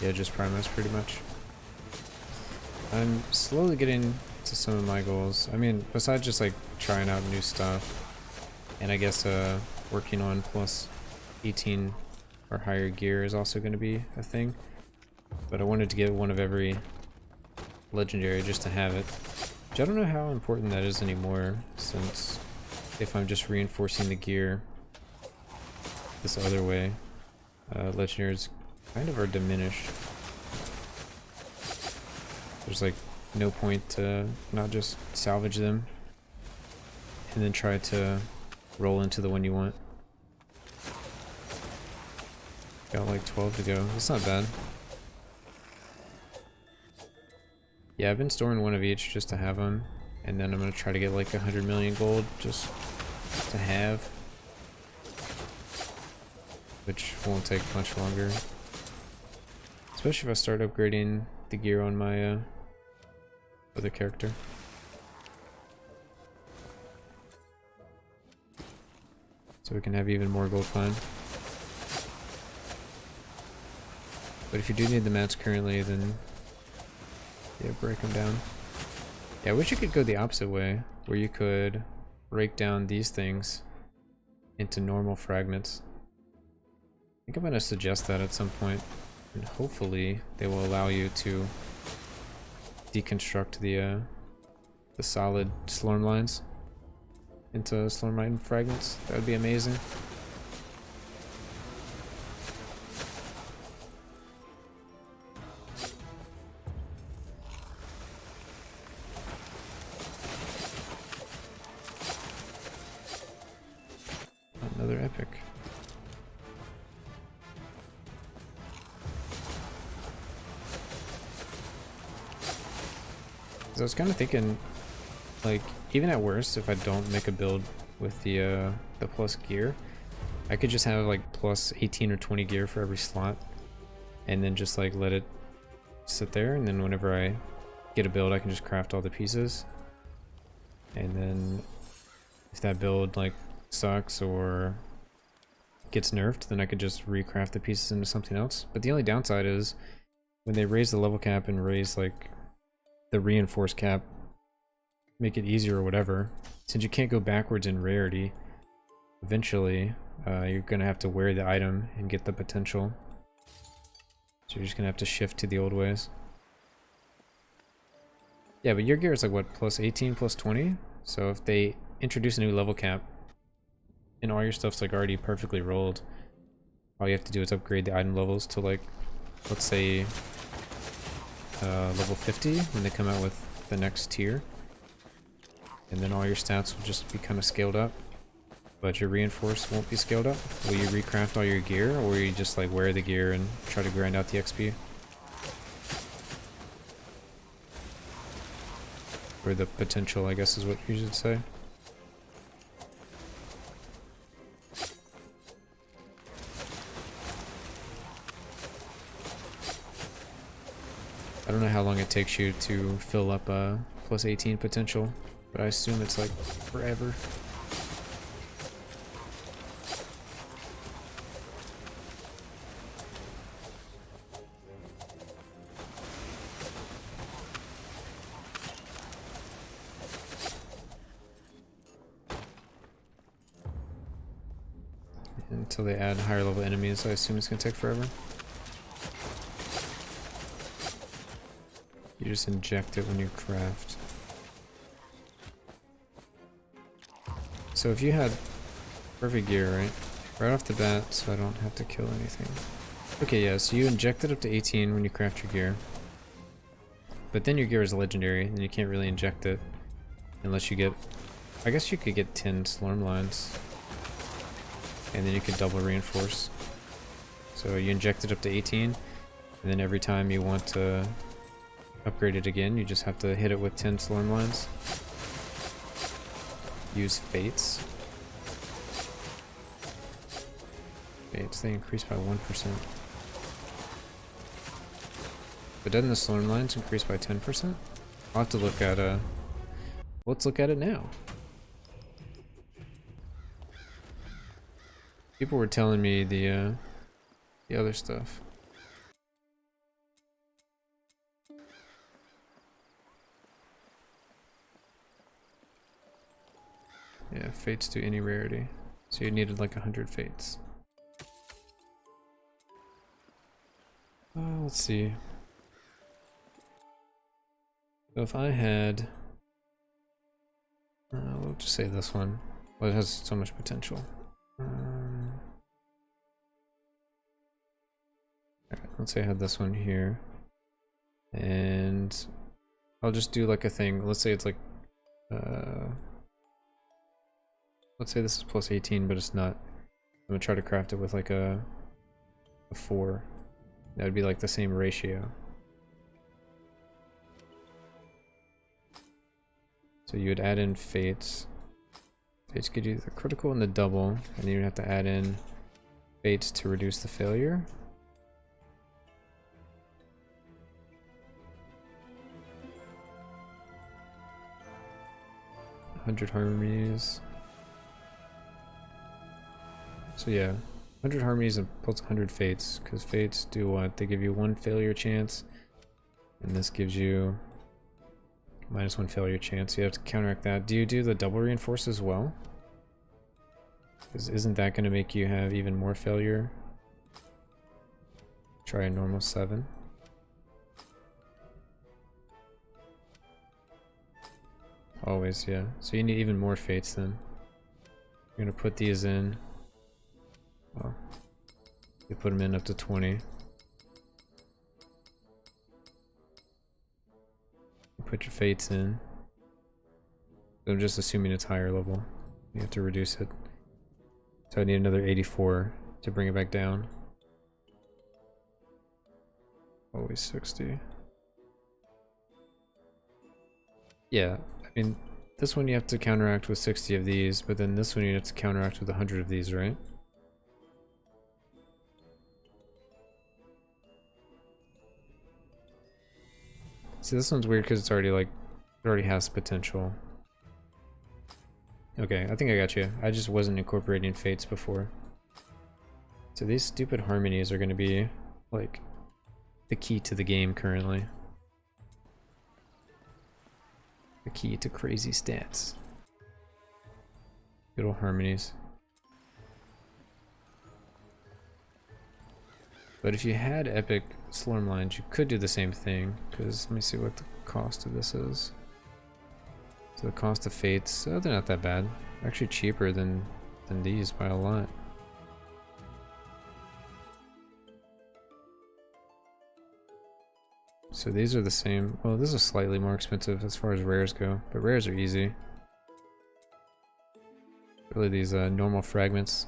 Yeah, just Primus pretty much. I'm slowly getting to some of my goals. I mean, besides just like trying out new stuff, and I guess working on plus 18 or higher gear is also going to be a thing. But I wanted to get one of every legendary just to have it. Which I don't know how important that is anymore, since if I'm just reinforcing the gear this other way, legendaries kind of are diminished. There's like no point to not just salvage them and then try to roll into the one you want. Got like 12 to go. That's not bad. Yeah, I've been storing one of each just to have them, and then I'm gonna try to get like 100 million gold just to have, which won't take much longer. Especially if I start upgrading the gear on my other character. So we can have even more gold climb. But if you do need the mats currently, then yeah, break them down. Yeah, I wish you could go the opposite way, where you could break down these things into normal fragments. I think I'm gonna suggest that at some point, and hopefully they will allow you to deconstruct the solid Slorm lines into Slormite fragments. That would be amazing. Another epic. So I was kind of thinking, like, even at worst, if I don't make a build with the plus gear, I could just have like plus 18 or 20 gear for every slot, and then just like let it sit there, and then whenever I get a build, I can just craft all the pieces. And then if that build like sucks or gets nerfed, then I could just recraft the pieces into something else. But the only downside is when they raise the level cap and raise like the reinforced cap, make it easier or whatever, since you can't go backwards in rarity, eventually you're gonna have to wear the item and get the potential. So you're just gonna have to shift to the old ways. Yeah, but your gear is like what, plus 18, plus 20? So if they introduce a new level cap and all your stuff's like already perfectly rolled, all you have to do is upgrade the item levels to like, let's say level 50 when they come out with the next tier, and then all your stats will just be kind of scaled up, but your reinforce won't be scaled up. Will you recraft all your gear, or will you just like wear the gear and try to grind out the XP? Or the potential, I guess is what you should say. I don't know how long it takes you to fill up plus 18 potential, but I assume it's like forever. Until they add higher level enemies, I assume it's gonna take forever. You just inject it when you craft. So if you had perfect gear, right? Right off the bat, so I don't have to kill anything. Okay, yeah, so you inject it up to 18 when you craft your gear. But then your gear is legendary, and you can't really inject it unless you get... I guess you could get 10 Slorm lines, and then you could double reinforce. So you inject it up to 18, and then every time you want to upgrade it again, you just have to hit it with 10 Slorm lines. Use fates. Fates, they increase by 1%. But doesn't the Slorm lines increase by 10%? I'll have to look at let's look at it now. People were telling me the other stuff. Yeah, fates do any rarity. So you needed like 100 fates. Let's see. So if I had... we'll just say this one. Well, it has so much potential. Alright, let's say I had this one here. And I'll just do like a thing. Let's say it's like... let's say this is plus 18, but it's not. I'm gonna try to craft it with like a 4. That would be like the same ratio. So you would add in fates. Fates could do the critical and the double, and then you'd have to add in fates to reduce the failure. $100 harmonies. So yeah. 100 harmonies and plus 100 fates, because fates do what? They give you 1 failure chance, and this gives you -1 failure chance. You have to counteract that. Do you do the double reinforce as well? Because isn't that going to make you have even more failure? Try a normal 7. Always, yeah. So you need even more fates then. You're going to put these in. Well, you put them in up to 20. You put your fates in. I'm just assuming it's higher level. You have to reduce it. So I need another 84 to bring it back down. Always 60. Yeah, I mean, this one you have to counteract with 60 of these, but then this one you have to counteract with 100 of these, right? See, this one's weird because it's already like, it already has potential. Okay, I think I got you. I just wasn't incorporating fates before. So these stupid harmonies are going to be like the key to the game currently. The key to crazy stats. Good old harmonies. But if you had epic Slurm lines, you could do the same thing, because let me see what the cost of this is. So the cost of fates, they're not that bad. They're actually cheaper than these by a lot. So these are the same. Well, this is slightly more expensive as far as rares go, but rares are easy. Really, these normal fragments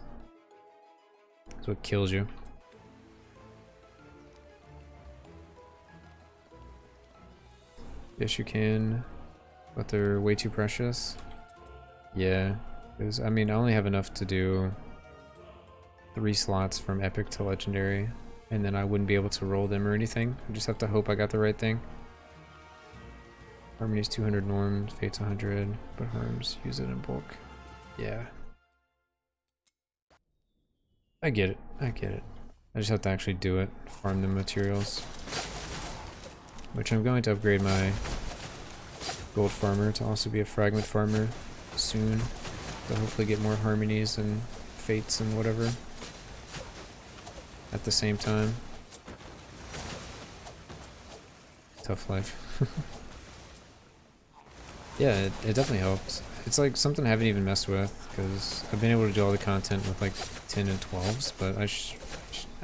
is what kills you. Yes, you can, but they're way too precious. Yeah, because I mean, I only have enough to do 3 slots from epic to legendary, and then I wouldn't be able to roll them or anything. I just have to hope I got the right thing. Harmony's 200 norms, fate's 100, but harms use it in bulk. Yeah. I get it. I get it. I just have to actually do it. Farm the materials. Which I'm going to upgrade my gold farmer to also be a fragment farmer soon. To hopefully get more harmonies and fates and whatever at the same time. Tough life. Yeah, it definitely helps. It's like something I haven't even messed with, because I've been able to do all the content with like 10 and 12s, but I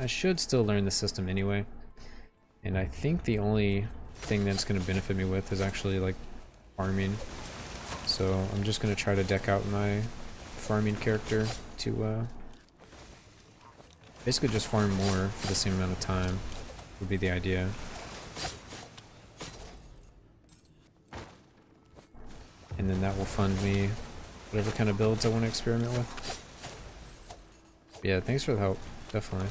should still learn the system anyway. And I think the only thing that's going to benefit me with is actually like farming. So I'm just going to try to deck out my farming character to basically just farm more for the same amount of time would be the idea. And then that will fund me whatever kind of builds I want to experiment with. Yeah, thanks for the help, definitely.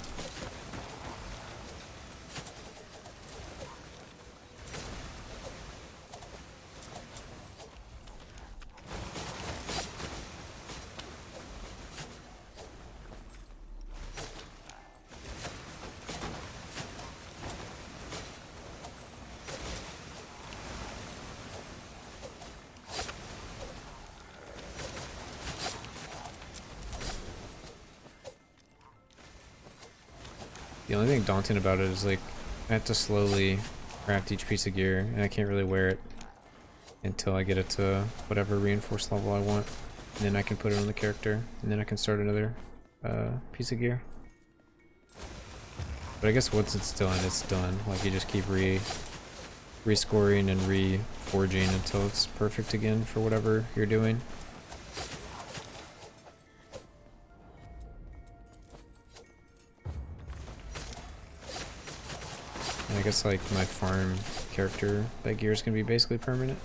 The only thing daunting about it is like I have to slowly craft each piece of gear, and I can't really wear it until I get it to whatever reinforced level I want. And then I can put it on the character, and then I can start another piece of gear. But I guess once it's done. Like you just keep rescoring and reforging until it's perfect again for whatever you're doing. And I guess like my farm character, that gear is gonna be basically permanent.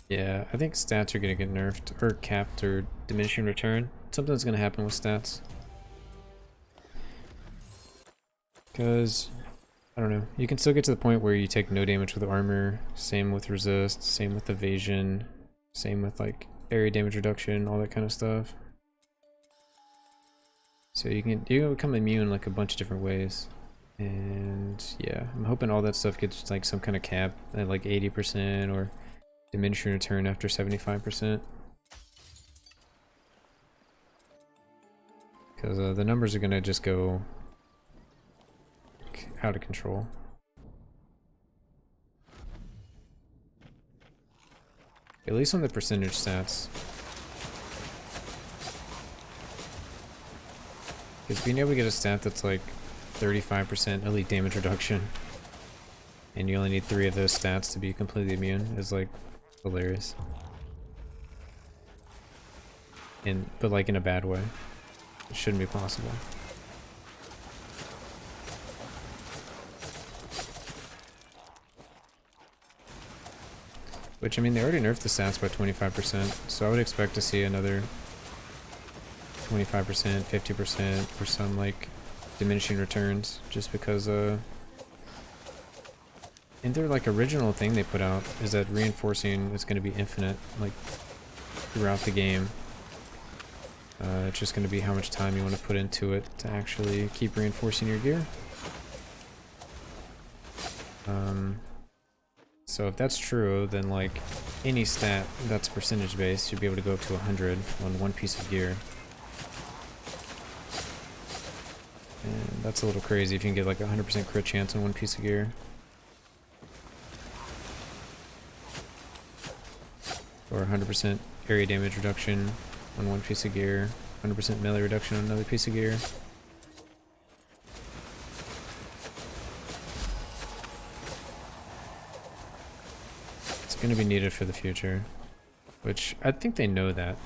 Yeah, I think stats are gonna get nerfed, or capped, or diminishing return. Something's gonna happen with stats. Because, I don't know, you can still get to the point where you take no damage with armor, same with resist, same with evasion, same with like area damage reduction, all that kind of stuff. So you can become immune like a bunch of different ways. And yeah, I'm hoping all that stuff gets like some kind of cap at like 80% or diminishing return after 75%. Because the numbers are gonna just go out of control. At least on the percentage stats. Because being able to get a stat that's like 35% elite damage reduction, and you only need 3 of those stats to be completely immune, is like hilarious. But like in a bad way. It shouldn't be possible. Which, I mean, they already nerfed the stats by 25%, so I would expect to see another 25%, 50%, or some, like, diminishing returns, just because, in their, like, original thing they put out is that reinforcing is going to be infinite, like, throughout the game. It's just going to be how much time you want to put into it to actually keep reinforcing your gear. So if that's true, then like any stat that's percentage based should be able to go up to 100 on one piece of gear. And that's a little crazy if you can get like a 100% crit chance on one piece of gear. Or 100% area damage reduction on one piece of gear. 100% melee reduction on another piece of gear. Going to be needed for the future, which I think they know that,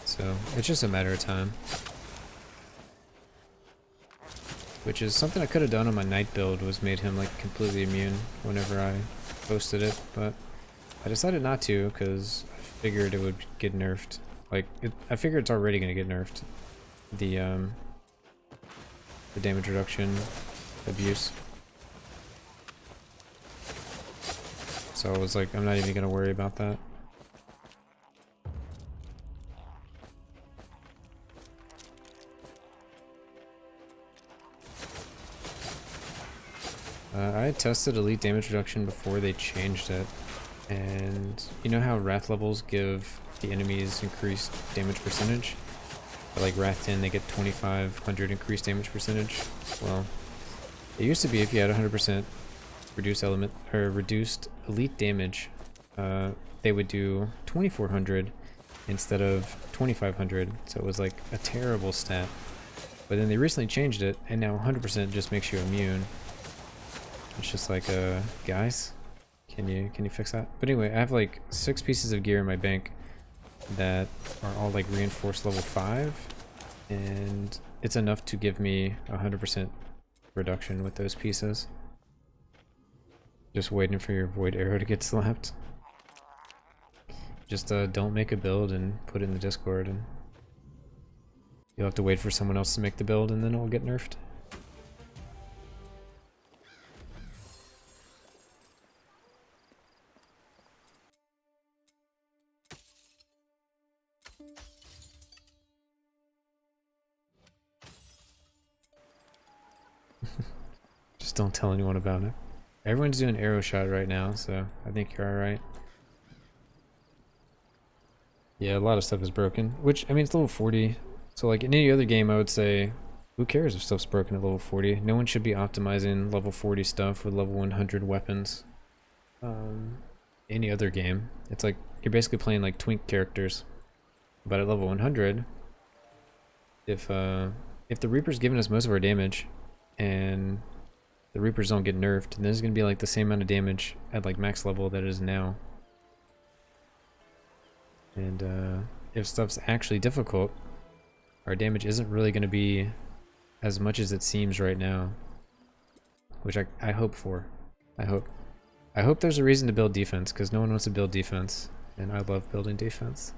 so it's just a matter of time, which is something I could have done on my knight build, was made him like completely immune whenever I posted it, but I decided not to because I figured it would get nerfed. Like I figure it's already going to get nerfed, the damage reduction abuse. So I was like, I'm not even gonna worry about that. I had tested elite damage reduction before they changed it, and you know how wrath levels give the enemies increased damage percentage? But like wrath 10, they get 2500 increased damage percentage. Well, it used to be if you had 100% reduced elite damage, they would do 2400 instead of 2500, so it was like a terrible stat. But then they recently changed it, and now 100% just makes you immune. It's just like, guys, can you fix that? But anyway, I have like 6 pieces of gear in my bank that are all like reinforced level 5, and it's enough to give me 100% reduction with those pieces. Just waiting for your void arrow to get slapped. Just don't make a build and put it in the Discord, and You'll have to wait for someone else to make the build and then it'll get nerfed. Just don't tell anyone about it. Everyone's doing arrow shot right now, so I think you're alright. Yeah, a lot of stuff is broken, which, I mean, it's level 40. So like in any other game, I would say, who cares if stuff's broken at level 40? No one should be optimizing level 40 stuff with level 100 weapons. Any other game, it's like, you're basically playing like twink characters. But at level 100, if the Reaper's giving us most of our damage, and the Reapers don't get nerfed, then it's going to be like the same amount of damage at like max level that it is now. And if stuff's actually difficult, our damage isn't really going to be as much as it seems right now. Which I hope for. I hope there's a reason to build defense, because no one wants to build defense. And I love building defense.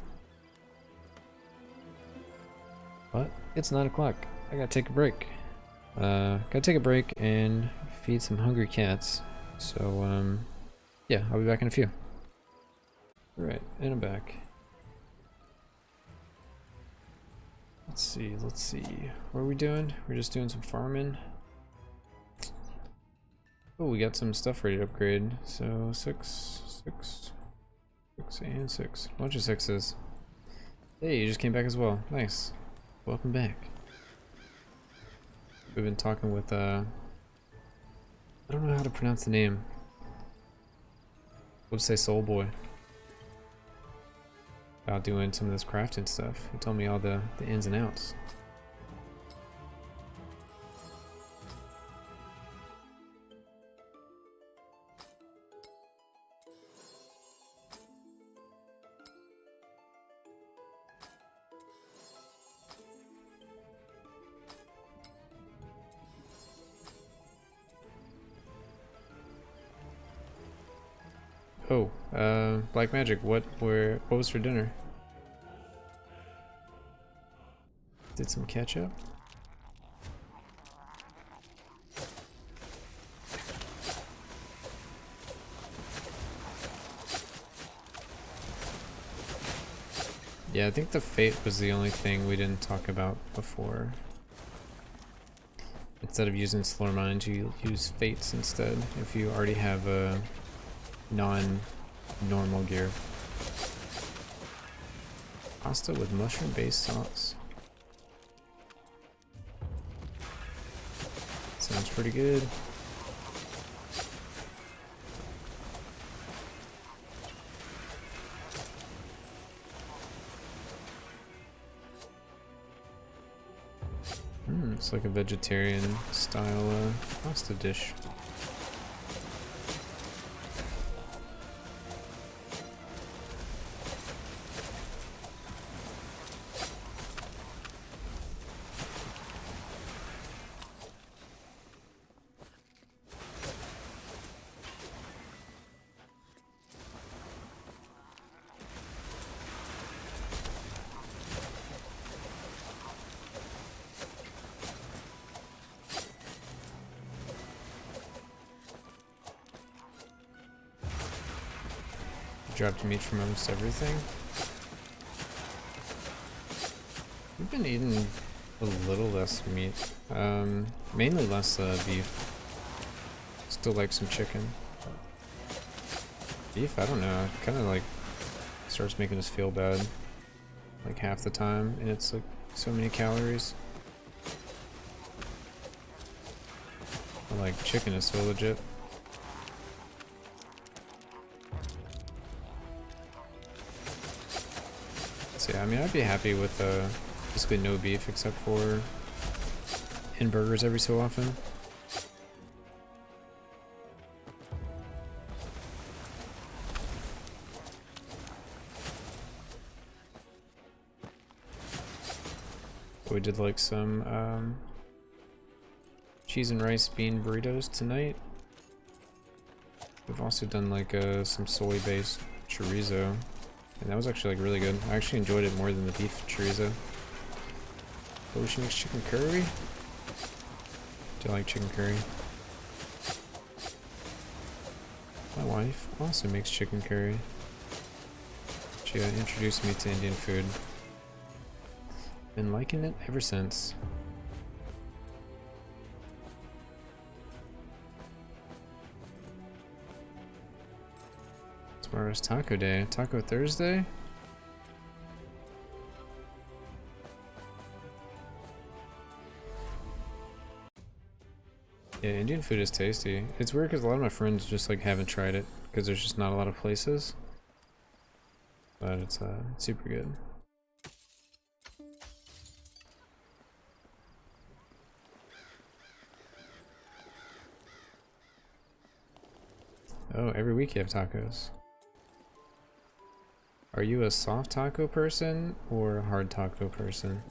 But it's 9 o'clock. I gotta take a break. Gotta take a break and feed some hungry cats. So, yeah, I'll be back in a few. Alright, and I'm back. Let's see. What are we doing? We're just doing some farming. Oh, we got some stuff ready to upgrade. So, 6, and 6. Bunch of 6s. Hey, you just came back as well. Nice. Welcome back. We've been talking with, I don't know how to pronounce the name. Let's say Soul Boy. About doing some of this crafting stuff. He told me all the ins and outs. Oh, Black Magic, what was for dinner? Did some ketchup? Yeah, I think the fate was the only thing we didn't talk about before. Instead of using Slur Mines, you use fates instead if you already have a non-normal gear. Pasta with mushroom-based sauce. Sounds pretty good. It's like a vegetarian style pasta dish. Dropped meat from almost everything. We've been eating a little less meat. Mainly less beef. Still like some chicken. Beef, I don't know. Kind of like starts making us feel bad. Like half the time, and it's like so many calories. But like chicken is so legit. So yeah, I mean, I'd be happy with basically no beef except for in burgers every so often. We did like some cheese and rice bean burritos tonight. We've also done like some soy-based chorizo. And that was actually like really good. I actually enjoyed it more than the beef chorizo. Oh, she makes chicken curry? Do you like chicken curry? My wife also makes chicken curry. She introduced me to Indian food. Been liking it ever since. Tomorrow's taco day. Taco Thursday? Yeah, Indian food is tasty. It's weird because a lot of my friends just like haven't tried it because there's just not a lot of places. But it's super good. Oh, every week you have tacos. Are you a soft taco person or a hard taco person?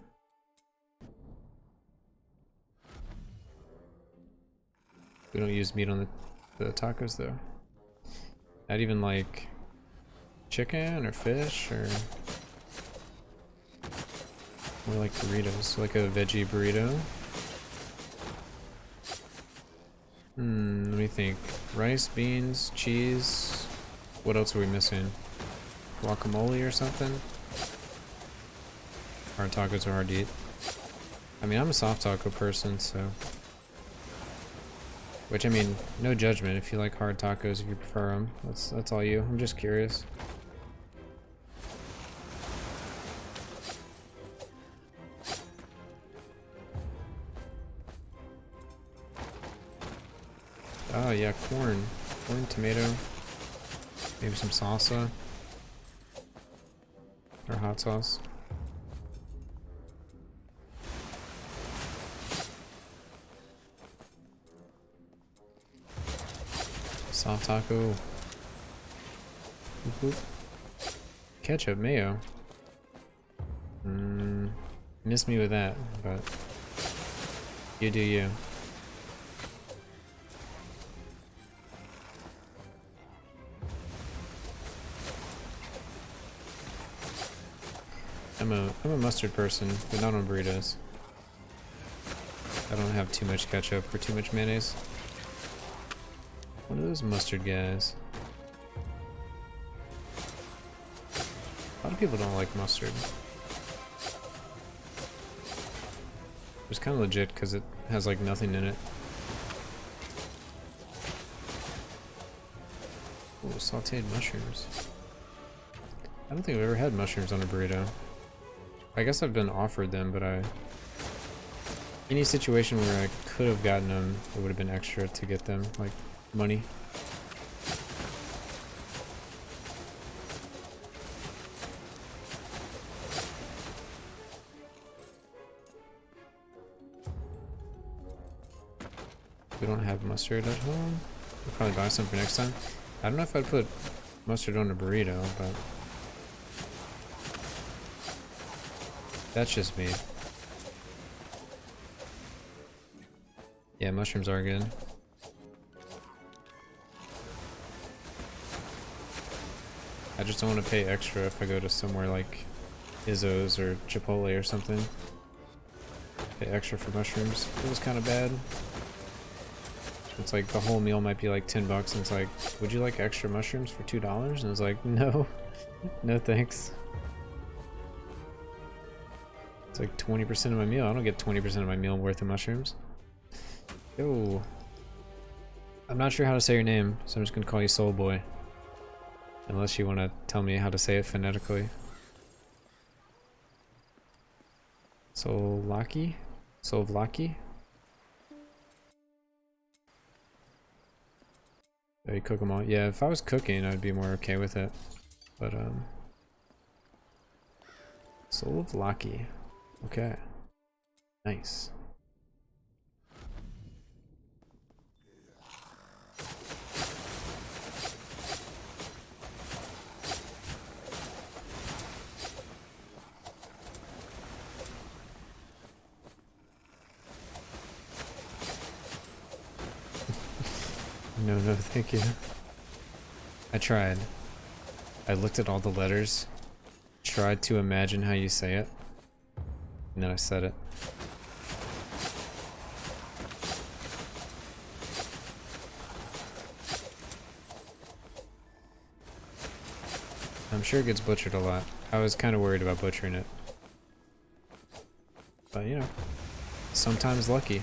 We don't use meat on the tacos though. Not even like chicken or fish or more like burritos, like a veggie burrito. Let me think. Rice, beans, cheese. What else are we missing? Guacamole or something? Hard tacos are hard to eat. I mean, I'm a soft taco person, so. Which, I mean, no judgment if you like hard tacos, if you prefer them. That's all you. I'm just curious. Oh yeah, corn. Corn, tomato. Maybe some salsa. Or hot sauce. Soft taco. Whoop, whoop. Ketchup, mayo. Miss me with that, but you do you. I'm a mustard person, but not on burritos. I don't have too much ketchup or too much mayonnaise. One of those mustard guys. A lot of people don't like mustard. It's kind of legit because it has like nothing in it. Oh, sauteed mushrooms. I don't think I've ever had mushrooms on a burrito. I guess I've been offered them, but any situation where I could have gotten them, it would have been extra to get them, like money. We don't have mustard at home. We'll probably buy some for next time. I don't know if I'd put mustard on a burrito, but that's just me. Yeah, mushrooms are good. I just don't want to pay extra if I go to somewhere like Izzo's or Chipotle or something. Pay extra for mushrooms. It was kind of bad. It's like the whole meal might be like 10 bucks and it's like, would you like extra mushrooms for $2? And I was like, no, no thanks. It's like 20% of my meal. I don't get 20% of my meal worth of mushrooms. Yo. I'm not sure how to say your name, so I'm just gonna call you Soul Boy. Unless you want to tell me how to say it phonetically. Soulaki? Soulaki? Oh, you cook them all? Yeah, if I was cooking, I'd be more okay with it. But, Soulaki. Okay. Nice. No, no, thank you. I tried. I looked at all the letters, tried to imagine how you say it, And then I set it. I'm sure it gets butchered a lot. I was kind of worried about butchering it. But you know, sometimes lucky.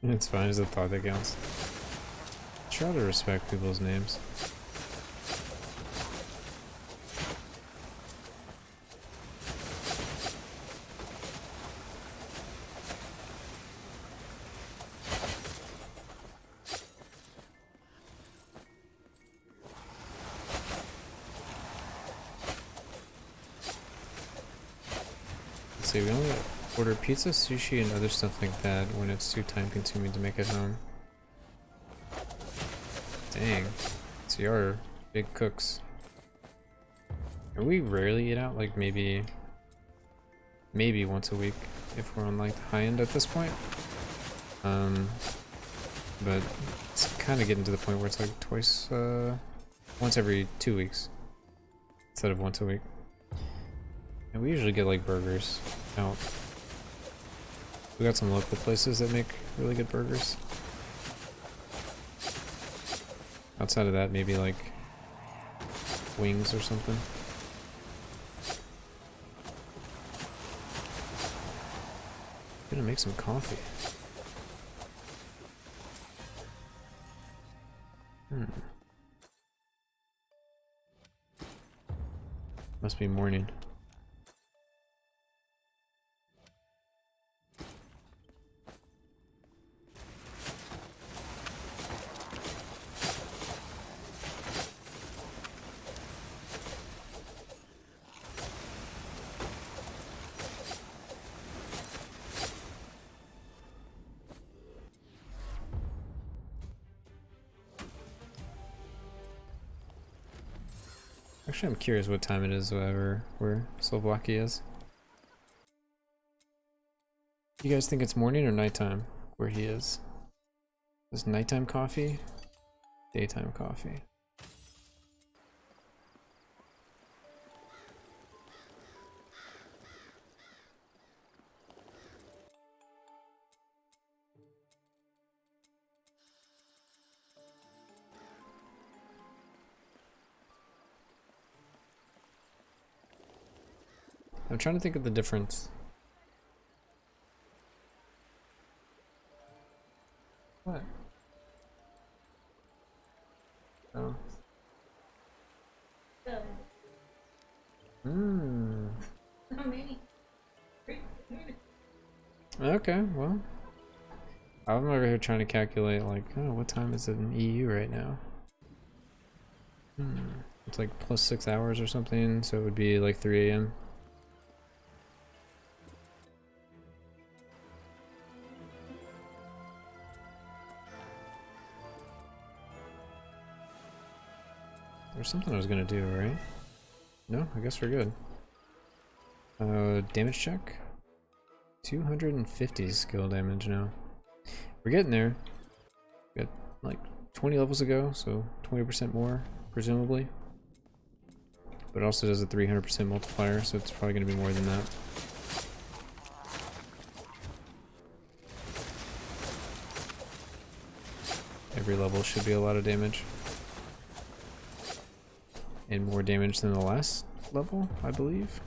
It's fine, it's a thought that counts. Try to respect people's names. Let's see, we only order pizza, sushi, and other stuff like that when it's too time consuming to make at home. Dang. So you are big cooks. And we rarely eat out, like maybe once a week if we're on like the high end at this point. But it's kind of getting to the point where it's like once every 2 weeks instead of once a week. And we usually get like burgers out. We got some local places that make really good burgers. Outside of that, maybe like wings or something. I'm gonna make some coffee. Must be morning. Actually, I'm curious what time it is where Slovakia is. You guys think it's morning or nighttime where he is? Is nighttime coffee? Daytime coffee. I'm trying to think of the difference. What? Oh. How many? Okay, well. I'm over here trying to calculate, like, oh, what time is it in EU right now? It's like plus 6 hours or something, so it would be like 3 a.m. There's something I was gonna do, right? No, I guess we're good. Damage check. 250 skill damage now. We're getting there. We got like 20 levels ago, so 20% more, presumably. But it also does a 300% multiplier, so it's probably gonna be more than that. Every level should be a lot of damage. And more damage than the last level, I believe.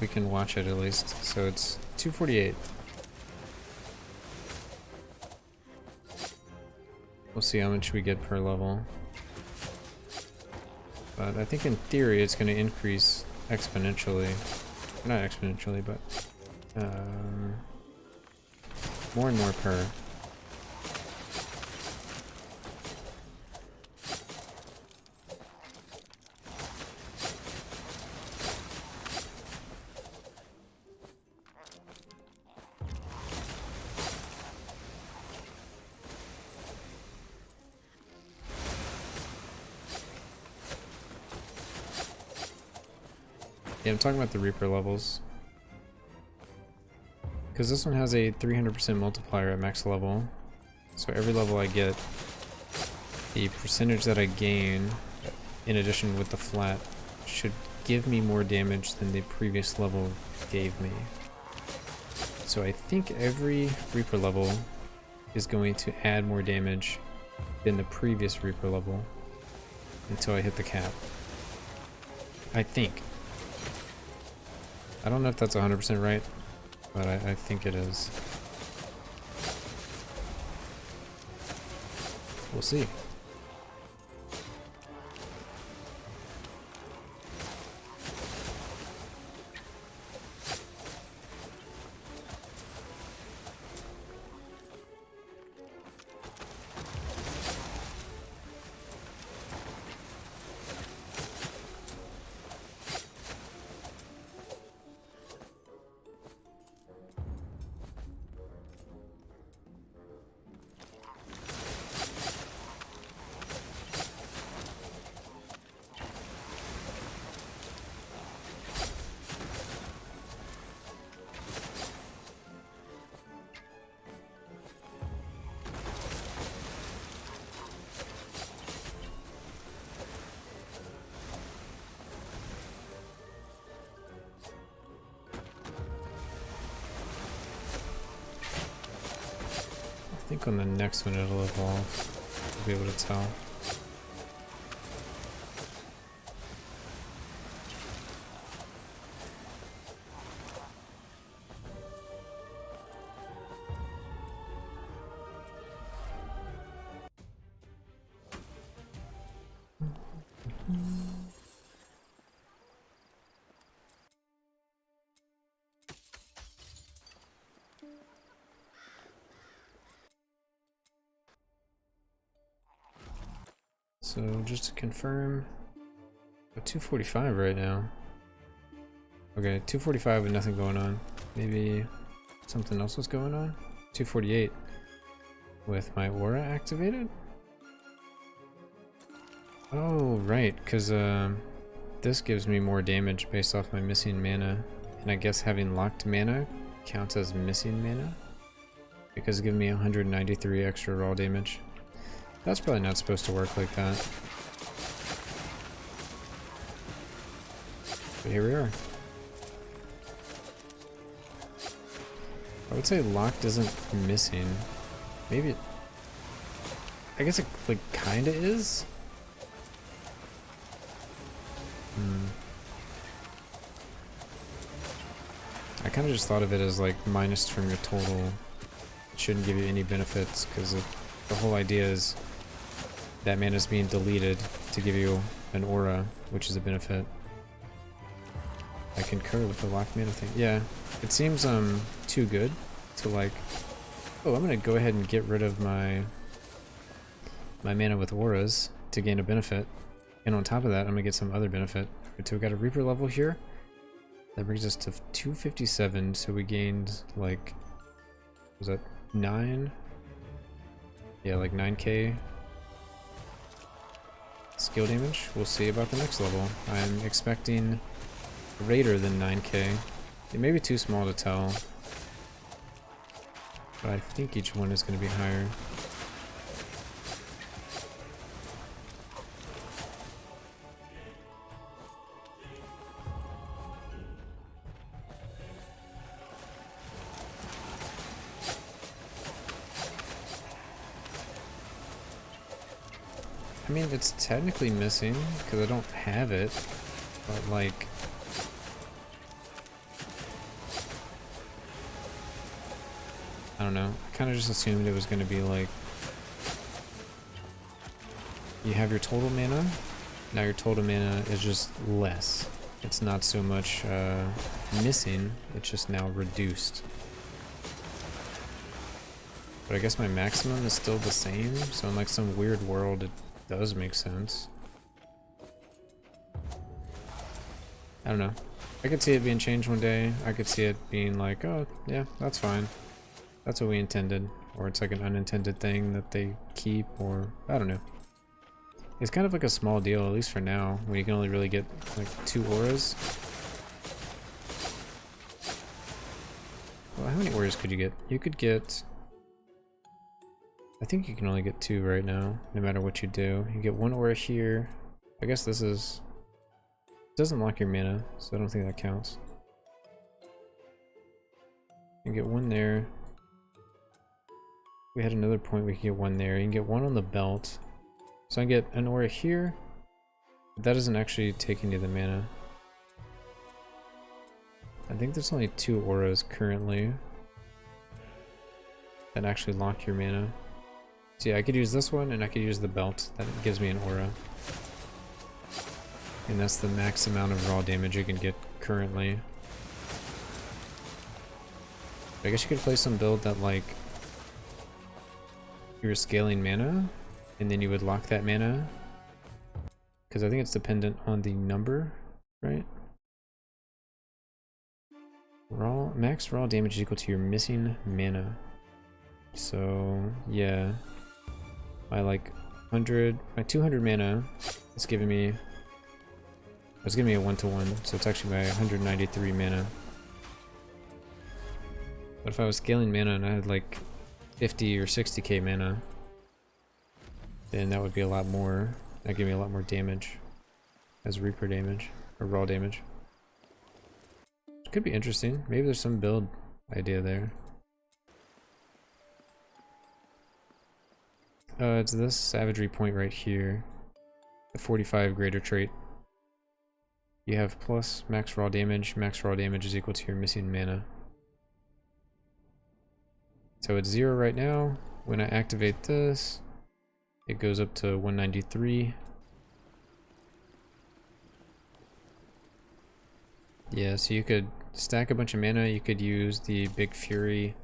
We can watch it at least, so it's 248. We'll see how much we get per level. But I think in theory it's going to increase exponentially. Not exponentially, but more and more per. Yeah, I'm talking about the Reaper levels. Because this one has a 300% multiplier at max level. So every level I get, the percentage that I gain, in addition with the flat, should give me more damage than the previous level gave me. So I think every Reaper level is going to add more damage than the previous Reaper level until I hit the cap. I think. I don't know if that's 100% right, but I think it is. We'll see. I think on the next one it'll evolve. I'll be able to tell. So just to confirm, we're 245 right now. Okay, 245 with nothing going on. Maybe something else was going on? 248 with my aura activated? Oh, right, because this gives me more damage based off my missing mana. And I guess having locked mana counts as missing mana? Because it gives me 193 extra raw damage. That's probably not supposed to work like that. But here we are. I would say locked isn't missing. Maybe it... I guess it like kinda is? I kinda just thought of it as like minus from your total. It shouldn't give you any benefits because the whole idea is that mana is being deleted to give you an aura, which is a benefit. I concur with the locked mana thing. Yeah, it seems too good to like, oh, I'm gonna go ahead and get rid of my mana with auras to gain a benefit. And on top of that, I'm gonna get some other benefit. So we got a Reaper level here. That brings us to 257, so we gained like, was that 9? Yeah, like 9k skill damage. We'll see about the next level. I'm expecting greater than 9k. It may be too small to tell, but I think each one is going to be higher. I mean, it's technically missing because I don't have it, but like, I don't know. I kind of just assumed it was going to be like you have your total mana. Now your total mana is just less. It's not so much missing, it's just now reduced. But I guess my maximum is still the same, so in like some weird world it does make sense. I don't know. I could see it being changed one day. I could see it being like, oh yeah, that's fine. That's what we intended. Or it's like an unintended thing that they keep, or I don't know. It's kind of like a small deal, at least for now, when you can only really get like 2 auras. Well, how many auras could you get? You could get... I think you can only get 2 right now, no matter what you do. You get 1 aura here. I guess this is... It doesn't lock your mana, so I don't think that counts. You get 1 there. We had another point we could get 1 there. You can get 1 on the belt. So I get an aura here. But that doesn't actually take any of the mana. I think there's only 2 auras currently that actually lock your mana. So yeah, I could use this one and I could use the belt. That gives me an aura. And that's the max amount of raw damage you can get currently. I guess you could play some build that like you were scaling mana and then you would lock that mana. Because I think it's dependent on the number, right? Max raw damage is equal to your missing mana. So yeah. My like 200 mana is giving me, it's giving me a 1-to-1, so it's actually my 193 mana. But if I was scaling mana and I had like 50 or 60k mana, then that would be a lot more, that'd give me a lot more damage as Reaper damage, or raw damage. Which could be interesting, maybe there's some build idea there. It's this savagery point right here. The 45 greater trait. You have plus max raw damage. Max raw damage is equal to your missing mana. So it's 0 right now. When I activate this, it goes up to 193. Yeah, so you could stack a bunch of mana. You could use the Big Fury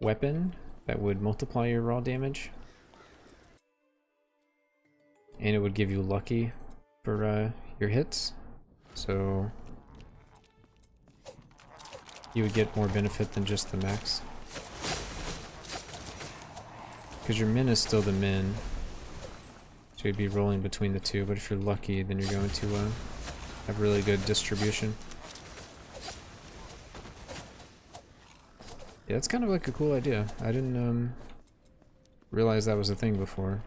weapon that would multiply your raw damage. And it would give you lucky for your hits, so you would get more benefit than just the max. Because your min is still the min, so you'd be rolling between the two, but if you're lucky, then you're going to have really good distribution. Yeah, it's kind of like a cool idea. I didn't realize that was a thing before.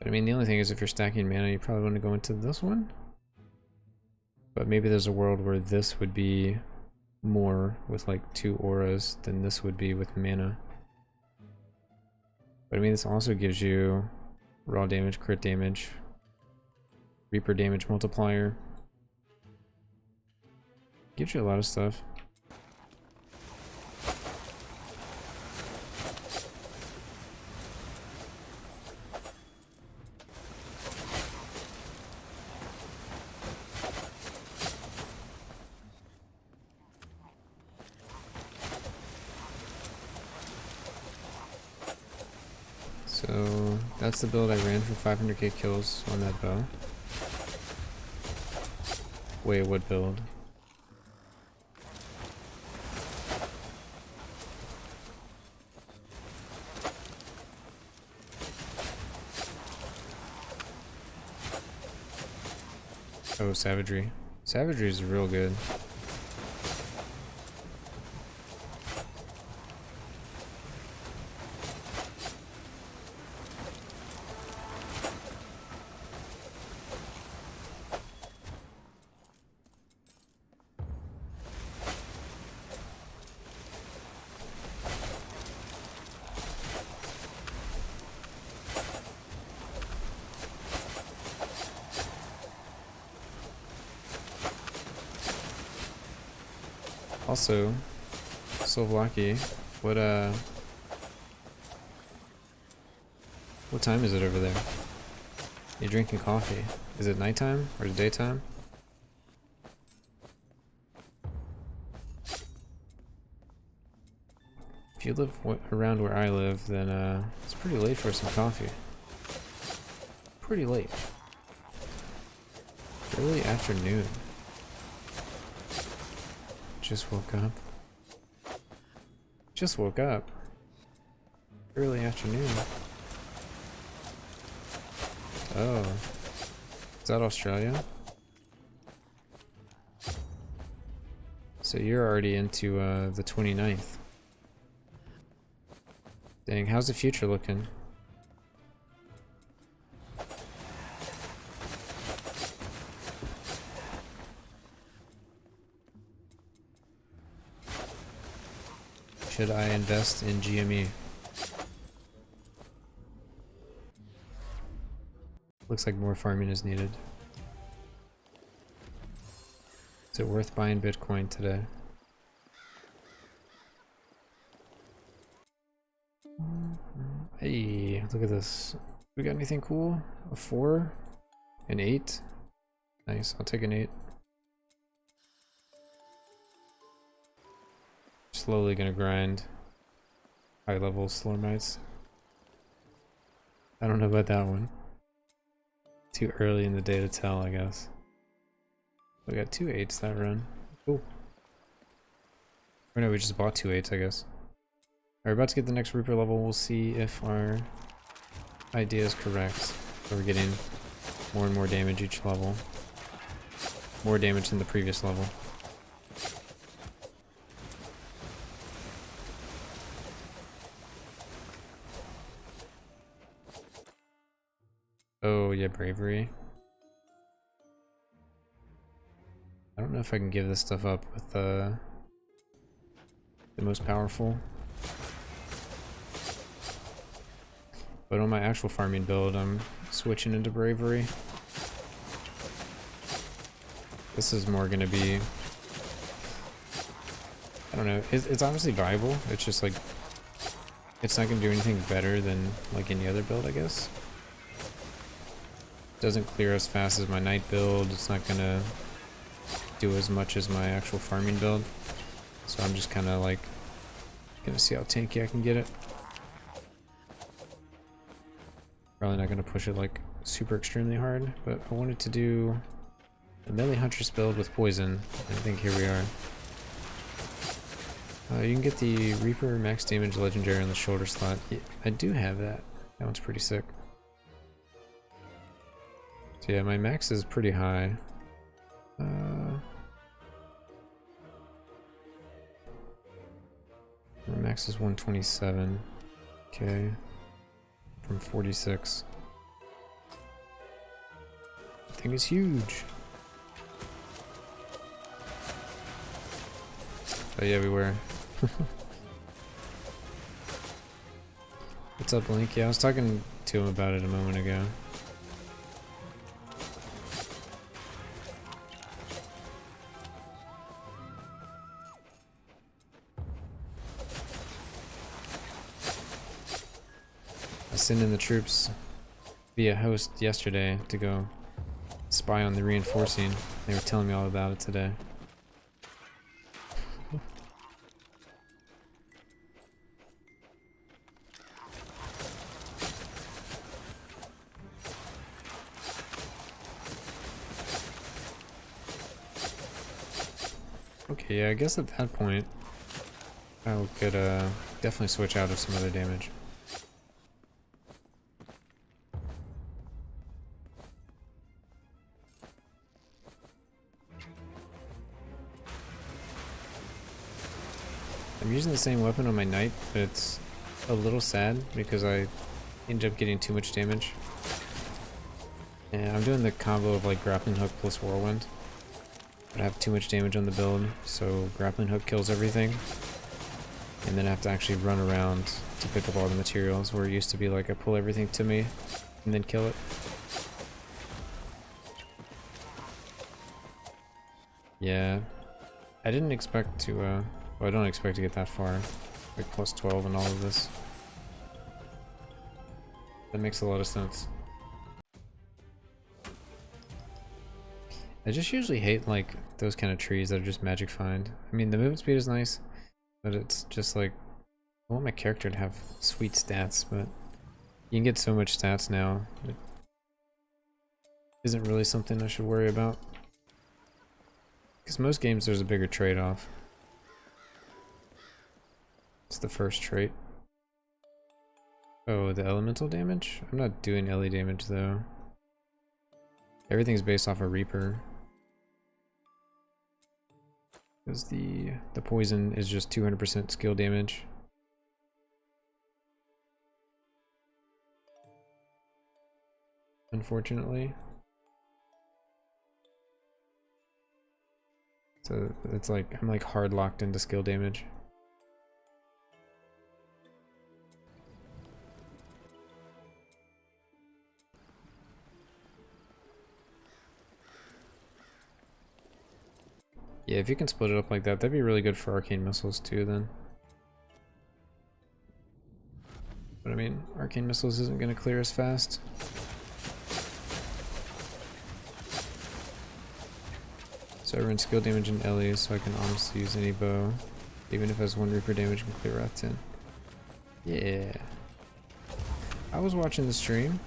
I mean, the only thing is if you're stacking mana, you probably want to go into this one. But maybe there's a world where this would be more with like 2 auras than this would be with mana. But I mean, this also gives you raw damage, crit damage, Reaper damage multiplier. Gives you a lot of stuff. So that's the build I ran for 500k kills on that bow. Wait, what build? Oh, savagery. Savagery is real good. Also, Slovaki, what time is it over there? You're drinking coffee. Is it nighttime or is it daytime? If you live around where I live, then it's pretty late for some coffee. Pretty late. Early afternoon. Just woke up. Just woke up. Early afternoon. Oh. Is that Australia? So you're already into the 29th. Dang, how's the future looking? Should I invest in GME? Looks like more farming is needed. Is it worth buying Bitcoin today? Hey, look at this. We got anything cool? A 4? An 8? Nice, I'll take an 8. Slowly gonna grind high level Slormites. I don't know about that one. Too early in the day to tell, I guess. We got 2 8s that run. Cool. Or no, we just bought 2 8s, I guess. We're about to get the next Reaper level. We'll see if our idea is correct. So we're getting more and more damage each level. More damage than the previous level. Oh yeah, bravery. I don't know if I can give this stuff up with the most powerful. But on my actual farming build, I'm switching into bravery. This is more gonna be, I don't know, it's obviously viable. It's just like, it's not gonna do anything better than like any other build, I guess. Doesn't clear as fast as my night build. It's not gonna do as much as my actual farming build. So I'm just kind of like gonna see how tanky I can get it. Probably not gonna push it like super extremely hard, but I wanted to do a melee Huntress build with poison. I think here we are. You can get the Reaper max damage legendary on the shoulder slot. Yeah, I do have that. That one's pretty sick. So yeah, my max is pretty high. My max is 127. Okay. From 46. I think it's huge. But yeah, we were. What's up, Link? Yeah, I was talking to him about it a moment ago. I sent in the troops via host yesterday to go spy on the reinforcing. They were telling me all about it today. Okay, yeah, I guess at that point I could definitely switch out of some other damage. I'm using the same weapon on my knight, but it's a little sad because I ended up getting too much damage. And I'm doing the combo of like grappling hook plus whirlwind. But I have too much damage on the build, so grappling hook kills everything. And then I have to actually run around to pick up all the materials, where it used to be like I pull everything to me and then kill it. Yeah. I didn't expect to, well, I don't expect to get that far. Like plus 12 and all of this. That makes a lot of sense. I just usually hate like those kind of trees that are just magic find. I mean, the movement speed is nice, but it's just like, I want my character to have sweet stats, but you can get so much stats now. It isn't really something I should worry about. Because most games there's a bigger trade-off. It's the first trait. Oh, the elemental damage? I'm not doing LE damage though. Everything's based off a Reaper. Because the poison is just 200% skill damage. Unfortunately. So it's like, I'm like hard locked into skill damage. Yeah, if you can split it up like that, that'd be really good for arcane missiles too then. But I mean, arcane missiles isn't gonna clear as fast. So I run skill damage in LE so I can honestly use any bow. Even if it has 1 Reaper damage and clear Wrath 10. Yeah. I was watching the stream.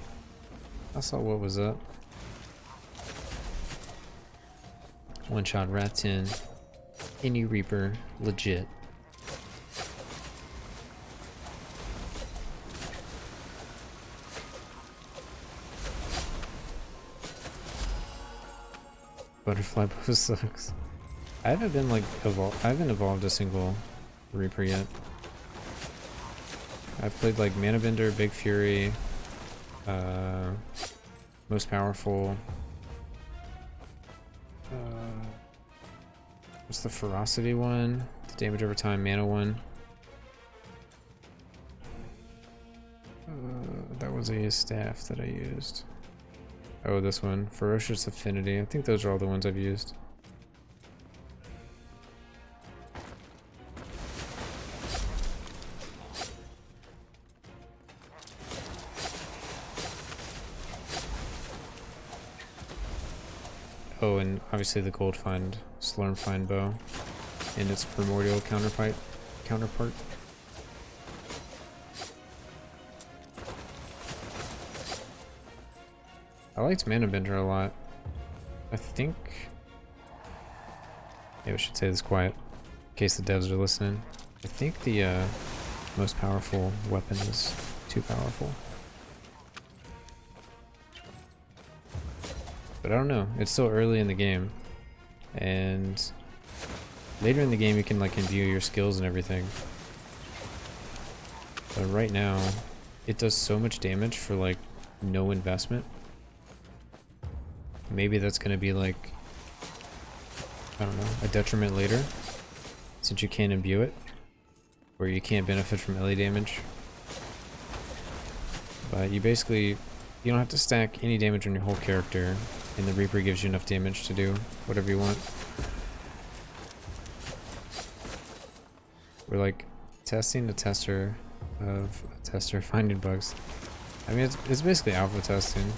I saw what was up. One shot Wrath 10. Any Reaper. Legit. Butterfly bow sucks. I haven't been like I haven't evolved a single Reaper yet. I've played like Mana Bender, Big Fury, most powerful. What's the ferocity one? The damage over time mana one. That was a staff that I used. Oh, this one. Ferocious Affinity. I think those are all the ones I've used. Oh, and obviously the gold find, Slurm find bow, and its primordial counterpart. I liked Mana Bender a lot. I think maybe I should say this quiet in case the devs are listening. I think the most powerful weapon is too powerful. But I don't know, it's still early in the game, and later in the game you can like imbue your skills and everything. But right now, it does so much damage for like no investment. Maybe that's gonna be like, I don't know, a detriment later, since you can't imbue it, or you can't benefit from LE damage. But you basically, you don't have to stack any damage on your whole character, and the Reaper gives you enough damage to do whatever you want. We're like testing the tester of a tester finding bugs. I mean, it's basically alpha testing.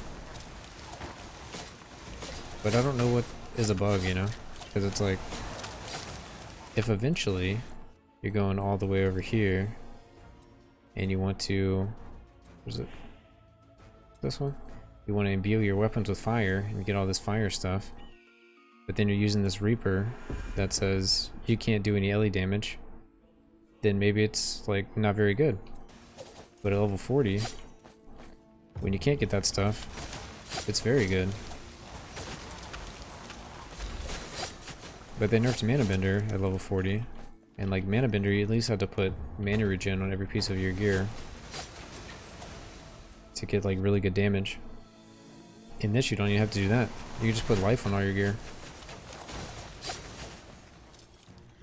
But I don't know what is a bug, you know? Because it's like, if eventually you're going all the way over here and you want to, what is it? This one? You want to imbue your weapons with fire and get all this fire stuff, but then you're using this Reaper that says you can't do any LE damage, then maybe it's like not very good. But at level 40, when you can't get that stuff, it's very good. But they nerfed Mana Bender at level 40, and like Mana Bender, you at least have to put mana regen on every piece of your gear to get like really good damage. In this, you don't even have to do that. You can just put life on all your gear,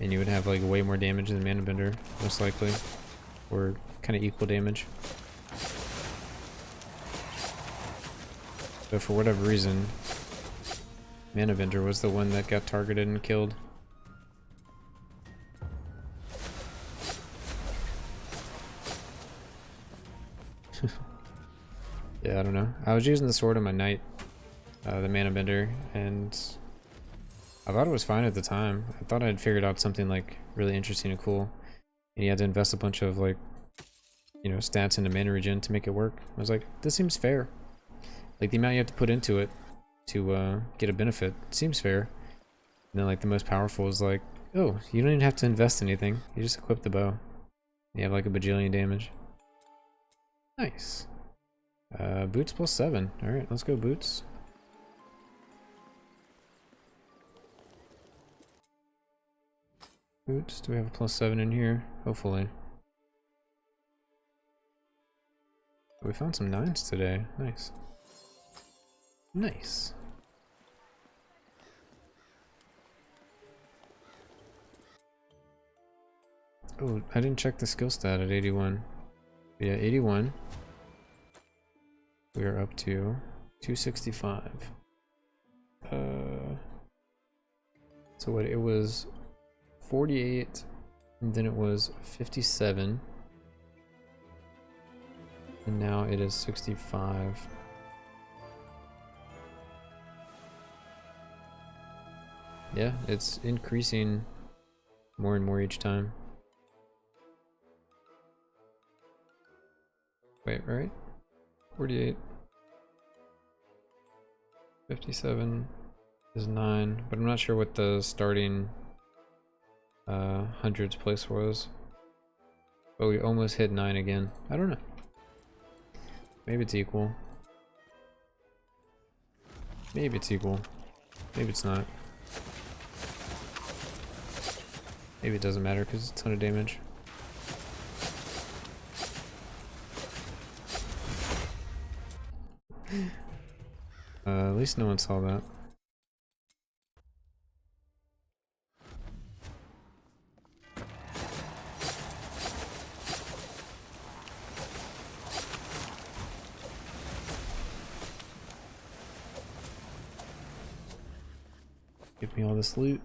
and you would have like way more damage than Mana Bender, most likely, or kind of equal damage. But for whatever reason, Mana Bender was the one that got targeted and killed. Yeah, I don't know. I was using the sword on my knight, the mana bender, and I thought it was fine at the time. I thought I'd figured out something like really interesting and cool. And you had to invest a bunch of like, you know, stats into mana regen to make it work. I was like, this seems fair. Like the amount you have to put into it to get a benefit seems fair. And then like the most powerful is like, oh, you don't even have to invest anything. You just equip the bow. You have like a bajillion damage. Nice. Boots plus 7. Alright, let's go boots. Boots, do we have a plus 7 in here? Hopefully. We found some 9s today. Nice. Nice. Oh, I didn't check the skill stat at 81. Yeah, 81. We are up to 265. So what, it was 48, and then it was 57, and now it is 65. Yeah, it's increasing more and more each time. Wait, right? 48. 57 is 9, but I'm not sure what the starting hundreds place was. But we almost hit 9 again. I don't know. Maybe it's equal. Maybe it's equal. Maybe it's not. Maybe it doesn't matter because it's a ton of damage. At least no one saw that. Give me all this loot.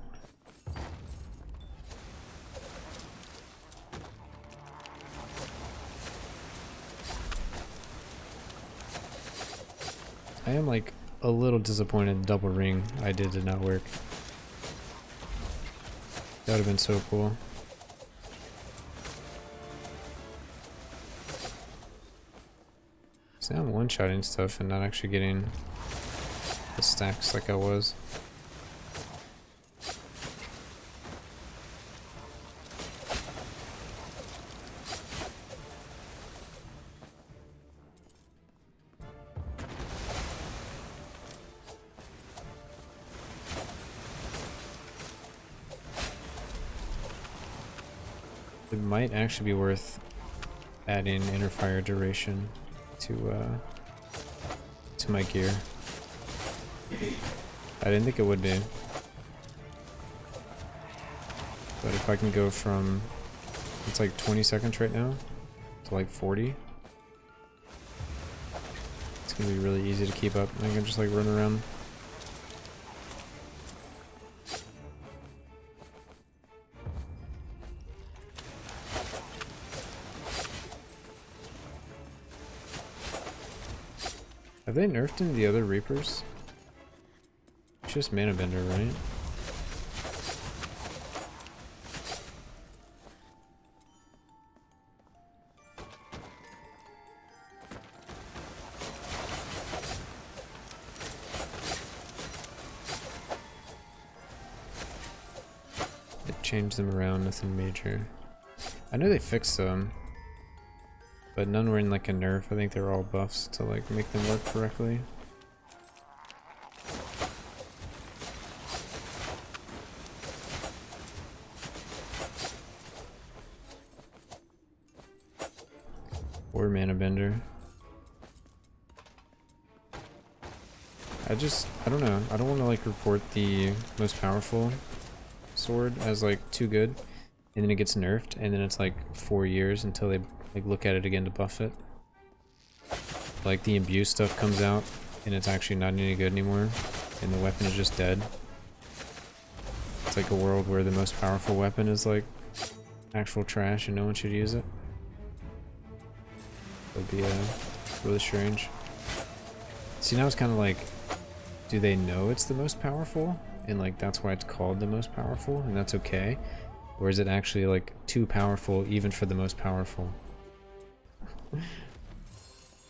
I am like a little disappointed the double ring I did not work. That would have been so cool. See, I'm one-shotting stuff and not actually getting the stacks like I was. It might actually be worth adding inner fire duration to my gear. I didn't think it would be. But if I can go from, it's like 20 seconds right now, to like 40. It's gonna be really easy to keep up. I can just like run around. Have they nerfed in the other Reapers? It's just mana bender, right? They changed them around, nothing major. I know they fixed some, but none were in like a nerf. I think they were all buffs to like make them work correctly. Or mana bender. I don't know. I don't want to like report the most powerful sword as like too good, and then it gets nerfed, and then it's like 4 years until they like look at it again to buff it. Like the imbue stuff comes out and it's actually not any good anymore and the weapon is just dead. It's like a world where the most powerful weapon is like actual trash and no one should use it. It would be really strange. See, now it's kind of like, do they know it's the most powerful? And like, that's why it's called the most powerful, and that's okay? Or is it actually like too powerful even for the most powerful? I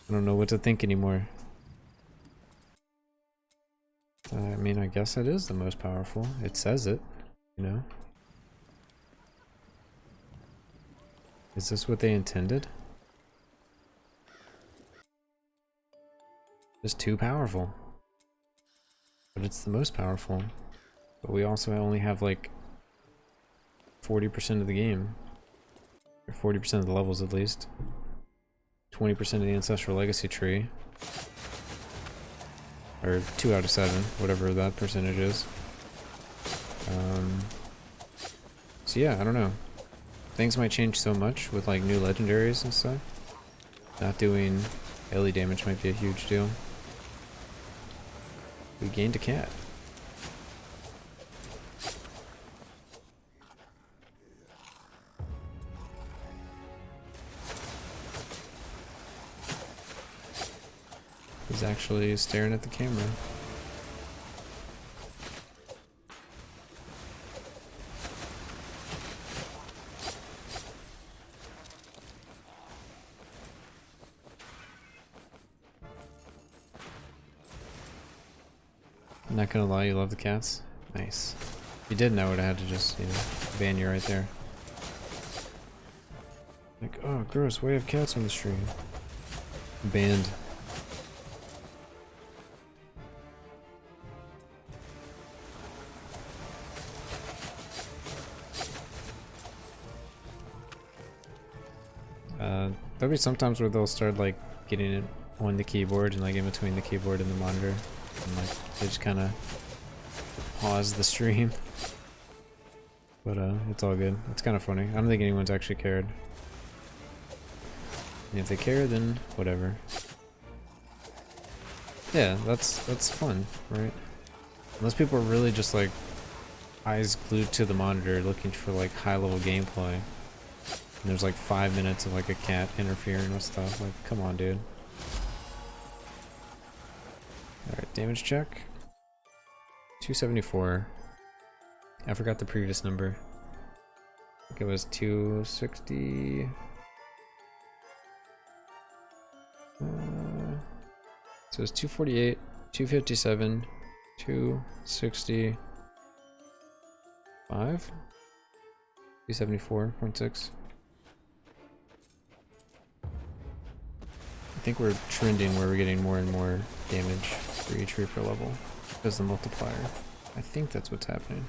don't know what to think anymore. I mean, I guess it is the most powerful. It says it, you know? Is this what they intended? It's too powerful. But it's the most powerful. But we also only have like 40% of the game. Or 40% of the levels at least. 20% of the Ancestral Legacy tree. Or 2 out of 7, whatever that percentage is. So yeah, I don't know. Things might change so much with like new legendaries and stuff. Not doing AoE damage might be a huge deal. We gained a cat. He's actually staring at the camera. I'm not gonna lie, you love the cats? Nice. If you didn't, I would have had to just, you know, ban you right there. Like, oh gross, why do you have cats on the stream? Banned. There'll be sometimes where they'll start like getting it on the keyboard and like in between the keyboard and the monitor, and like they just kind of pause the stream. But it's all good. It's kind of funny. I don't think anyone's actually cared. And if they care, then whatever. Yeah, that's fun, right? Unless people are really just like eyes glued to the monitor looking for like high-level gameplay. And there's like 5 minutes of like a cat interfering with stuff. Like, come on, dude. Alright, damage check. 274. I forgot the previous number. I think it was 260. So it's 248, 257, 265, 274.6. I think we're trending where we're getting more and more damage for each Reaper level as the multiplier. I think that's what's happening.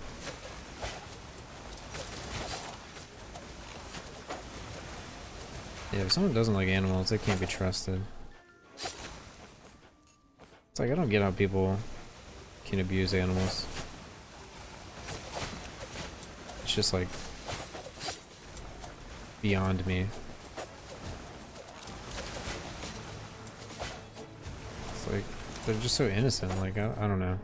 Yeah, if someone doesn't like animals, they can't be trusted. It's like, I don't get how people can abuse animals. It's just like beyond me. It's like, they're just so innocent, like, I don't know.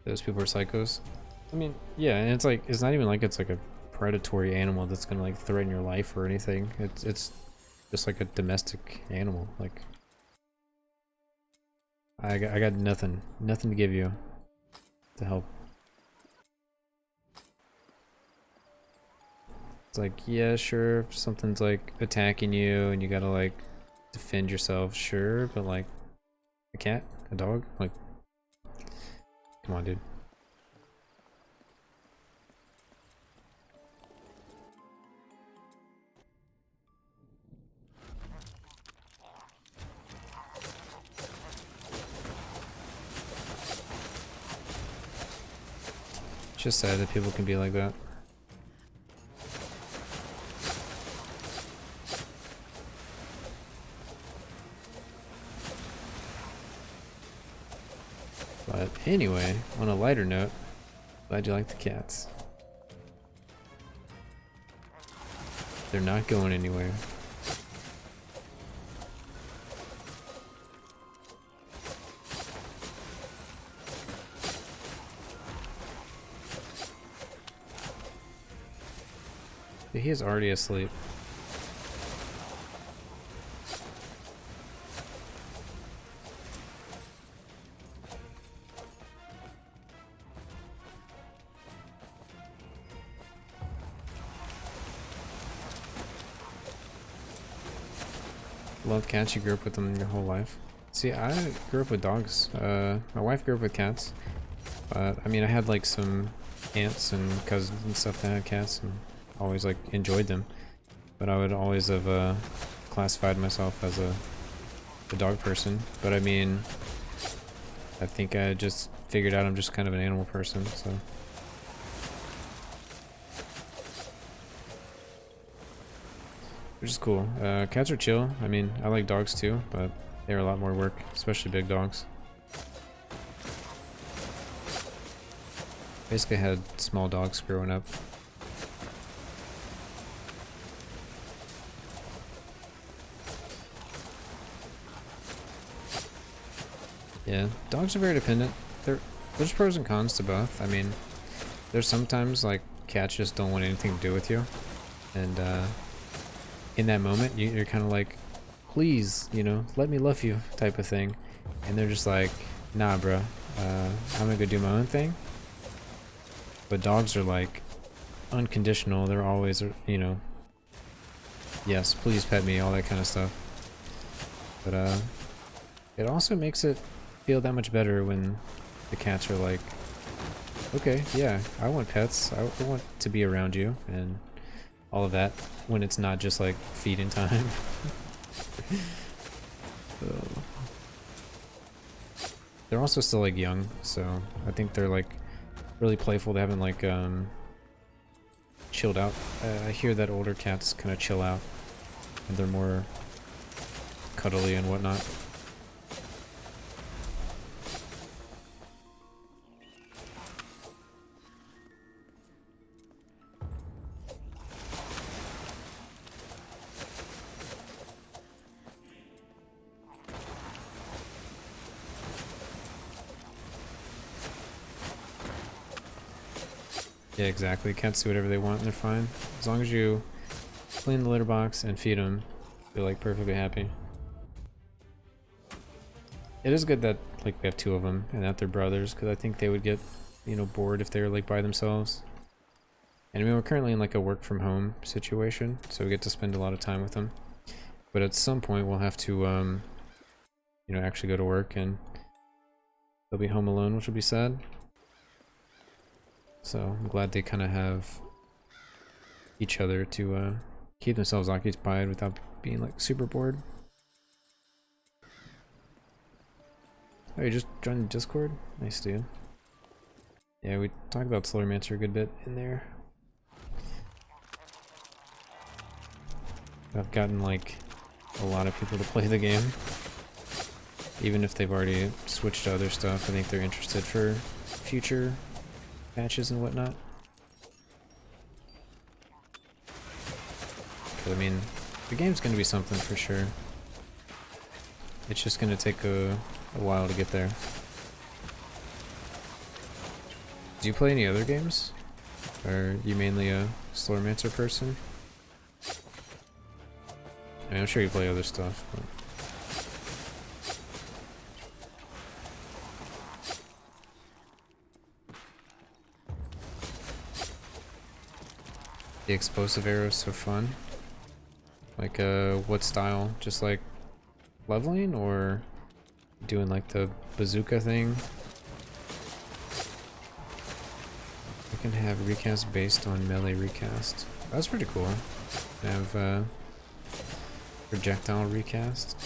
Those people are psychos. I mean, yeah, and it's like, it's not even like it's like a predatory animal that's gonna like threaten your life or anything. It's just like a domestic animal. Like, I got nothing to give you to help. It's like, yeah, sure, if something's like attacking you and you gotta like defend yourself, sure, but like a cat, a dog, like, come on, dude. It's just sad that people can be like that. But anyway, on a lighter note, glad you like the cats. They're not going anywhere. Yeah, he is already asleep. Love cats. You grew up with them your whole life. See, I grew up with dogs. My wife grew up with cats. But I mean, I had like some aunts and cousins and stuff that had cats, and always like enjoyed them. But I would always have classified myself as a dog person. But I mean, I think I just figured out I'm just kind of an animal person. So. Which is cool. Cats are chill. I mean, I like dogs too, but they're a lot more work, especially big dogs. Basically had small dogs growing up. Yeah, dogs are very dependent. There's pros and cons to both. I mean, there's sometimes like cats just don't want anything to do with you, and in that moment you're kind of like, please, you know, let me love you type of thing, and they're just like, nah, bro, I'm gonna go do my own thing. But dogs are like unconditional. They're always, you know, yes, please pet me, all that kind of stuff. But it also makes it feel that much better when the cats are like, okay, yeah, I want pets. I want to be around you and all of that, when it's not just like feeding time. So. They're also still like young, so I think they're like really playful. They haven't like chilled out. I hear that older cats kind of chill out and they're more cuddly and whatnot. Yeah, exactly. Cats do whatever they want and they're fine. As long as you clean the litter box and feed them, they're like perfectly happy. It is good that like we have two of them and that they're brothers, because I think they would get, you know, bored if they were like by themselves. And I mean, we're currently in like a work from home situation, so we get to spend a lot of time with them. But at some point we'll have to, you know, actually go to work and they'll be home alone, which will be sad. So I'm glad they kind of have each other to keep themselves occupied without being like super bored. Oh, you just joined the Discord? Nice, dude. Yeah, we talked about Solarmancer a good bit in there. I've gotten like a lot of people to play the game. Even if they've already switched to other stuff, I think they're interested for future patches and whatnot. But I mean, the game's gonna be something for sure. It's just gonna take a while to get there. Do you play any other games? Or are you mainly a Solarmancer person? I mean, I'm sure you play other stuff, but... The explosive arrow is so fun. Like, what style? Just like leveling, or doing like the bazooka thing? I can have recast based on melee recast. That's pretty cool. I have projectile recast.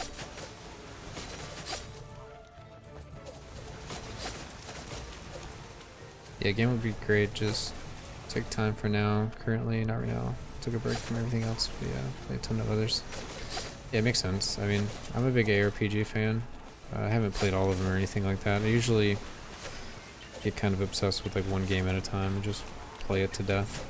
Yeah, game would be great. Just take time for now. Currently, not right now. Took a break from everything else, but yeah, play a ton of others. Yeah, it makes sense. I mean, I'm a big ARPG fan. I haven't played all of them or anything like that. I usually get kind of obsessed with like one game at a time and just play it to death.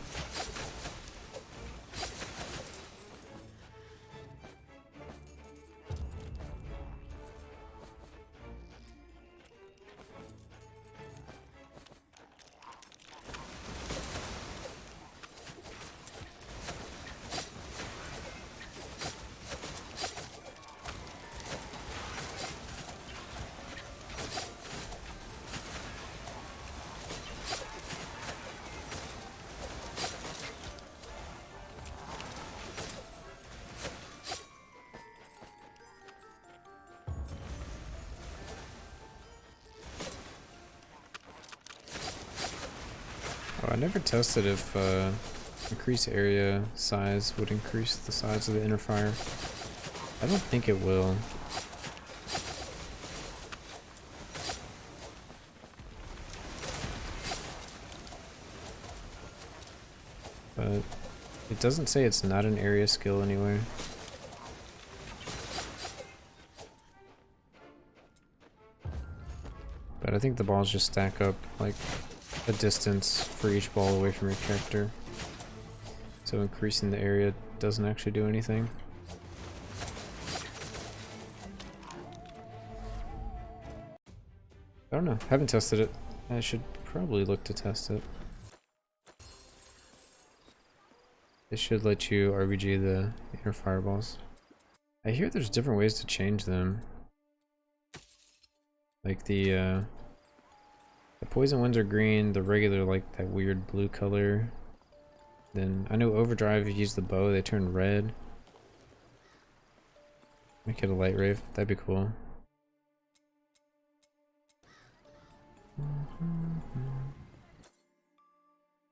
I never tested if increase area size would increase the size of the inner fire. I don't think it will. But it doesn't say it's not an area skill anywhere. But I think the balls just stack up like a distance for each ball away from your character. So increasing the area doesn't actually do anything. I don't know. Haven't tested it. I should probably look to test it. It should let you RBG the inner fireballs. I hear there's different ways to change them. Like the poison ones are green, the regular like that weird blue color. Then I know overdrive, if you use the bow, they turn red. Make it a light rave, that'd be cool.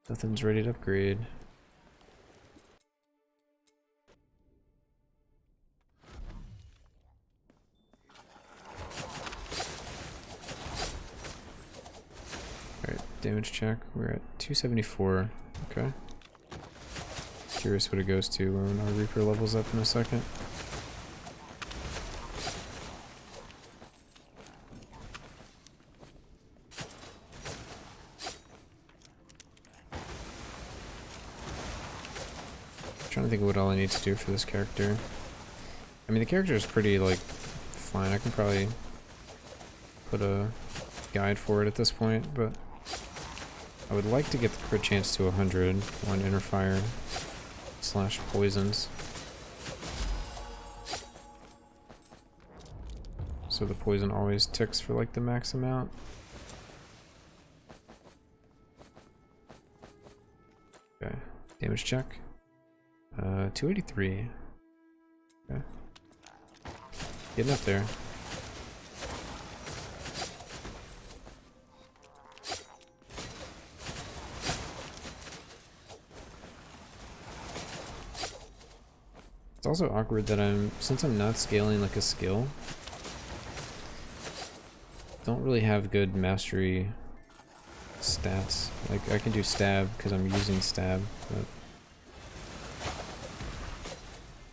Nothing's ready to upgrade. Alright, damage check. We're at 274. Okay. Curious what it goes to when our Reaper levels up in a second. Trying to think of what all I need to do for this character. I mean, the character is pretty, like, fine. I can probably put a guide for it at this point, but I would like to get the crit chance to 100 on inner fire slash poisons. So the poison always ticks for, like, the max amount. Okay, damage check. 283. Okay. Getting up there. It's also awkward that since I'm not scaling like a skill, don't really have good mastery stats. Like I can do stab because I'm using stab, but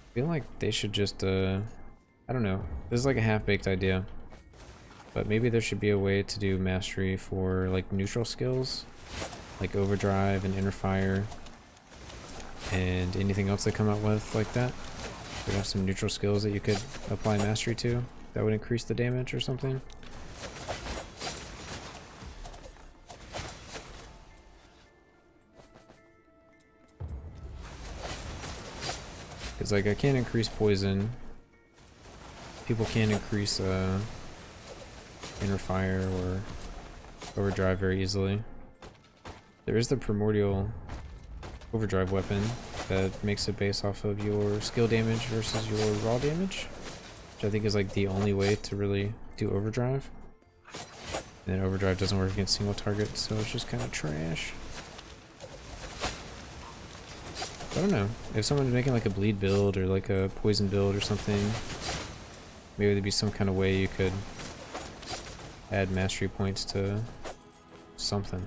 I feel like they should just, I don't know, this is like a half-baked idea, but maybe there should be a way to do mastery for like neutral skills, like overdrive and inner fire, and anything else they come out with like that. We have some neutral skills that you could apply mastery to that would increase the damage or something. Because like I can't increase poison, people can't increase inner fire or overdrive very easily. There is the primordial overdrive weapon that makes it based off of your skill damage versus your raw damage, which I think is like the only way to really do overdrive. And then overdrive doesn't work against single targets, so it's just kind of trash. I don't know, if someone's making like a bleed build or like a poison build or something, maybe there'd be some kind of way you could add mastery points to something.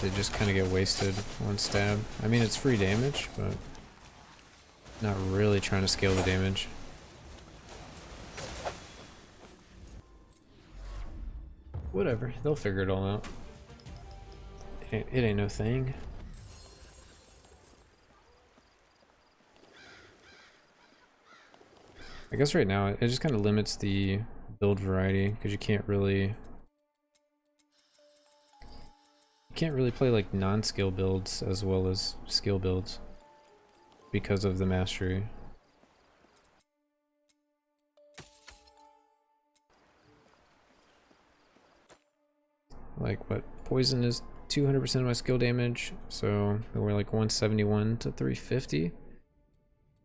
They just kind of get wasted on stab. I mean, it's free damage, but not really trying to scale the damage. Whatever, they'll figure it all out. It ain't no thing. I guess right now it just kind of limits the build variety because you can't really play like non-skill builds as well as skill builds because of the mastery. Like what, poison is 200% of my skill damage, so we're like 171 to 350.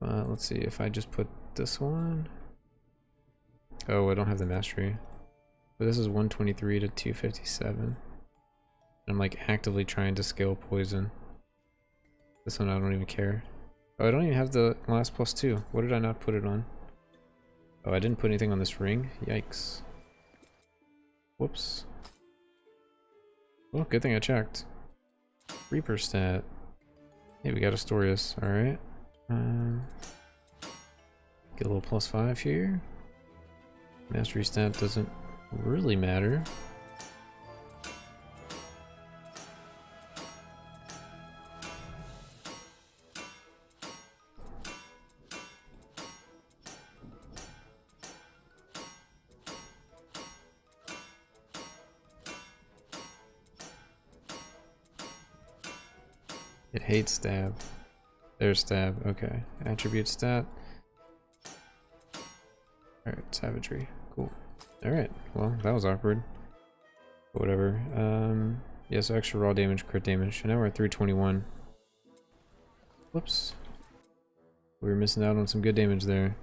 Let's see if I just put this one. Oh, I don't have the mastery. But this is 123 to 257. I'm like actively trying to scale poison. This one I don't even care. Oh, I don't even have the last +2. What did I not put it on? Oh, I didn't put anything on this ring? Yikes. Whoops. Well, good thing I checked. Reaper stat. Hey, we got Astorius. Alright. Get a little +5 here. Mastery stat doesn't really matter. It hates stab. There's stab. Okay. Attribute stat. Alright, savagery. Cool. Alright, well, that was awkward. But whatever. Yeah, so extra raw damage, crit damage. And now we're at 321. Whoops. We were missing out on some good damage there.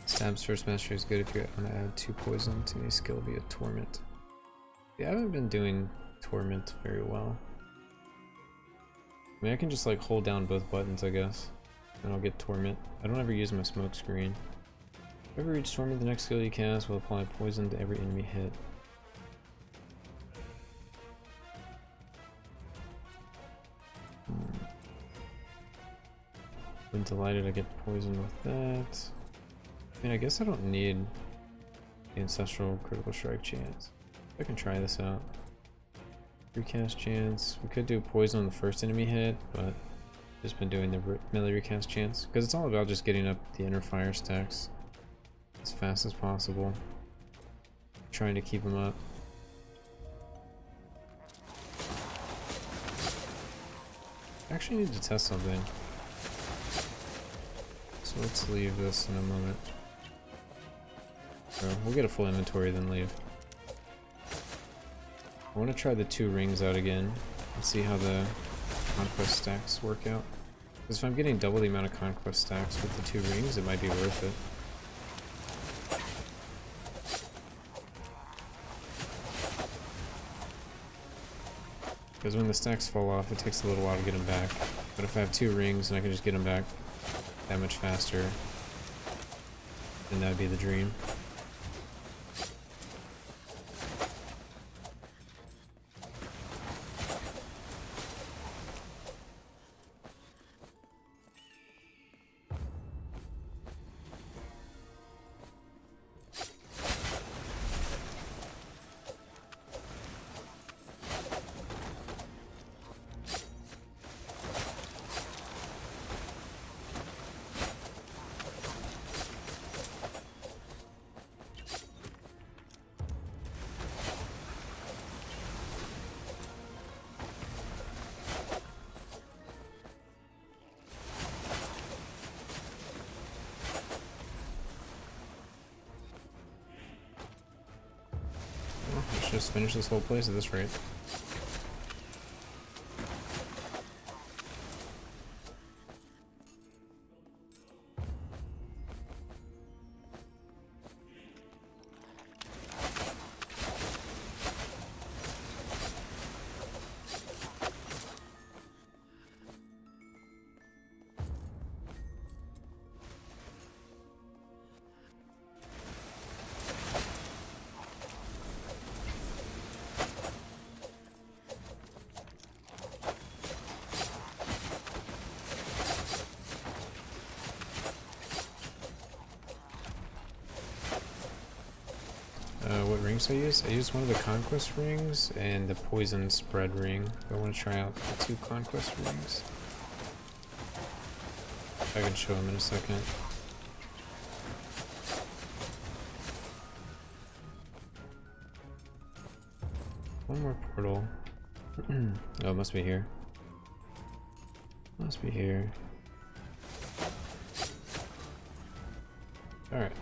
Stab's first mastery is good if you want to add 2 poison to any skill via torment. Yeah, I haven't been doing torment very well. I mean, I can just like hold down both buttons, I guess, and I'll get torment. I don't ever use my smoke screen. If you ever reach torment, the next skill you cast will apply poison to every enemy hit. Been delighted I get poison with that. I mean, I guess I don't need the Ancestral Critical Strike chance. I can try this out. Recast chance. We could do poison on the first enemy hit, but just been doing the melee recast chance. Because it's all about just getting up the inner fire stacks as fast as possible. Trying to keep them up. I actually need to test something. So let's leave this in a moment. We'll get a full inventory, then leave. I want to try the 2 rings out again and see how the conquest stacks work out. Because if I'm getting double the amount of conquest stacks with the 2 rings, it might be worth it. Because when the stacks fall off, it takes a little while to get them back. But if I have 2 rings and I can just get them back that much faster, then that would be the dream. Let's just finish this whole place at this rate. what rings I use. I used one of the conquest rings and the poison spread ring. I want to try out the 2 conquest rings. I can show them in a second. One more portal. Oh, it must be here. Must be here. Alright.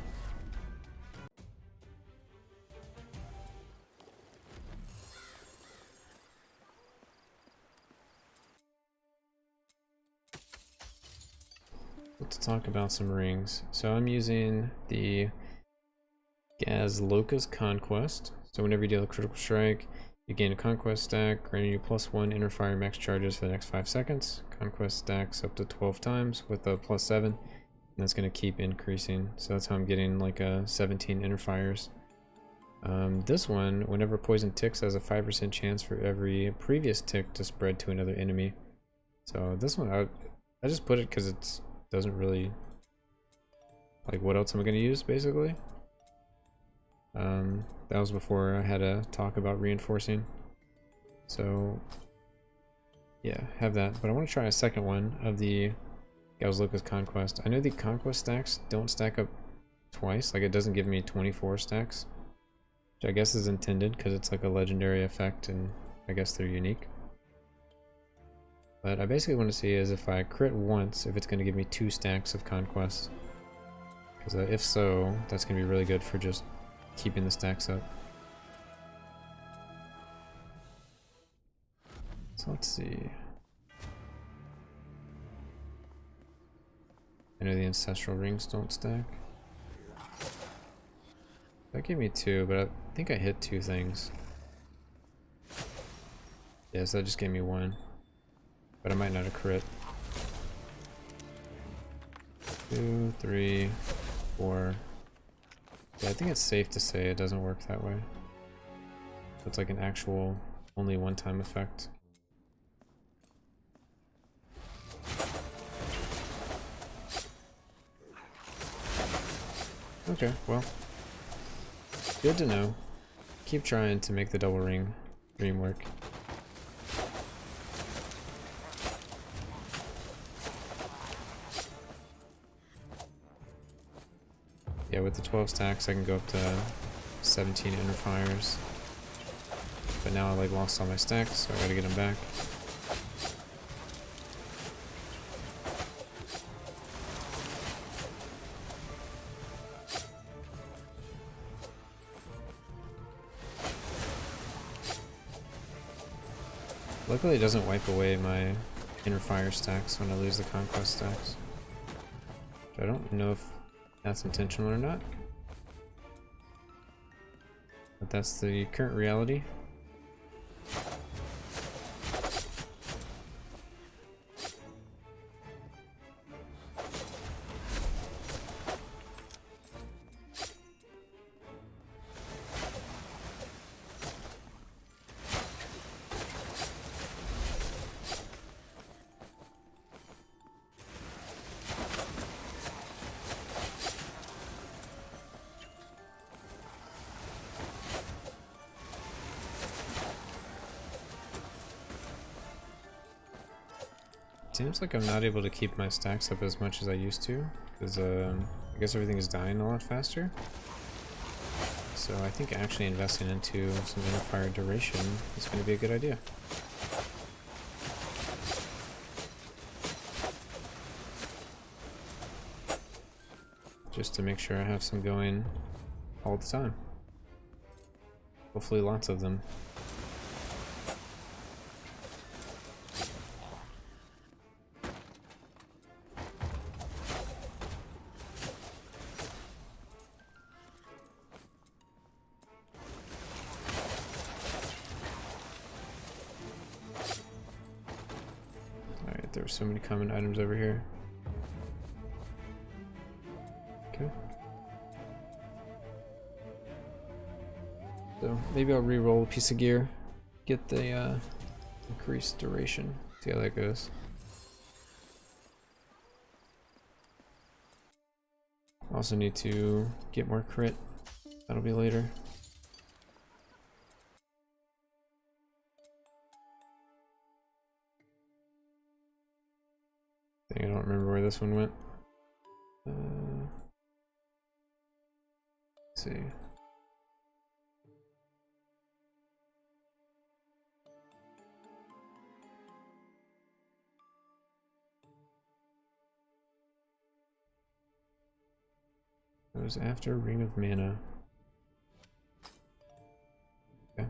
Let's talk about some rings. So I'm using the Gazloka's Conquest. So whenever you deal a critical strike, you gain a conquest stack, granting you +1 inner fire max charges for the next 5 seconds. Conquest stacks up to 12 times with a +7, and that's going to keep increasing. So that's how I'm getting like 17 inner fires. This one, whenever poison ticks, has a 5% chance for every previous tick to spread to another enemy. So this one, I just put it because it doesn't really, like, what else am I going to use, basically? That was before I had a talk about reinforcing. So, yeah, have that. But I want to try a second one of the Gazloka's Conquest. I know the Conquest stacks don't stack up twice. Like, it doesn't give me 24 stacks. Which I guess is intended because it's like a legendary effect and I guess they're unique. But I basically want to see is if I crit once, if it's going to give me 2 stacks of Conquest. Because if so, that's going to be really good for just keeping the stacks up. So let's see. I know the ancestral rings don't stack. That gave me 2, but I think I hit 2 things. Yes, that just gave me 1. But I might not have crit. 2, 3, 4. Yeah, I think it's safe to say it doesn't work that way. It's like an actual only one-time effect. Okay, well, good to know. Keep trying to make the double ring dream work. Yeah, with the 12 stacks, I can go up to 17 inner fires. But now I like lost all my stacks, so I gotta get them back. Luckily, it doesn't wipe away my inner fire stacks when I lose the conquest stacks. I don't know if that's intentional or not. But that's the current reality. Seems like I'm not able to keep my stacks up as much as I used to, because I guess everything is dying a lot faster. So I think actually investing into some inner fire duration is going to be a good idea. Just to make sure I have some going all the time. Hopefully lots of them. There are so many common items over here. Okay. So maybe I'll re-roll a piece of gear, get the increased duration, see how that goes. Also need to get more crit. That'll be later. this one went. Let's see. It was after Ring of Mana. Okay.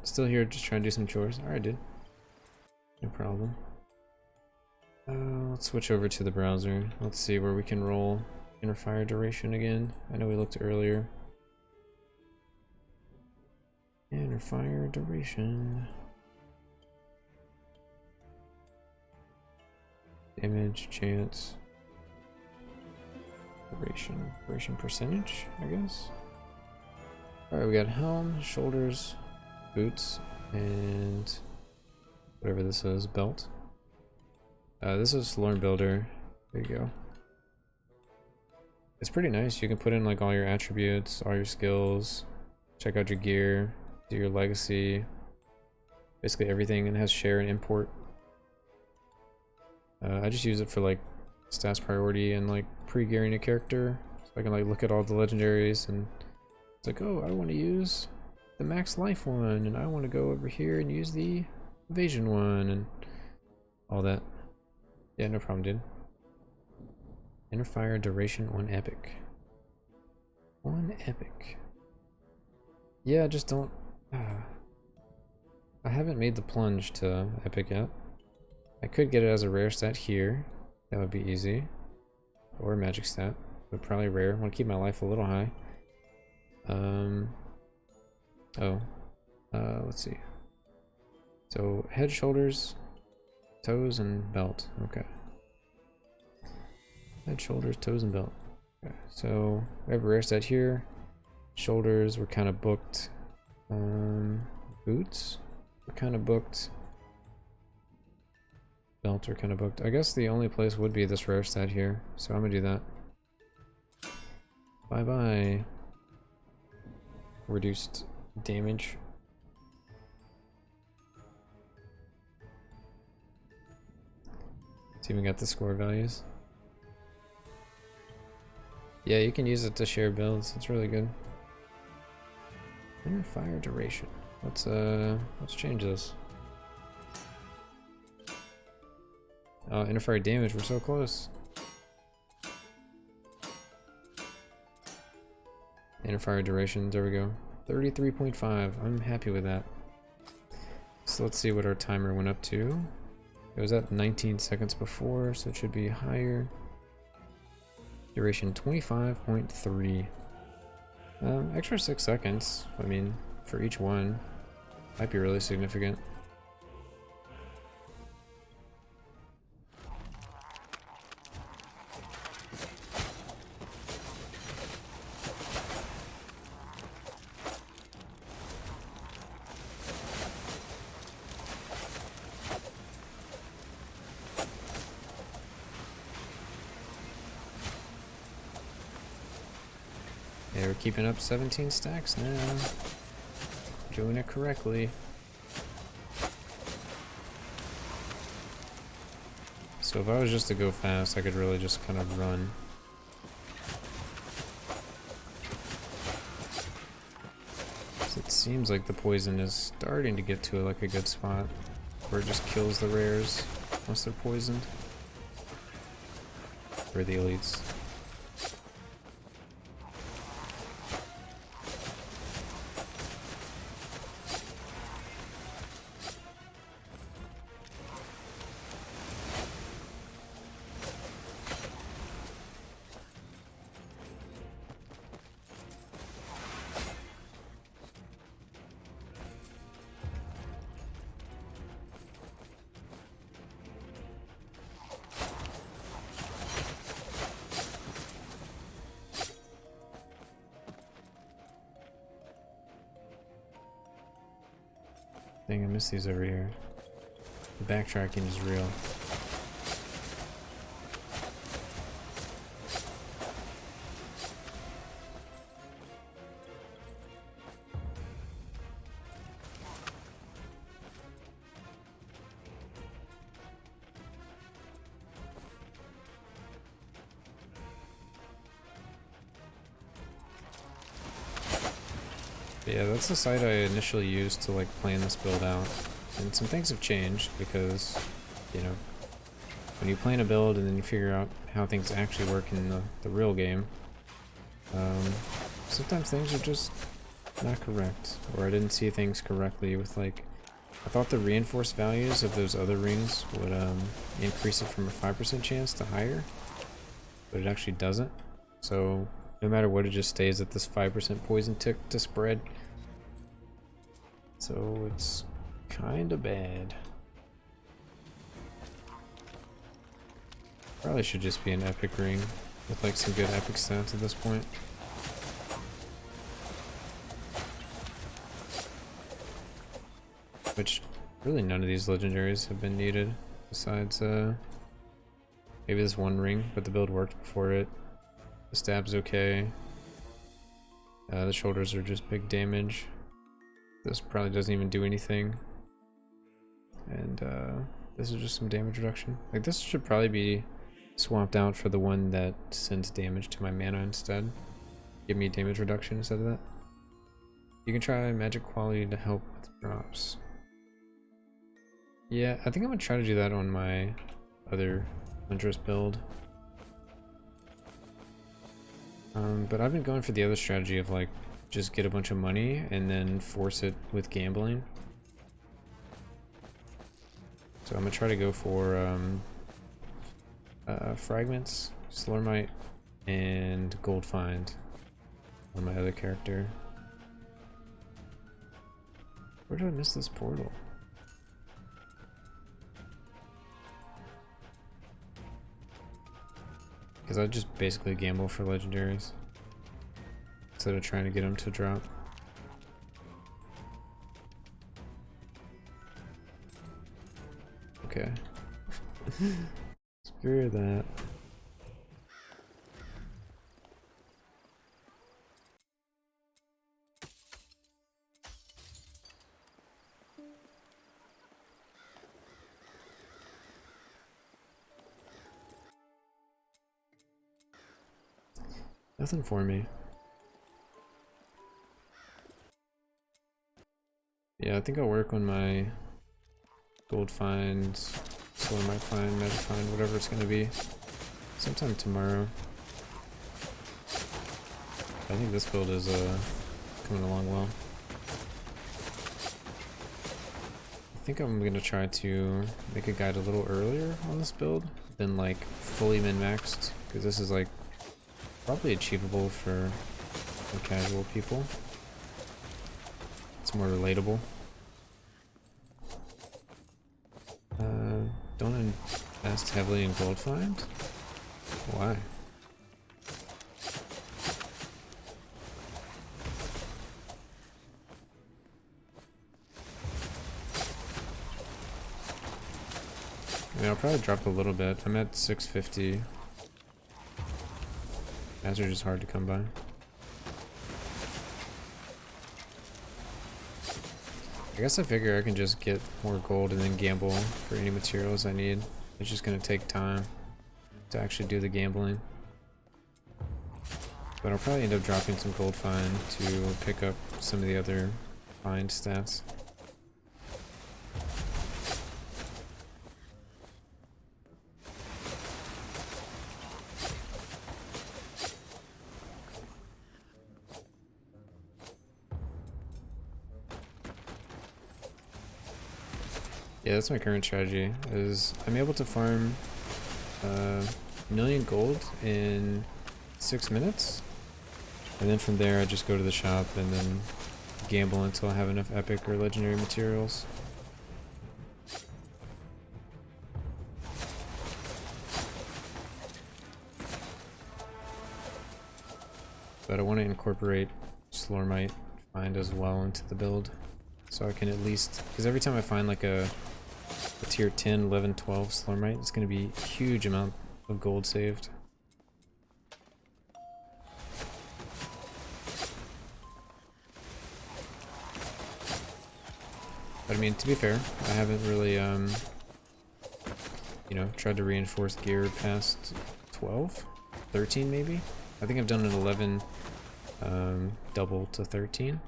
Still here, just trying to do some chores. Alright, dude. No problem. Let's switch over to the browser. Let's see where we can roll inner fire duration again. I know we looked earlier. Inner fire duration. Damage, chance. Duration percentage, I guess. Alright, we got helm, shoulders, boots, and whatever this is, belt. This is Lorne Builder. There you go. It's pretty nice. You can put in like all your attributes, all your skills, check out your gear, do your legacy, basically everything, and it has share and import. I just use it for like stats priority and like pre-gearing a character, so I can like look at all the legendaries and it's like, oh, I want to use the max life one, and I want to go over here and use the evasion one, and all that. Yeah, no problem, dude. Inner fire duration 1 epic. 1 epic. Yeah, just don't. I haven't made the plunge to epic yet. I could get it as a rare stat here. That would be easy. Or magic stat, but probably rare. I want to keep my life a little high. Let's see. So head, shoulders, toes, and belt. Okay. Head, shoulders, toes, and belt. Okay. So we have a rare stat here. Shoulders, we're kind of booked. Boots, we're kind of booked. Belt, we're kind of booked. I guess the only place would be this rare stat here, so I'm gonna do that. Bye bye. Reduced damage. It's even got the score values. Yeah, you can use it to share builds. It's really good. Inner fire duration. Let's change this. Oh, inner fire damage. We're so close. Inner fire duration. There we go. 33.5. I'm happy with that. So let's see what our timer went up to. It was at 19 seconds before, so it should be higher. Duration 25.3. Extra 6 seconds. I mean, for each one, might be really significant. Yeah, we're keeping up 17 stacks now. Doing it correctly. So if I was just to go fast, I could really just kind of run. So it seems like the poison is starting to get to like a good spot where it just kills the rares once they're poisoned. Or the elites. Dang, I missed these over here. The backtracking is real. But yeah, that's the site I initially used to like plan this build out. And some things have changed because, you know, when you plan a build and then you figure out how things actually work in the real game, sometimes things are just not correct, or I didn't see things correctly with like, I thought the reinforced values of those other rings would increase it from a 5% chance to higher, but it actually doesn't. So no matter what, it just stays at this 5% poison tick to spread. So it's kind of bad. Probably should just be an epic ring with like some good epic stats at this point. Which really none of these legendaries have been needed besides maybe this one ring, but the build worked before it. The stab's okay. The shoulders are just big damage. This probably doesn't even do anything. And this is just some damage reduction. Like this should probably be swapped out for the one that sends damage to my mana instead. Give me damage reduction instead of that. You can try magic quality to help with drops. Yeah, I think I'm gonna try to do that on my other Huntress build. But I've been going for the other strategy of like just get a bunch of money and then force it with gambling. So I'm gonna try to go for fragments, Slurmite, and gold find on my other character. Where did I miss this portal? Because I just basically gamble for legendaries instead of trying to get them to drop. Okay. Screw that. Nothing for me. Yeah, I think I'll work on my gold finds, Slurmite find, magic find, whatever it's gonna be, sometime tomorrow. I think this build is coming along well. I think I'm gonna try to make a guide a little earlier on this build than like fully min-maxed, because this is like probably achievable for casual people. It's more relatable. Don't invest heavily in gold find? Why? I mean, I'll probably drop a little bit. I'm at 650. Ads are just hard to come by. I guess I figure I can just get more gold and then gamble for any materials I need. It's just gonna take time to actually do the gambling. But I'll probably end up dropping some gold find to pick up some of the other find stats. Yeah, that's my current strategy, is I'm able to farm a million gold in 6 minutes, and then from there I just go to the shop and then gamble until I have enough epic or legendary materials. But I want to incorporate Slurmite find as well into the build, so I can at least, because every time I find like a tier 10, 11, 12 Slurmite, it's going to be a huge amount of gold saved. But I mean, to be fair, I haven't really, you know, tried to reinforce gear past 12, 13 maybe? I think I've done an 11 double to 13.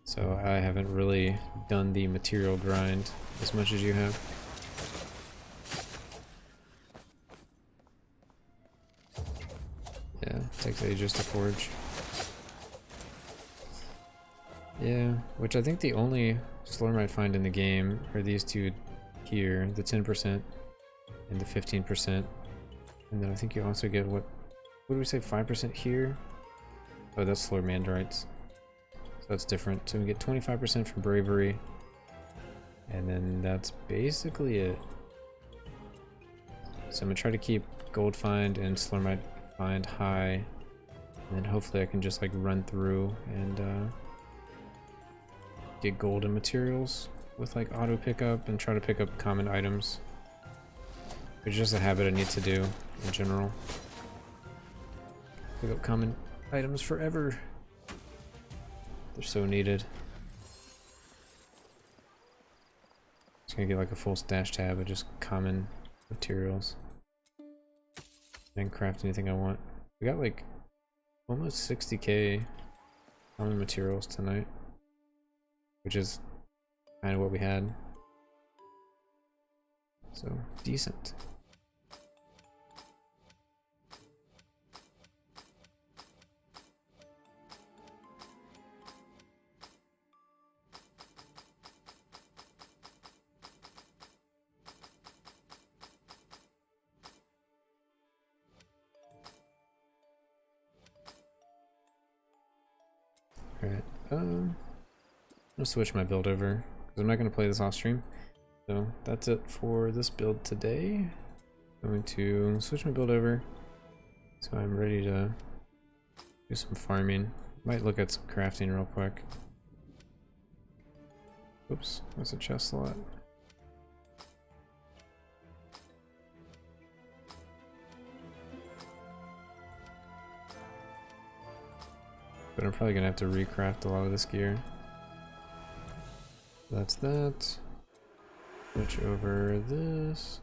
So I haven't really done the material grind as much as you have. Yeah, it takes ages to forge. Yeah, which I think the only slurm I'd find in the game are these two here, the 10% and the 15%. And then I think you also get what do we say, 5% here? Oh, that's slurm mandrites. So that's different. So we get 25% from bravery. And then that's basically it. So I'm gonna try to keep gold find and slurmite find high. And then hopefully I can just like run through and get golden materials with like auto pickup and try to pick up common items. It's just a habit I need to do in general. Pick up common items forever. They're so needed. Just gonna get like a full stash tab of just common materials. And craft anything I want. We got like almost 60k common materials tonight, which is kind of what we had. So decent. Alright, I'll switch my build over, because I'm not going to play this off stream. So that's it for this build today. I'm going to switch my build over, so I'm ready to do some farming. Might look at some crafting real quick. Oops, that's a chest slot. But I'm probably gonna have to recraft a lot of this gear. That's that. Switch over this.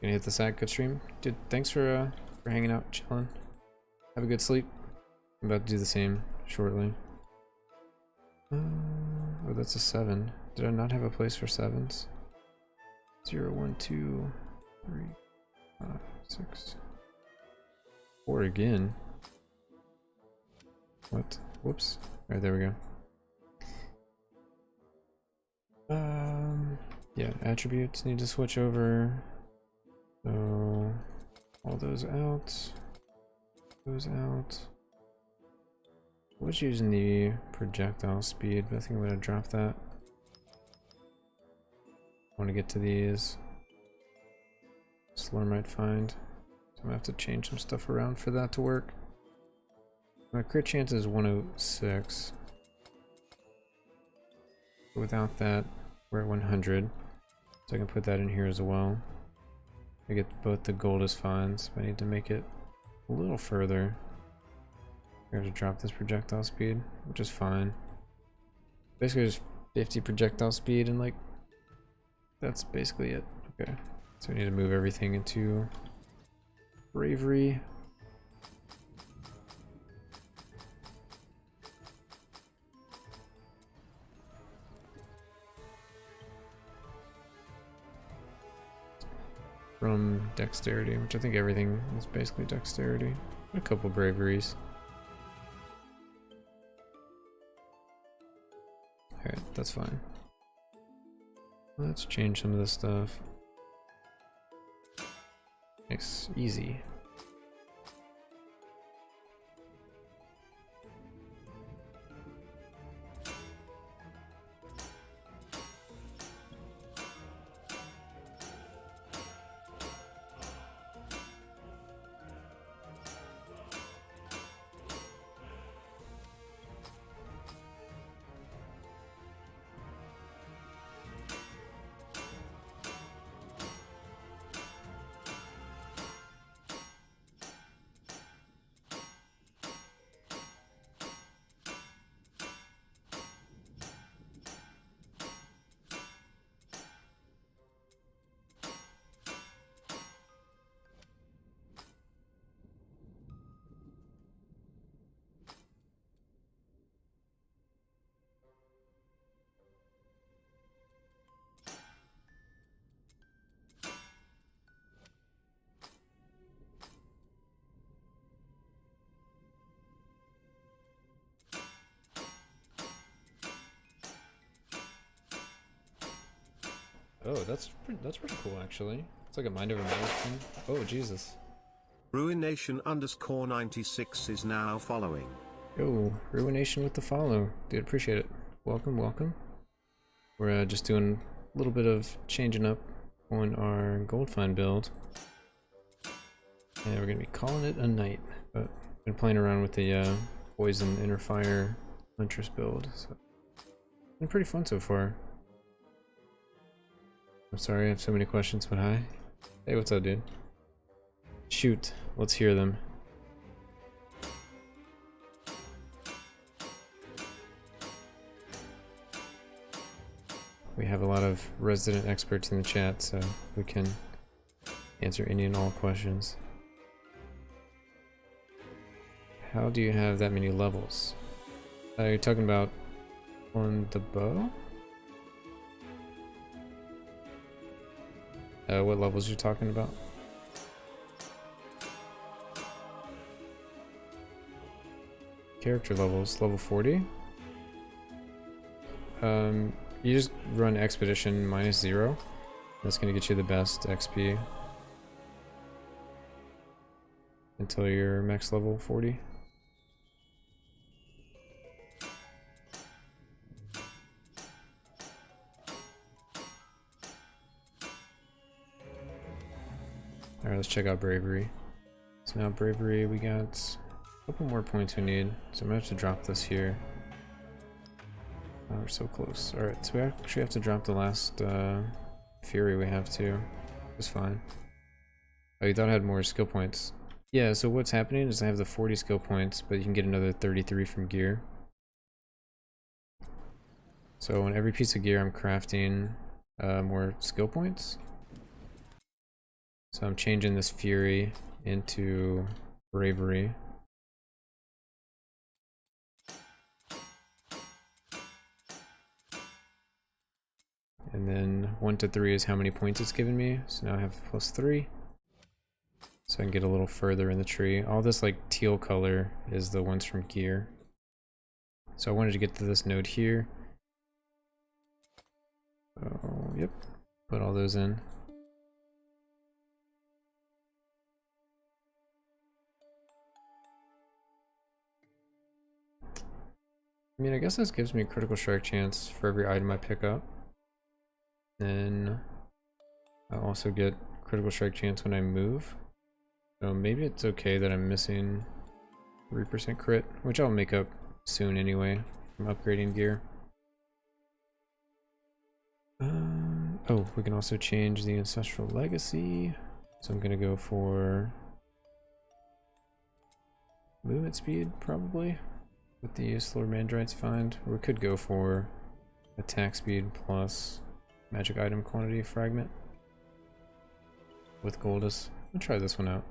Gonna hit the sack. Good stream, dude. Thanks for hanging out, chilling. Have a good sleep. I'm about to do the same shortly. Oh, that's a 7. Did I not have a place for 7s? 0, 1, 2, 3, 5, 6, 4 again. What? Whoops. Alright, there we go. Yeah, attributes need to switch over. So, all those out. Those out. I was using the projectile speed, but I think I'm gonna drop that. I want to get to these. Slurm might find. So I'm gonna have to change some stuff around for that to work. My crit chance is 106. But without that, we're at 100. So I can put that in here as well. I get both the gold as finds, but I need to make it a little further. I have to drop this projectile speed, which is fine. Basically just 50 projectile speed and like, that's basically it. Okay, so we need to move everything into bravery. From dexterity, which I think everything is basically dexterity. A couple braveries. Alright, that's fine. Let's change some of this stuff. Nice, easy. Oh, that's pretty cool actually. It's like a mind over matter thing. Oh Jesus. Ruination_96 is now following. Yo, Ruination with the follow. Dude, appreciate it. Welcome, welcome. We're just doing a little bit of changing up on our gold find build. And we're gonna be calling it a night. But been playing around with the poison inner fire Huntress build, so been pretty fun so far. I'm sorry I have so many questions, but hi. Hey, what's up, dude? Shoot, let's hear them. We have a lot of resident experts in the chat, so we can answer any and all questions. How do you have that many levels? You're talking about on the bow? What levels you're talking about? Character levels, level 40. You just run Expedition -0. That's gonna get you the best XP until you're max level 40. Alright, let's check out Bravery. So now Bravery, we got a couple more points we need. So I'm gonna have to drop this here. Oh, we're so close. Alright, so we actually have to drop the last Fury we have to. It's fine. Oh, you thought I had more skill points. Yeah, so what's happening is I have the 40 skill points, but you can get another 33 from gear. So on every piece of gear I'm crafting more skill points. So I'm changing this Fury into Bravery. And then 1 to 3 is how many points it's given me. So now I have +3. So I can get a little further in the tree. All this like teal color is the ones from gear. So I wanted to get to this node here. Oh, yep. Put all those in. I mean, I guess this gives me a critical strike chance for every item I pick up. Then I also get critical strike chance when I move. So maybe it's okay that I'm missing 3% crit, which I'll make up soon anyway from upgrading gear. Oh, we can also change the Ancestral Legacy. So I'm gonna go for movement speed, probably, with the slower mandrites find. Or we could go for attack speed plus magic item quantity fragment with Goldus. I'll try this one out.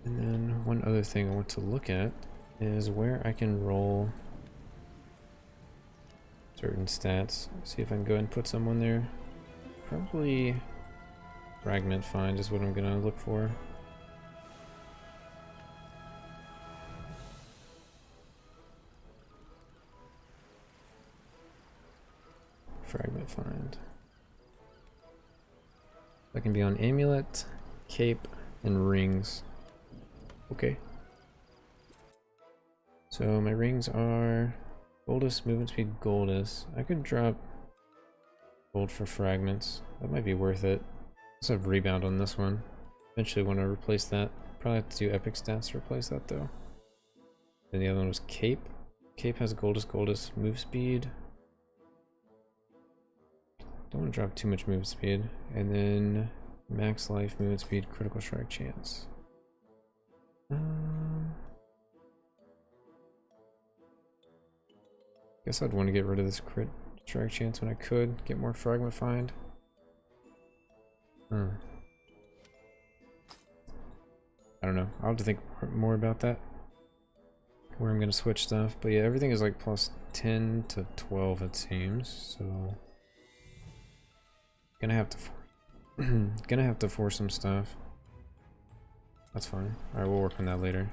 And then one other thing I want to look at is where I can roll certain stats. See if I can go ahead and put someone there. Probably fragment find is what I'm gonna look for. Fragment find. That can be on amulet, cape, and rings. Okay. So my rings are Goldus, movement speed, Goldus. I could drop gold for fragments. That might be worth it. Also have rebound on this one. Eventually want to replace that. Probably have to do epic stats to replace that though. Then the other one was cape. Cape has Goldus, Goldus, move speed. Don't want to drop too much move speed. And then max life, movement speed, critical strike chance. Guess I'd want to get rid of this crit strike chance when I could. Get more fragment find. I don't know. I'll have to think more about that. Where I'm going to switch stuff. But yeah, everything is like +10 to 12 it seems. So gonna have to force some stuff. That's fine. Alright, we'll work on that later.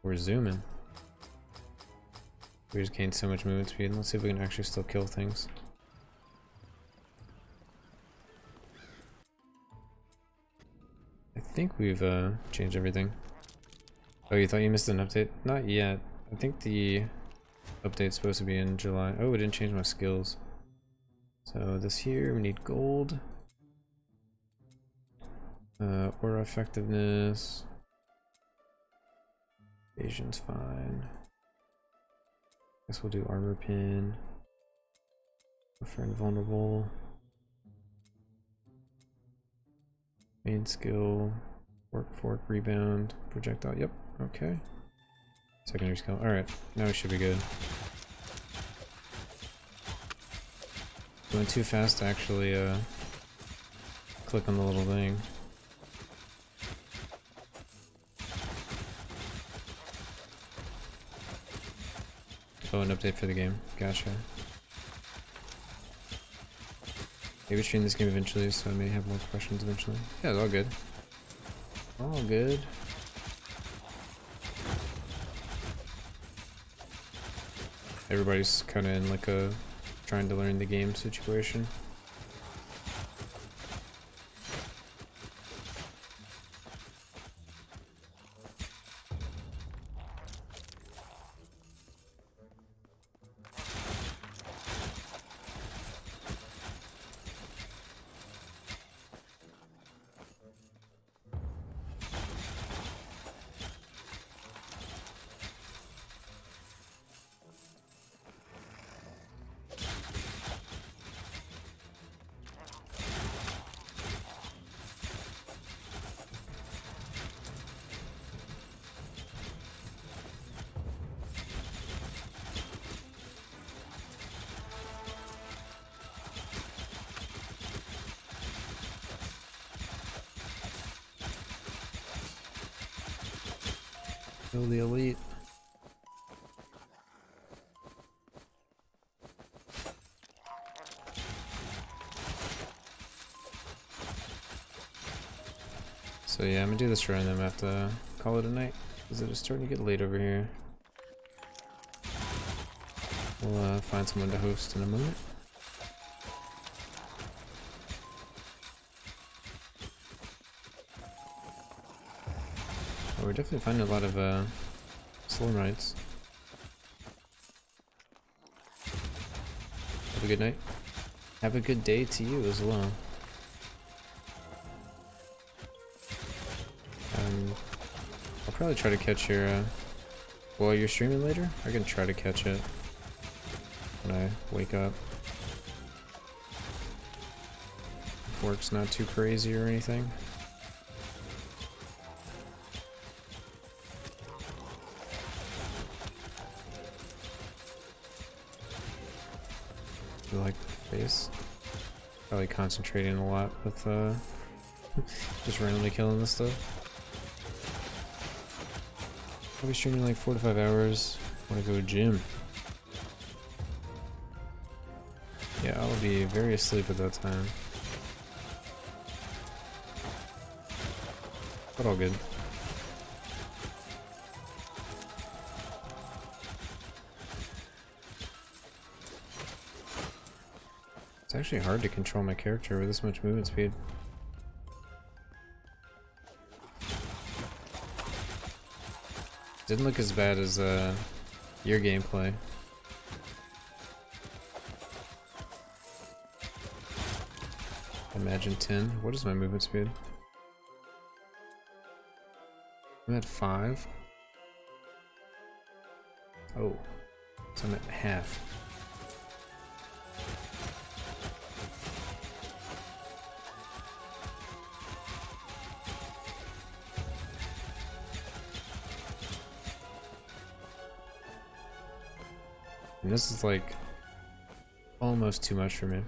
We're zooming. We just gained so much movement speed. Let's see if we can actually still kill things. think we've changed everything. Oh, you thought you missed an update? Not yet. I think the update's supposed to be in July. Oh, it didn't change my skills. So this here, we need gold. Aura effectiveness. Evasion's fine. Guess we'll do armor pin. For invulnerable. Main skill. Work, fork, rebound, projectile. Yep, okay. Secondary skill. Alright, now we should be good. Going too fast to actually click on the little thing. Oh, an update for the game. Gotcha. Maybe stream this game eventually, so I may have more questions eventually. Yeah, it's all good. All good. Everybody's kind of in like a trying to learn the game situation. Kill the elite. So yeah, I'm gonna do this run, then I'm gonna have to call it a night, because it is starting to get late over here. We'll find someone to host in a moment. Oh, we're definitely finding a lot of Slormites. Have a good night. Have a good day to you as well. I'll probably try to catch your, while you're streaming later, I can try to catch it when I wake up. If work's not too crazy or anything. I like the face. Probably concentrating a lot with, just randomly killing this stuff. I'll be streaming like 4 to 5 hours. I want to go to gym. Yeah, I'll be very asleep at that time. But all good. It's actually hard to control my character with this much movement speed. Didn't look as bad as your gameplay. Imagine 10. What is my movement speed? I'm at 5. Oh, so I'm at half. And this is like almost too much for me.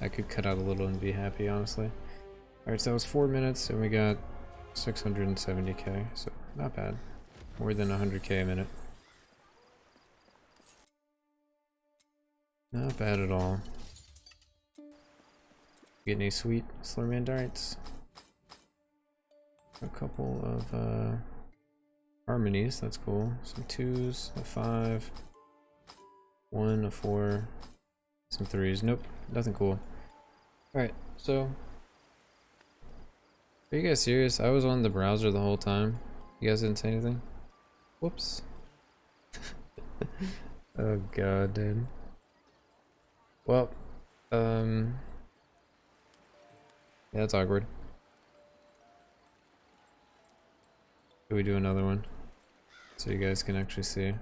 I could cut out a little and be happy, honestly. Alright, so that was 4 minutes and we got 670k, so not bad. More than 100k a minute. Not bad at all. Get any sweet Slurman darts. A couple of harmonies, that's cool. Some 2s, a 5, 1, a 4, some 3s. Nope, nothing cool. Alright, so Are you guys serious? I was on the browser the whole time. You guys didn't say anything? Whoops. Oh god, dude. Well, yeah, that's awkward. Should we do another one? So you guys can actually see.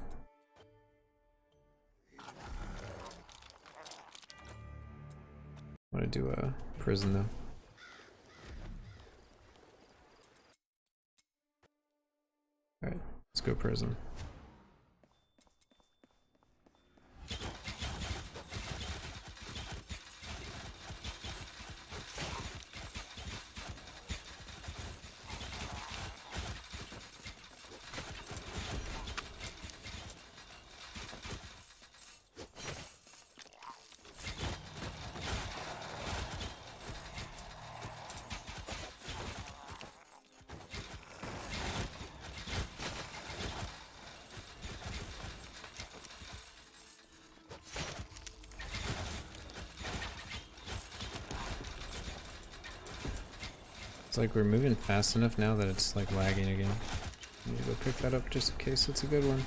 I want to do a prison though. Alright, let's go prison. It's like we're moving fast enough now that it's like lagging again. I need to go pick that up just in case it's a good one.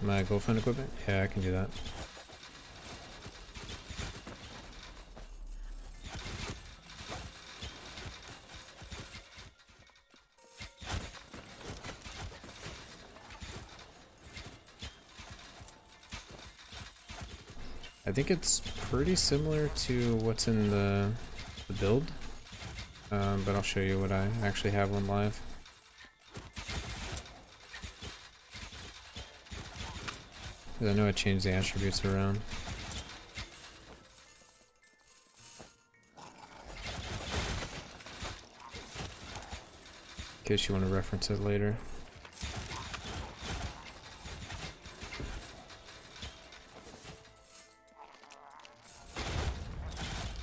My go find equipment? Yeah, I can do that. I think it's pretty similar to what's in the build, but I'll show you what I actually have on live. I know I changed the attributes around. In case you want to reference it later.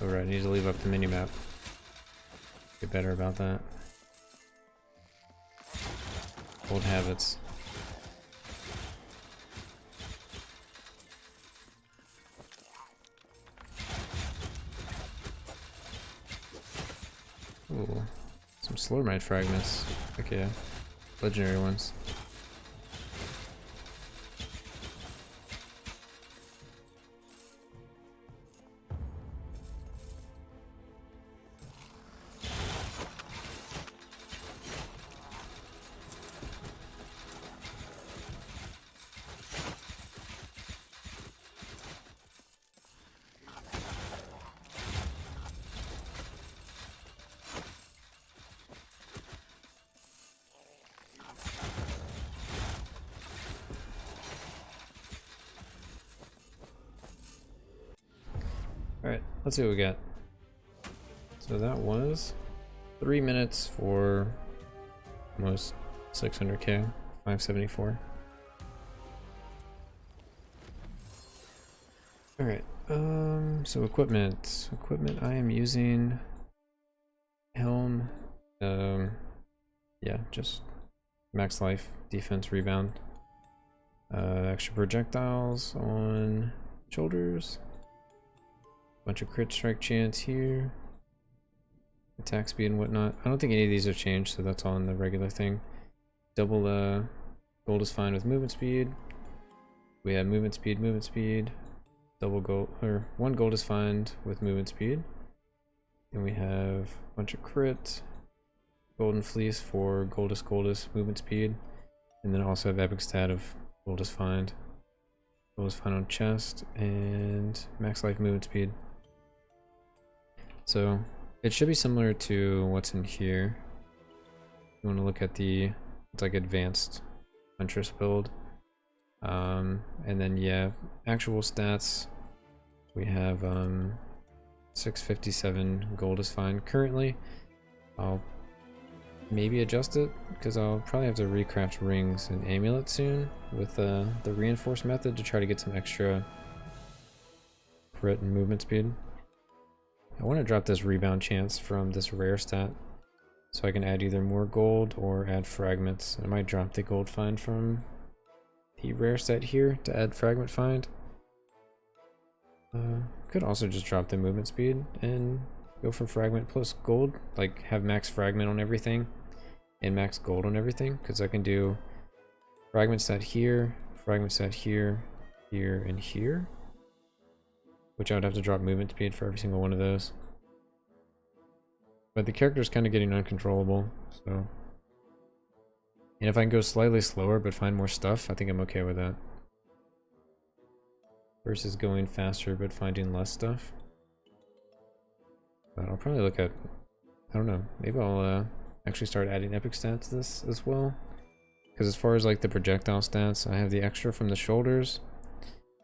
Alright, I need to leave up the minimap. Get better about that. Old habits. Ooh, some slurmite fragments. Okay, legendary ones. Alright, let's see what we got. So that was 3 minutes for almost 600k, 574. Alright, so equipment. Equipment I am using helm, yeah, just max life, defense, rebound. Extra projectiles on shoulders. Bunch of crit strike chance here. Attack speed and whatnot. I don't think any of these have changed, so that's all in the regular thing. Double gold is fine with movement speed. We have movement speed. Double gold, or 1 gold is fine with movement speed. And we have a bunch of crit. Golden fleece for goldest movement speed. And then also have epic stat of gold is fine. Gold is fine on chest and max life movement speed. So it should be similar to what's in here. You want to look at the, it's like advanced Huntress build. And then yeah, actual stats. We have 657 gold is fine. Currently, I'll maybe adjust it because I'll probably have to recraft rings and amulets soon with the reinforced method to try to get some extra crit and movement speed. I want to drop this rebound chance from this rare stat, so I can add either more gold or add fragments. I might drop the gold find from the rare stat here to add fragment find. Could also just drop the movement speed and go for fragment plus gold, like have max fragment on everything and max gold on everything, because I can do fragment stat here, here, and here, which I would have to drop movement speed for every single one of those. But the character's kind of getting uncontrollable, so. And if I can go slightly slower but find more stuff, I think I'm okay with that. Versus going faster but finding less stuff. But I'll probably look at, I don't know, maybe I'll actually start adding epic stats to this as well. Because as far as like the projectile stats, I have the extra from the shoulders,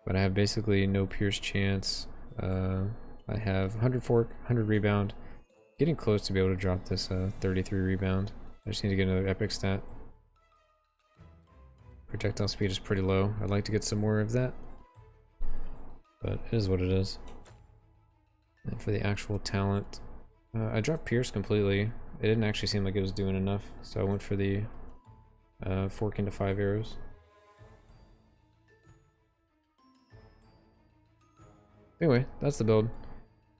but I have basically no pierce chance. I have 100 fork, 100 rebound. Getting close to be able to drop this 33 rebound. I just need to get another epic stat. Projectile speed is pretty low. I'd like to get some more of that, but it is what it is. And for the actual talent, I dropped pierce completely. It didn't actually seem like it was doing enough, so I went for the fork into 5 arrows. Anyway, that's the build.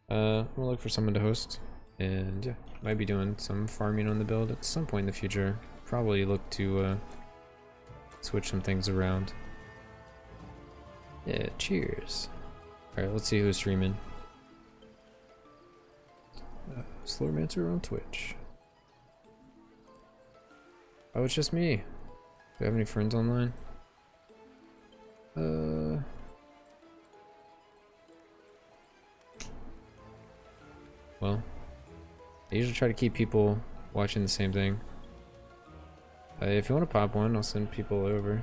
I'm gonna look for someone to host, and yeah, might be doing some farming on the build at some point in the future. Probably look to switch some things around. Yeah, cheers. Alright, let's see who's streaming. Slurmancer on Twitch. Oh, it's just me. Do I have any friends online? Well, I usually try to keep people watching the same thing. If you want to pop one, I'll send people over.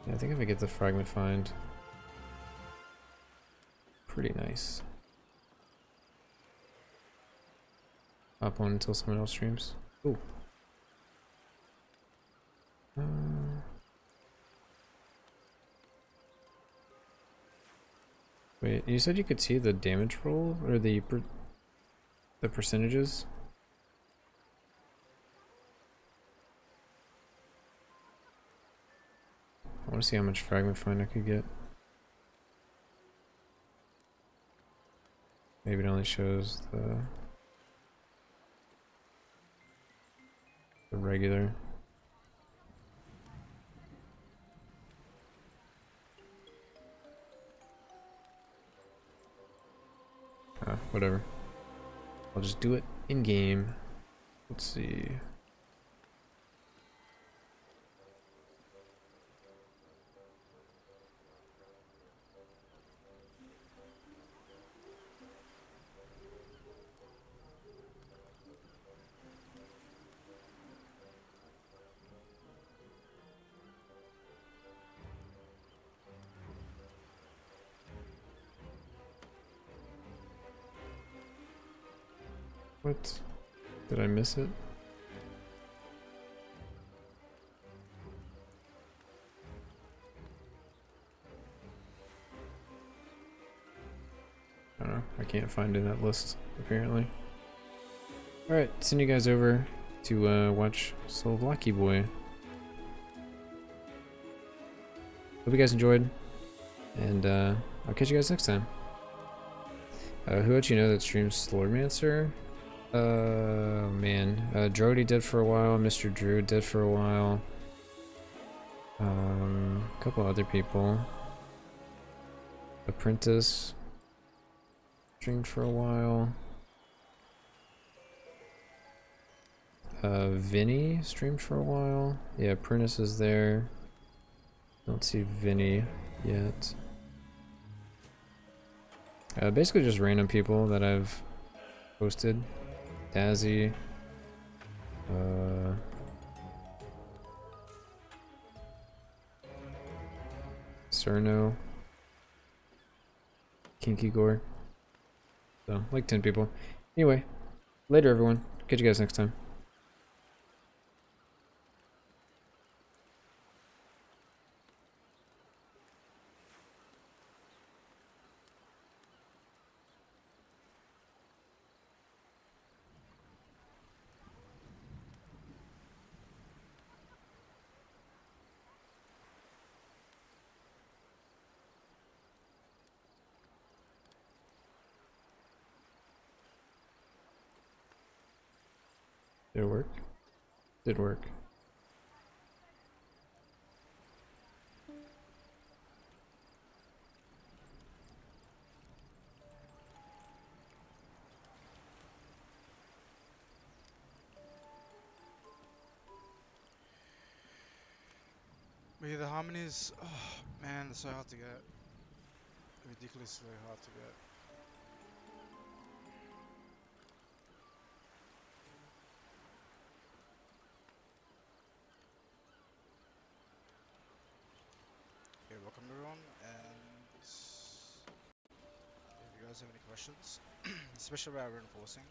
Yeah, I think if I get the fragment find, pretty nice. Pop one until someone else streams. Ooh. Wait, you said you could see the damage roll or the percentages? I want to see how much fragment find I could get. Maybe it only shows the regular. Whatever. I'll just do it in game. Let's see. What? Did I miss it? I don't know. I can't find it in that list, apparently. Alright, send you guys over to watch Slovaki Boy. Hope you guys enjoyed, and I'll catch you guys next time. Who else you know that streams Slurmancer? Man, Drody did for a while, Mr. Drew did for a while. A couple other people. Apprentice streamed for a while. Vinny streamed for a while. Yeah, Apprentice is there. Don't see Vinny yet. Basically just random people that I've posted. Dazzy. Cerno. Kinky Gore. So, like 10 people. Anyway, later everyone. Catch you guys next time. Did it work? Did work. But yeah, the harmonies, oh man, they're so hard to get. Ridiculously hard to get. Okay, welcome everyone, and if you guys have any questions, especially about reinforcing,